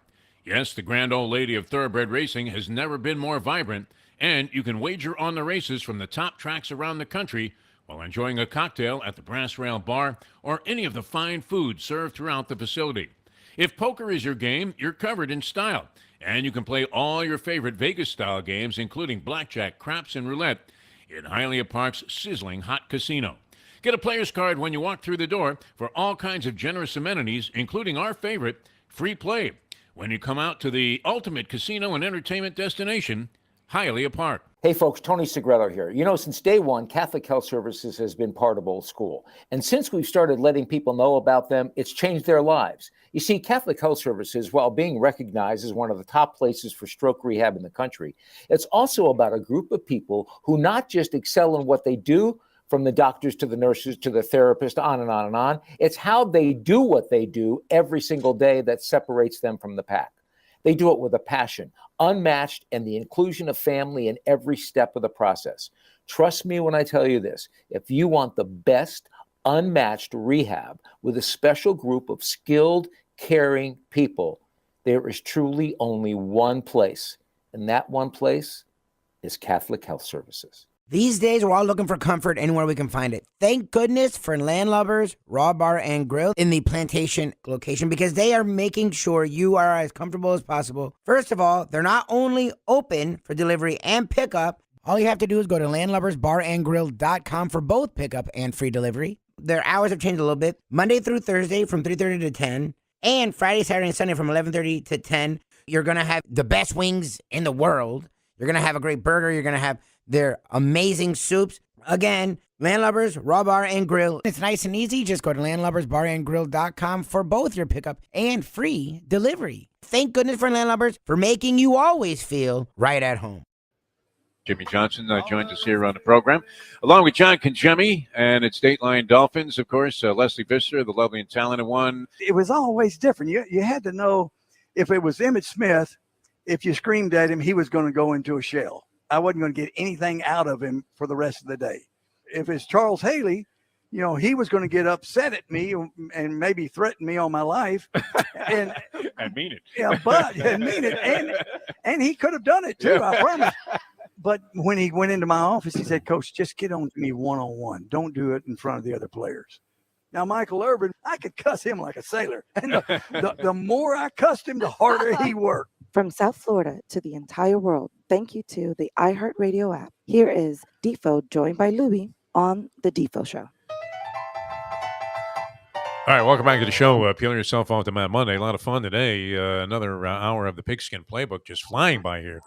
Yes, the grand old lady of thoroughbred racing has never been more vibrant, and you can wager on the races from the top tracks around the country while enjoying a cocktail at the Brass Rail Bar or any of the fine food served throughout the facility. If poker is your game, you're covered in style, and you can play all your favorite Vegas-style games, including blackjack, craps, and roulette, in Hialeah Park's sizzling hot casino. Get a player's card when you walk through the door for all kinds of generous amenities, including our favorite, free play, when you come out to the ultimate casino and entertainment destination, Hialeah Park. Hey folks, Tony Segreto here. You know, since day one, Catholic Health Services has been part of Old School. And since we've started letting people know about them, it's changed their lives. You see, Catholic Health Services, while being recognized as one of the top places for stroke rehab in the country, it's also about a group of people who not just excel in what they do, from the doctors to the nurses to the therapists, on and on and on. It's how they do what they do every single day that separates them from the pack. They do it with a passion, unmatched, and the inclusion of family in every step of the process. Trust me when I tell you this. If you want the best, unmatched rehab with a special group of skilled, caring people, there is truly only one place, and that one place is Catholic Health Services. These days, we're all looking for comfort anywhere we can find it. Thank goodness for Landlubbers Raw Bar and Grill in the Plantation location, because they are making sure you are as comfortable as possible. First of all, they're not only open for delivery and pickup. All you have to do is go to landlubbersbarandgrill.com for both pickup and free delivery. Their hours have changed a little bit. Monday through Thursday from 3:30 to 10, and Friday, Saturday, and Sunday from 11:30 to 10. You're going to have the best wings in the world. You're going to have a great burger. You're going to have their amazing soups. Again, Landlubbers, Raw Bar and Grill. It's nice and easy. Just go to landlubbersbarandgrill.com for both your pickup and free delivery. Thank goodness for Landlubbers for making you always feel right at home. Jimmy Johnson joins us here on the program, along with John Congemi, and it's Dateline Dolphins, of course, Leslie Visser, the lovely and talented one. It was always different. You had to know if it was Emmitt Smith, if you screamed at him, he was going to go into a shell. I wasn't going to get anything out of him for the rest of the day. If it's Charles Haley, you know, he was going to get upset at me and maybe threaten me on my life. And I mean it. Yeah, but I mean it. And he could have done it too, I promise. But when he went into my office, he said, Coach, just get on to me one-on-one. Don't do it in front of the other players. Now, Michael Irvin, I could cuss him like a sailor. And the more I cussed him, the harder he worked. From South Florida to the entire world, thank you to the iHeartRadio app. Here is Defo, joined by Lubie, on the Defo Show. All right, welcome back to the show. Peeling yourself off to Mad Monday. A lot of fun today. Another hour of the Pigskin Playbook just flying by here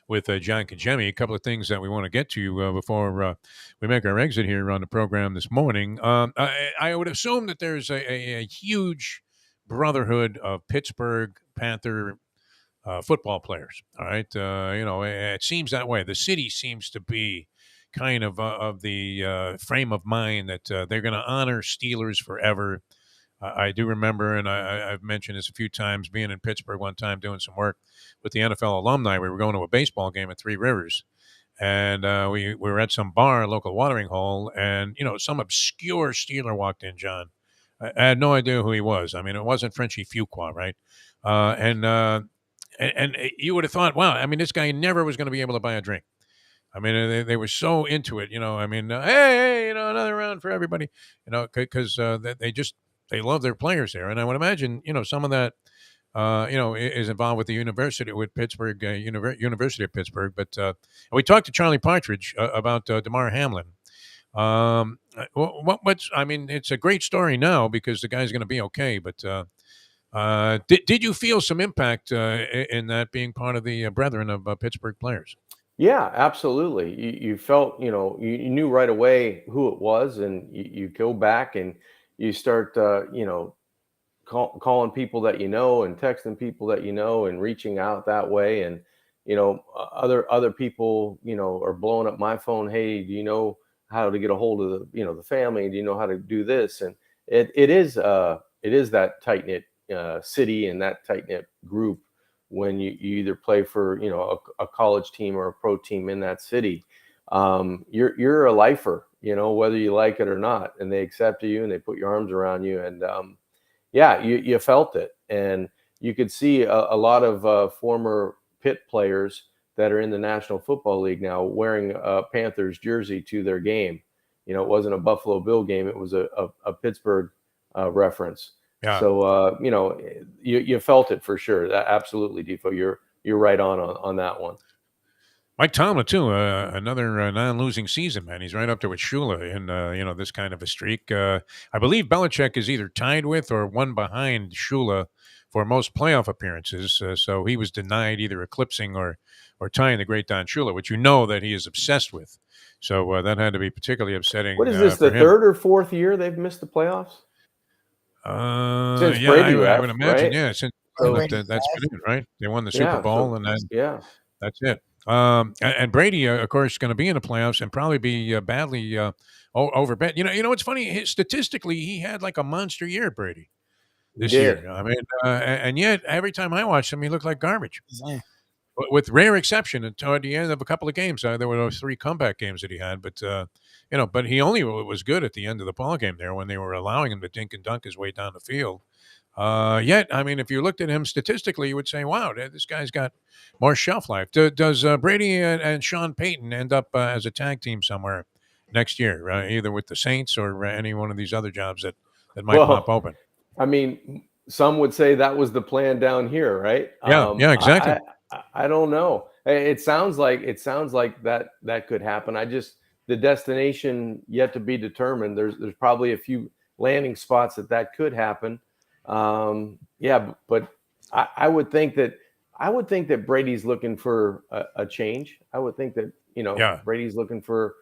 with John Congemi. A couple of things that we want to get to before we make our exit here on the program this morning. I would assume that there's a huge brotherhood of Pittsburgh Panther football players. All right. It seems that way. The city seems to be kind of the frame of mind that they're going to honor Steelers forever. I do remember, and I've mentioned this a few times, being in Pittsburgh one time doing some work with the NFL alumni. We were going to a baseball game at Three Rivers, and we were at some bar, local watering hole, and, some obscure Steeler walked in, John. I had no idea who he was. I mean, it wasn't Frenchie Fuqua, right? And you would have thought, wow, I mean, this guy never was going to be able to buy a drink. I mean, they were so into it, hey, another round for everybody, because they love their players there. And I would imagine, some of that, is involved with the university, with Pittsburgh, University of Pittsburgh. But we talked to Charlie Partridge about DeMar Hamlin. It's a great story now because the guy's going to be okay, but did you feel some impact in that, being part of the brethren of Pittsburgh players? Yeah, absolutely. You felt, you knew right away who it was, and you go back and you start, calling people that you know and texting people that you know and reaching out that way. And other people are blowing up my phone. Hey, do you know how to get a hold of the family? Do you know how to do this? And it is that tight knit city and that tight knit group when you either play for a college team or a pro team in that city. You're a lifer, whether you like it or not, and they accept you and they put your arms around you. And you felt it. And you could see a lot of former Pitt players that are in the National Football League now wearing a Panthers jersey to their game. It wasn't a Buffalo Bill game. It was a Pittsburgh reference. Yeah. So, you felt it for sure. Absolutely, Defo. You're right on that one. Mike Tomlin, too, another non-losing season, man. He's right up there with Shula in, this kind of a streak. I believe Belichick is either tied with or one behind Shula for most playoff appearances. So he was denied either eclipsing or tying the great Don Shula, which that he is obsessed with. So that had to be particularly upsetting. What is this, the third or fourth year they've missed the playoffs? Since Brady left, I would imagine, right? yeah. Since that's been it, right? They won the Super Bowl, and then that's it. And Brady, of course, going to be in the playoffs and probably be badly overbet. What's funny? Statistically, he had like a monster year, Brady, this year. I mean, and yet every time I watched him, he looked like garbage. Yeah. With rare exception, and toward the end of a couple of games, there were those 3 comeback games that he had. But but he only was good at the end of the ball game there when they were allowing him to dink and dunk his way down the field. Yet, I mean, if you looked at him statistically, you would say, wow, this guy's got more shelf life. Does Brady and Sean Payton end up as a tag team somewhere next year, either with the Saints or any one of these other jobs that might pop open? I mean, some would say that was the plan down here, right? Yeah, exactly. I don't know. It sounds like that could happen. The destination yet to be determined. There's probably a few landing spots that could happen. But I would think that Brady's looking for a change. I would think that Brady's looking for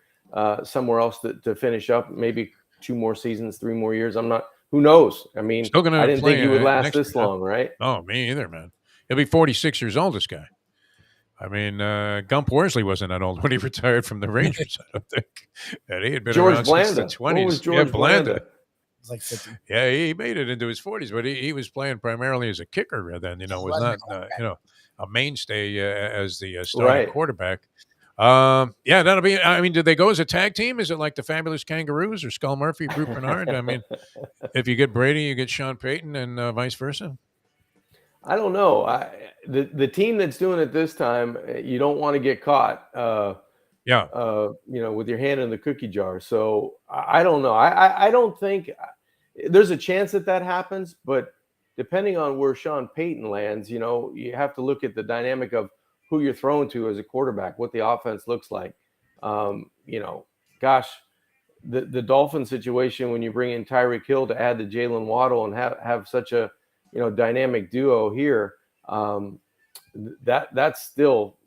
somewhere else to finish up, maybe 2 more seasons, 3 more years. Who knows? I mean, I didn't think he would last this long, right? Oh, me either, man. He'll be 46 years old, this guy. I mean, Gump Worsley wasn't that old when he retired from the Rangers, I don't think. And he had been around since the 20s. What was George Blanda? Like 50. Yeah, he made it into his 40s, but he was playing primarily as a kicker then, was not, a mainstay as the starting quarterback. That'll be, I mean, did they go as a tag team? Is it like the Fabulous Kangaroos or Skull Murphy, Brute Bernard? I mean, if you get Brady, you get Sean Payton and vice versa. I don't know. The team that's doing it this time, you don't want to get caught. With your hand in the cookie jar. So I don't know. I don't think there's a chance that happens, but depending on where Sean Payton lands, you have to look at the dynamic of who you're throwing to as a quarterback, what the offense looks like. The Dolphin situation, when you bring in Tyreek Hill to add to Jalen Waddle and have such a, dynamic duo here, that's still,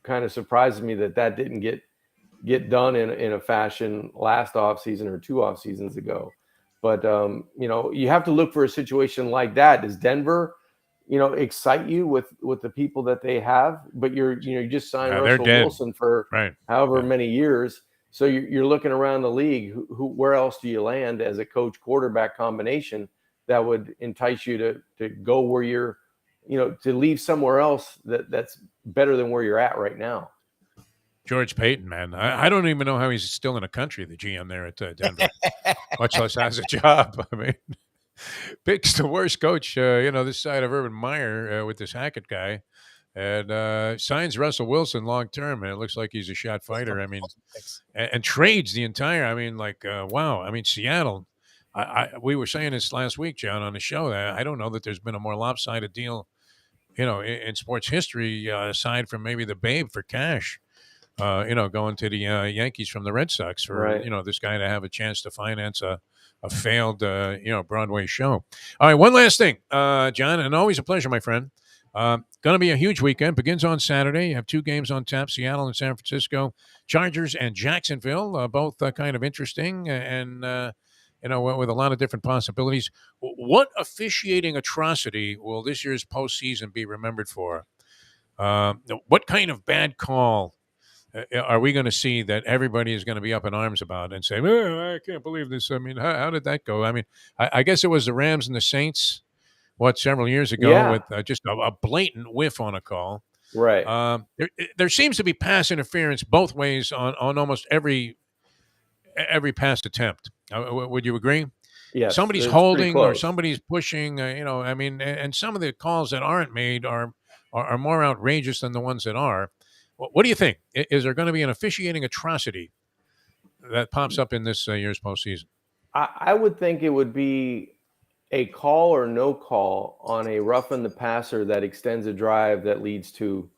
kind of surprises me that didn't get done in a fashion last offseason or 2 off seasons ago. But you have to look for a situation like that. Does Denver, excite you with the people that they have? But you just signed Russell Wilson for however many years. So you're looking around the league. Where else do you land as a coach quarterback combination that would entice you to go where you're, to leave somewhere else that's better than where you're at right now? George Payton, man. I don't even know how he's still in the country, the GM there at Denver, much less has a job. I mean, picks the worst coach, this side of Urban Meyer with this Hackett guy, and signs Russell Wilson long term, and it looks like he's a shot fighter. I mean, and trades the entire. I mean, wow. I mean, Seattle. We were saying this last week, John, on the show. I don't know that there's been a more lopsided deal, in sports history, aside from maybe the Babe for cash. Going to the Yankees from the Red Sox for this guy to have a chance to finance a failed Broadway show. All right, one last thing, John, and always a pleasure, my friend. Going to be a huge weekend. Begins on Saturday. You have 2 games on tap: Seattle and San Francisco, Chargers and Jacksonville. Both kind of interesting, and with a lot of different possibilities. What officiating atrocity will this year's postseason be remembered for? What kind of bad call are we going to see that everybody is going to be up in arms about and say, oh, I can't believe this? I mean, how did that go? I mean, I guess it was the Rams and the Saints, several years ago with just a blatant whiff on a call. Right. There seems to be pass interference both ways on almost every pass attempt. Would you agree? Yes. Somebody's holding or somebody's pushing, I mean, and some of the calls that aren't made are more outrageous than the ones that are. What do you think? Is there going to be an officiating atrocity that pops up in this year's postseason? I would think it would be a call or no call on a roughing the passer that extends a drive that leads to,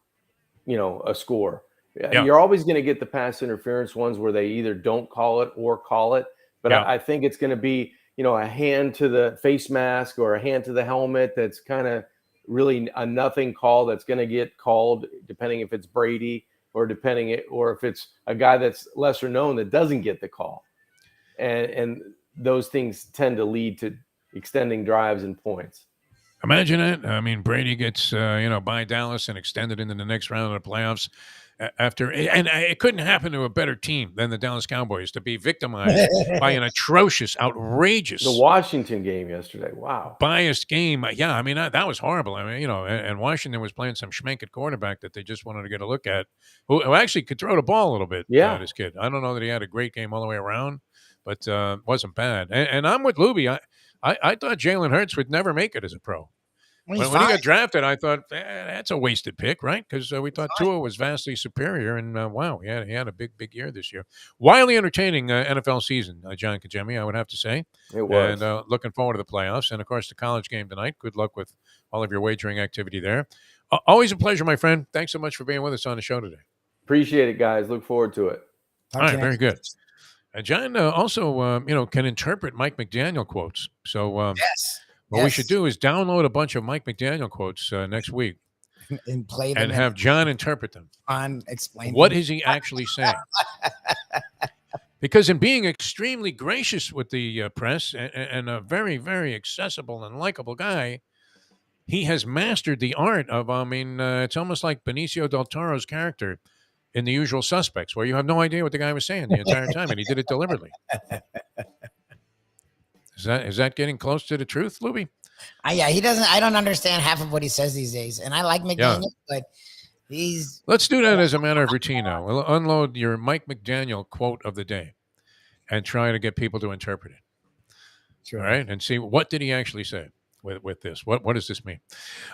a score. Yeah. You're always going to get the pass interference ones where they either don't call it or call it. But I think it's going to be, a hand to the face mask or a hand to the helmet that's kind of really a nothing call that's going to get called, depending if it's Brady or if it's a guy that's lesser known that doesn't get the call. And those things tend to lead to extending drives and points. Imagine it. I mean, Brady gets, by Dallas and extended into the next round of the playoffs and it couldn't happen to a better team than the Dallas Cowboys to be victimized by an atrocious, outrageous. The Washington game yesterday. Wow. Biased game. Yeah. I mean, that was horrible. I mean, and Washington was playing some schmank at quarterback that they just wanted to get a look at, who actually could throw the ball a little bit. Yeah. This kid. I don't know that he had a great game all the way around, but wasn't bad. And I'm with Lubie. I thought Jalen Hurts would never make it as a pro. When he got drafted, I thought that's a wasted pick, right? Because we thought Tua was vastly superior, and wow, he had a big year this year. Wildly entertaining NFL season, John Congemi, I would have to say. It was. And looking forward to the playoffs, and of course the college game tonight. Good luck with all of your wagering activity there. Always a pleasure, my friend. Thanks so much for being with us on the show today. Appreciate it, guys. Look forward to it. All right, very good. John also, can interpret Mike McDaniel quotes. So yes. What we should do is download a bunch of Mike McDaniel quotes next week and play them and have John interpret them. Explain what is he actually saying? Because in being extremely gracious with the press and a very, very accessible and likable guy, he has mastered the art of, it's almost like Benicio del Toro's character in The Usual Suspects, where you have no idea what the guy was saying the entire time, and he did it deliberately. Is that getting close to the truth, Lubie? He doesn't. I don't understand half of what he says these days, and I like McDaniel, but he's. Let's do that as a matter of routine now. We'll unload your Mike McDaniel quote of the day, and try to get people to interpret it. Sure. All right, and see what did he actually say with this. What does this mean?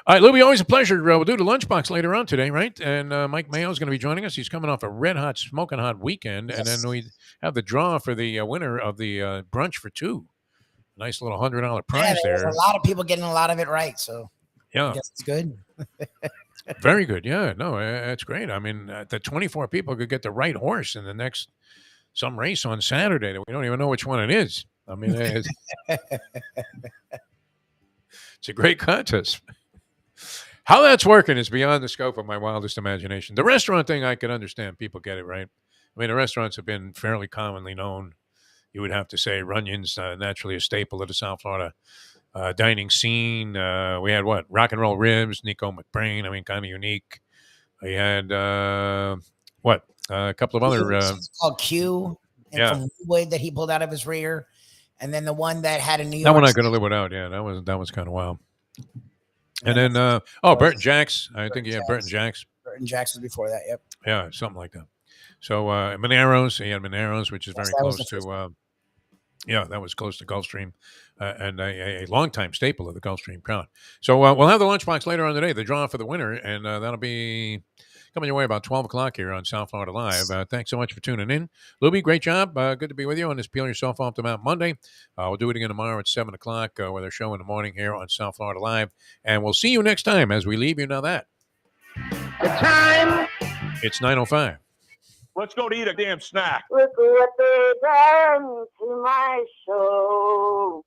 All right, Lubie, always a pleasure. We'll do the lunchbox later on today, right? And Mike Mayo is going to be joining us. He's coming off a red hot, smoking hot weekend, and then we have the draw for the winner of the brunch for two. Nice little $100 prize there. There's a lot of people getting a lot of it right, so I guess it's good. Very good. Yeah, no, that's great. I mean, the 24 people could get the right horse in the next some race on Saturday that we don't even know which one it is. I mean, it's a great contest. How that's working is beyond the scope of my wildest imagination. The restaurant thing, I can understand. People get it, right? I mean, the restaurants have been fairly commonly known. You would have to say Runyon's naturally a staple of the South Florida dining scene. We had Rock and Roll Ribs, Nico McBrain. I mean, kind of unique. We had a couple of other. It's called Q. From Wood that he pulled out of his rear, and then the one that had a New York. That one I could have lived without. Yeah, that was kind of wild. And then Burton Jacks. I think he had Burton Jacks. Burton Jacks was before that. Yep. Yeah, something like that. So Monero's, he had Monero's, which is very close to. That was close to Gulfstream and a longtime staple of the Gulfstream crowd. So we'll have the lunchbox later on today, the draw for the winner, and that'll be coming your way about 12 o'clock here on South Florida Live. Thanks so much for tuning in. Lubie, great job. Good to be with you on this Peel Yourself Off the Mount Monday. We'll do it again tomorrow at 7 o'clock with our show in the morning here on South Florida Live. And we'll see you next time as we leave you now that. The time. It's 9:05. Let's go to eat a damn snack. Look what they done to my soul.